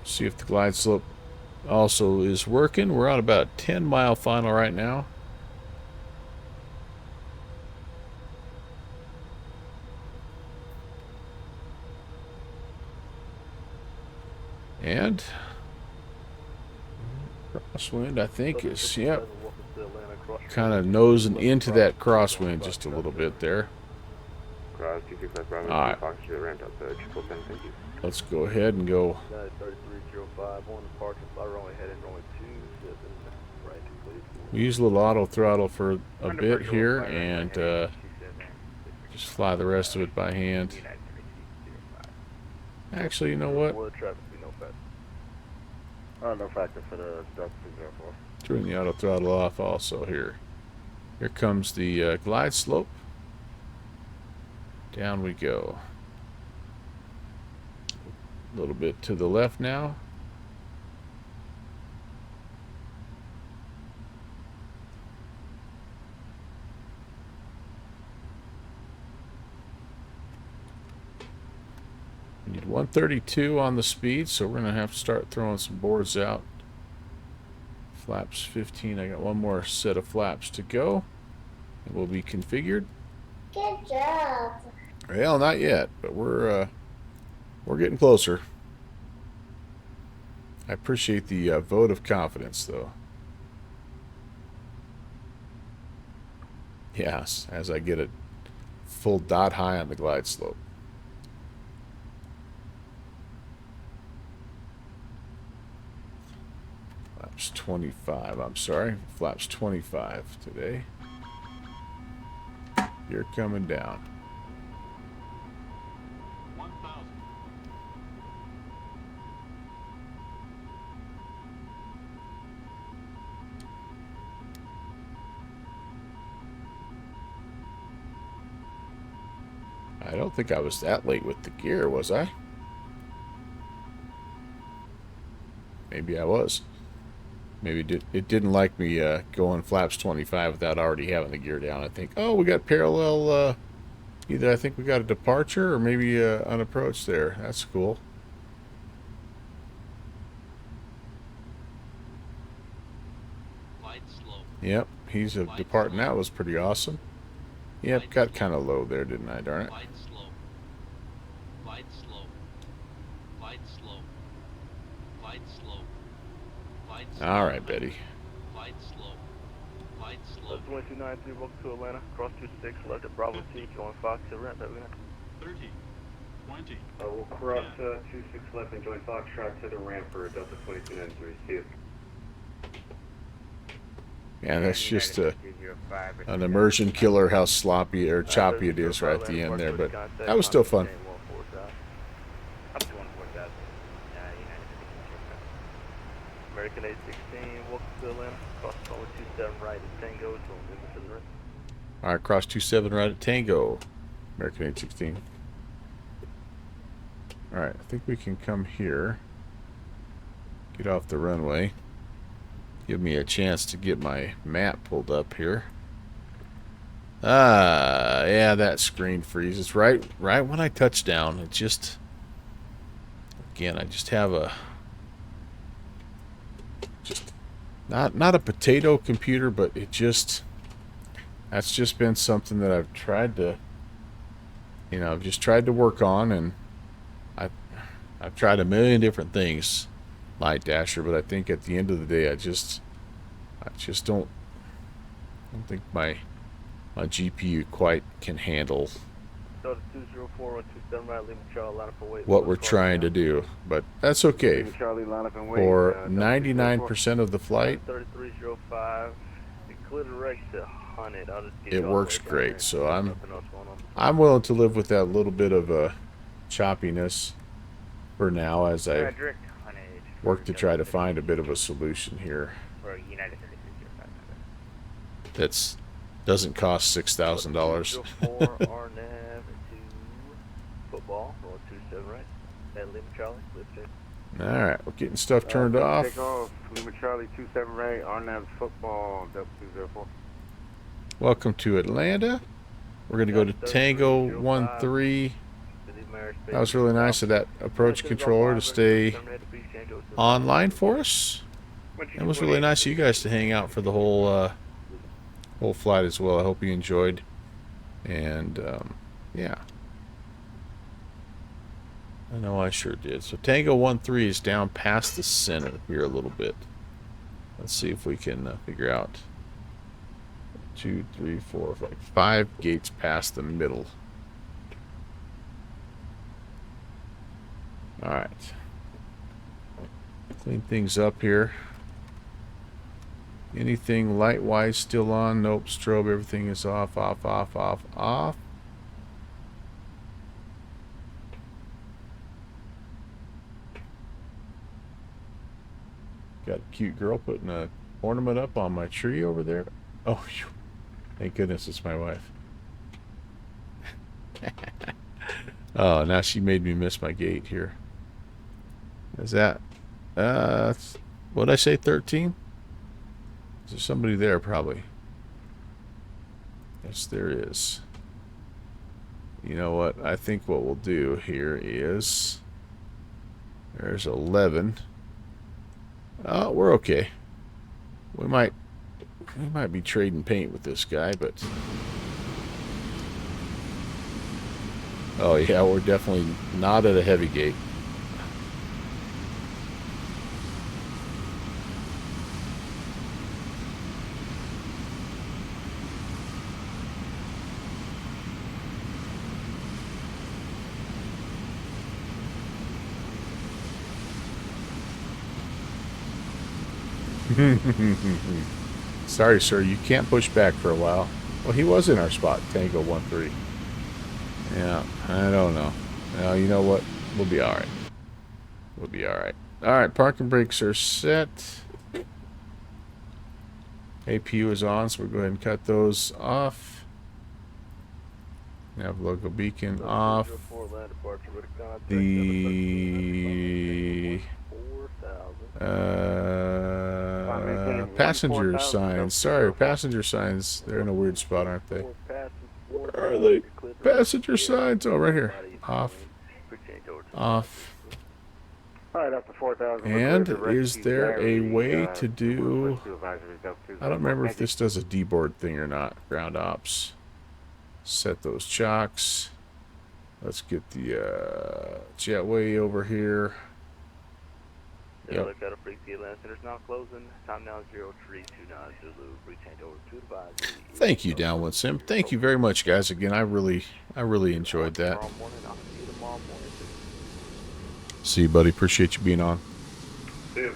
See if the glide slope also is working. We're on about a 10-mile final right now. And crosswind, I think, is, yep, kind of nosing into that crosswind just a little bit there. Alright, let's go ahead and go. 3305 on the parking spot, runway heading runway 27 right, clear. We use a little auto throttle for a bit here, and just fly the rest of it by hand. Actually, you know what? No factor for the Delta 204. Turn the auto throttle off also here. Here comes the glide slope. Down we go. A little bit to the left now. We need 132 on the speed, so we're going to have to start throwing some boards out. Flaps 15. I got one more set of flaps to go. It will be configured. Good job. Well, not yet, but we're getting closer. I appreciate the vote of confidence, though. Yes, as I get a full dot high on the glide slope. Flaps 25, I'm sorry. Flaps 25 today. You're coming down. I don't think I was that late with the gear, was I? Maybe I was. Maybe it didn't like me going flaps 25 without already having the gear down. I think, oh, we got parallel, either I think we got a departure or maybe an approach there. That's cool. Yep, he's departing. That was pretty awesome. Yep, got kind of low there, didn't I? Darn it. All right, Betty. Left 2293, welcome to Atlanta. Cross 26, left at Bravo T, going Fox to ramp. Have a good night. 30, 20. We'll cross 26 left and join Foxtrot to the ramp for Delta 2293. See you. Yeah, that's just an immersion killer how sloppy or choppy it is right at the end there, but that was still fun. Up to 140,000. American 816, welcome to Atlanta. Cross 27 right at Tango, so moving to the right. All right, cross 27 right at Tango, American 816. All right, I think we can come here, get off the runway, give me a chance to get my map pulled up here. Yeah, that screen freezes right when I touch down. It just, again, I just have a, not a potato computer, but it just, that's just been something that I've tried to, I've just tried to work on, and I've tried a million different things, Light Dasher, but I think at the end of the day, I just don't think my GPU quite can handle what we're trying to do, but that's okay. For 99% of the flight, it works great. So I'm willing to live with that little bit of a choppiness for now as I work to try to find a bit of a solution here that's doesn't cost $6,000. Alright, we're getting stuff turned off. Take off, Lima Charlie 27 right, RNAV football, Delta 204. Welcome to Atlanta. We're going to go to Tango 13. That was really nice of that approach controller to stay online for us. It was really nice of you guys to hang out for the whole flight as well. I hope you enjoyed. And yeah, I know I sure did. So Tango 13 is down past the center here a little bit. Let's see if we can figure out 2, 3, 4, 5 gates past the middle. All right, clean things up here. Anything light-wise still on? Nope. Strobe, everything is off, off, off, off, off. Got a cute girl putting a ornament up on my tree over there. Oh, thank goodness it's my wife. Oh, now she made me miss my gate here. Is that, what'd I say, 13? Is there somebody there, probably? Yes, there is. You know what? I think what we'll do here is... There's 11. Oh, we're okay. We might be trading paint with this guy, but... Oh, yeah, we're definitely not at a heavy gate. Sorry, sir, you can't push back for a while. Well, he was in our spot, Tango 13. Yeah, I don't know. Well, you know what? We'll be alright. We'll be alright. Alright, parking brakes are set. APU is on, so we'll go ahead and cut those off. Nav logo beacon off. The passenger signs. Sorry, passenger signs. They're in a weird spot, aren't they? Where are they? Passenger signs. Oh, right here. Off. Off. Alright, up to 4,000. And is there a way to do... I don't remember if this does a D-board thing or not. Ground ops. Set those chocks. Let's get the jetway over here. Take a look at a frequency. Atlanta Center's now closing. Time now 0329 Zulu. Retained over 2 to 5. Thank you, Downwind Sim. Thank you very much, guys. Again, I really enjoyed that. Tomorrow morning. I'll see you tomorrow morning. See you, buddy. Appreciate you being on. See you.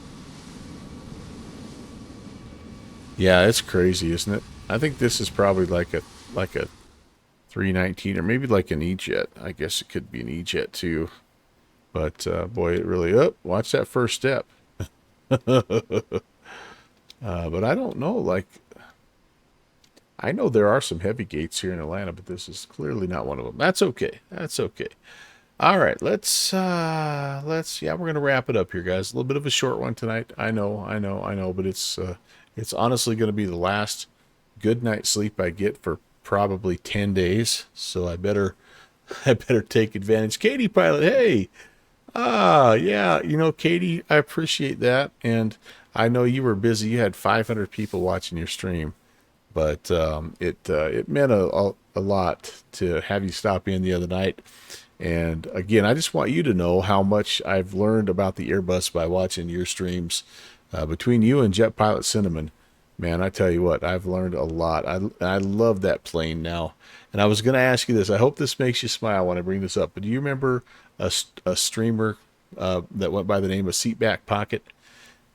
Yeah, it's crazy, isn't it? I think this is probably like a 319 or maybe like an E-Jet. I guess it could be an E-Jet too. But boy, it really watch that first step. But I don't know, like I know there are some heavy gates here in Atlanta, but this is clearly not one of them. That's okay. That's okay. All right, let's we're going to wrap it up here, guys. A little bit of a short one tonight. I know, but it's honestly going to be the last good night's sleep I get for probably 10 days. So I better take advantage. Katie Pilot, hey. Yeah, Katie, I appreciate that. And I know you were busy. You had 500 people watching your stream, but it meant a lot to have you stop in the other night. And again, I just want you to know how much I've learned about the Airbus by watching your streams. Between you and Jet Pilot Cinnamon, man, I tell you what, I've learned a lot. I love that plane now. And I was going to ask you this. I hope this makes you smile when I bring this up. But do you remember a streamer that went by the name of Seatback Pocket?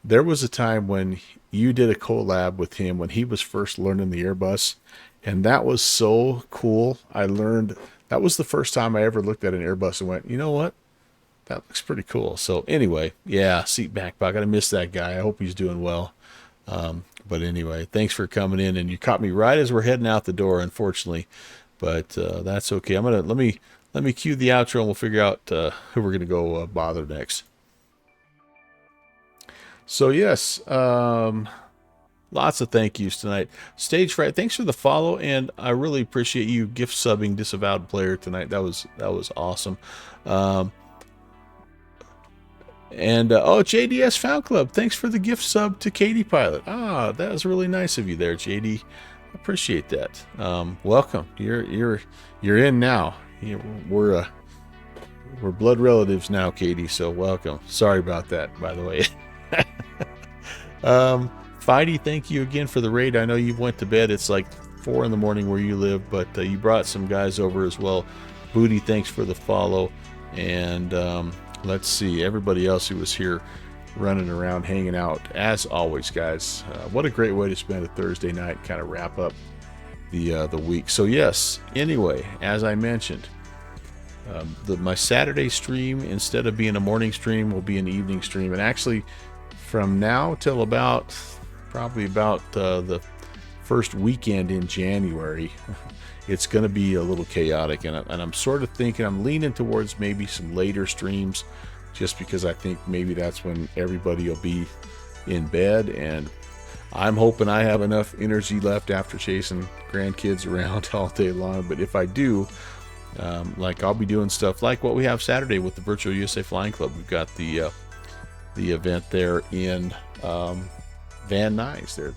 There was a time when you did a collab with him when he was first learning the Airbus. And that was so cool. That was the first time I ever looked at an Airbus and went, you know what? That looks pretty cool. So anyway, yeah, Seatback Pocket. I miss that guy. I hope he's doing well. But anyway, thanks for coming in, and you caught me right as we're heading out the door, unfortunately. But that's okay. Let me cue the outro, and we'll figure out who we're gonna go bother next. So yes, lots of thank yous tonight. Stage Fright, thanks for the follow, and I really appreciate you gift subbing Disavowed Player tonight. That was awesome. And JDS Found Club, thanks for the gift sub to Katie Pilot. That was really nice of you there, JD. Appreciate that. Welcome. You're in now. We're blood relatives now, Katie. So welcome. Sorry about that, by the way. Fidey, thank you again for the raid. I know you went to bed. It's like 4 in the morning where you live, but you brought some guys over as well. Booty, thanks for the follow. And let's see, everybody else who was here running around, hanging out. As always, guys, what a great way to spend a Thursday night, kind of wrap up the week. So yes, anyway, as I mentioned, my Saturday stream, instead of being a morning stream, will be an evening stream. And actually, from now till probably about the first weekend in January, it's going to be a little chaotic, and I'm sort of thinking, I'm leaning towards maybe some later streams, just because I think maybe that's when everybody will be in bed, and I'm hoping I have enough energy left after chasing grandkids around all day long. But if I do, like, I'll be doing stuff like what we have Saturday with the Virtual USA Flying Club. We've got the event there in Van Nuys. They're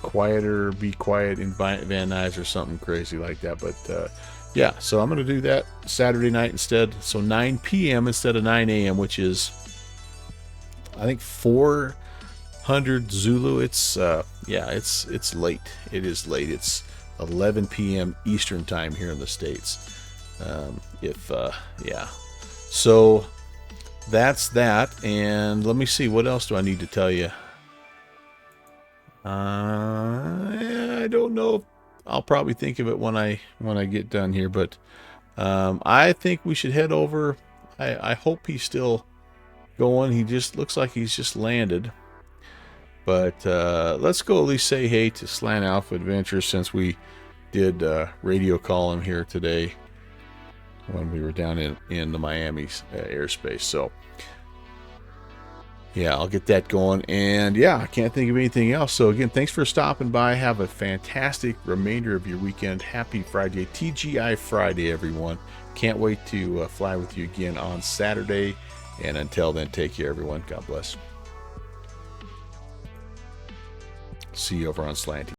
quieter, be quiet in Van Nuys or something crazy like that. But yeah, so I'm going to do that Saturday night instead. So 9 p.m. instead of 9 a.m., which is, I think, 400 Zulu. It's it's late. It is late. It's 11 p.m. Eastern time here in the States. So that's that. And let me see, what else do I need to tell you? I don't know. I'll probably think of it when I get done here, but I think we should head over. I hope he's still going. He just looks like he's just landed. But let's go at least say hey to Slant Alpha Adventures, since we did radio call him here today when we were down in the Miami airspace. So yeah, I'll get that going. And yeah, I can't think of anything else. So again, thanks for stopping by. Have a fantastic remainder of your weekend. Happy Friday, TGI Friday, everyone. Can't wait to fly with you again on Saturday. And until then, take care, everyone. God bless. See you over on Slanty.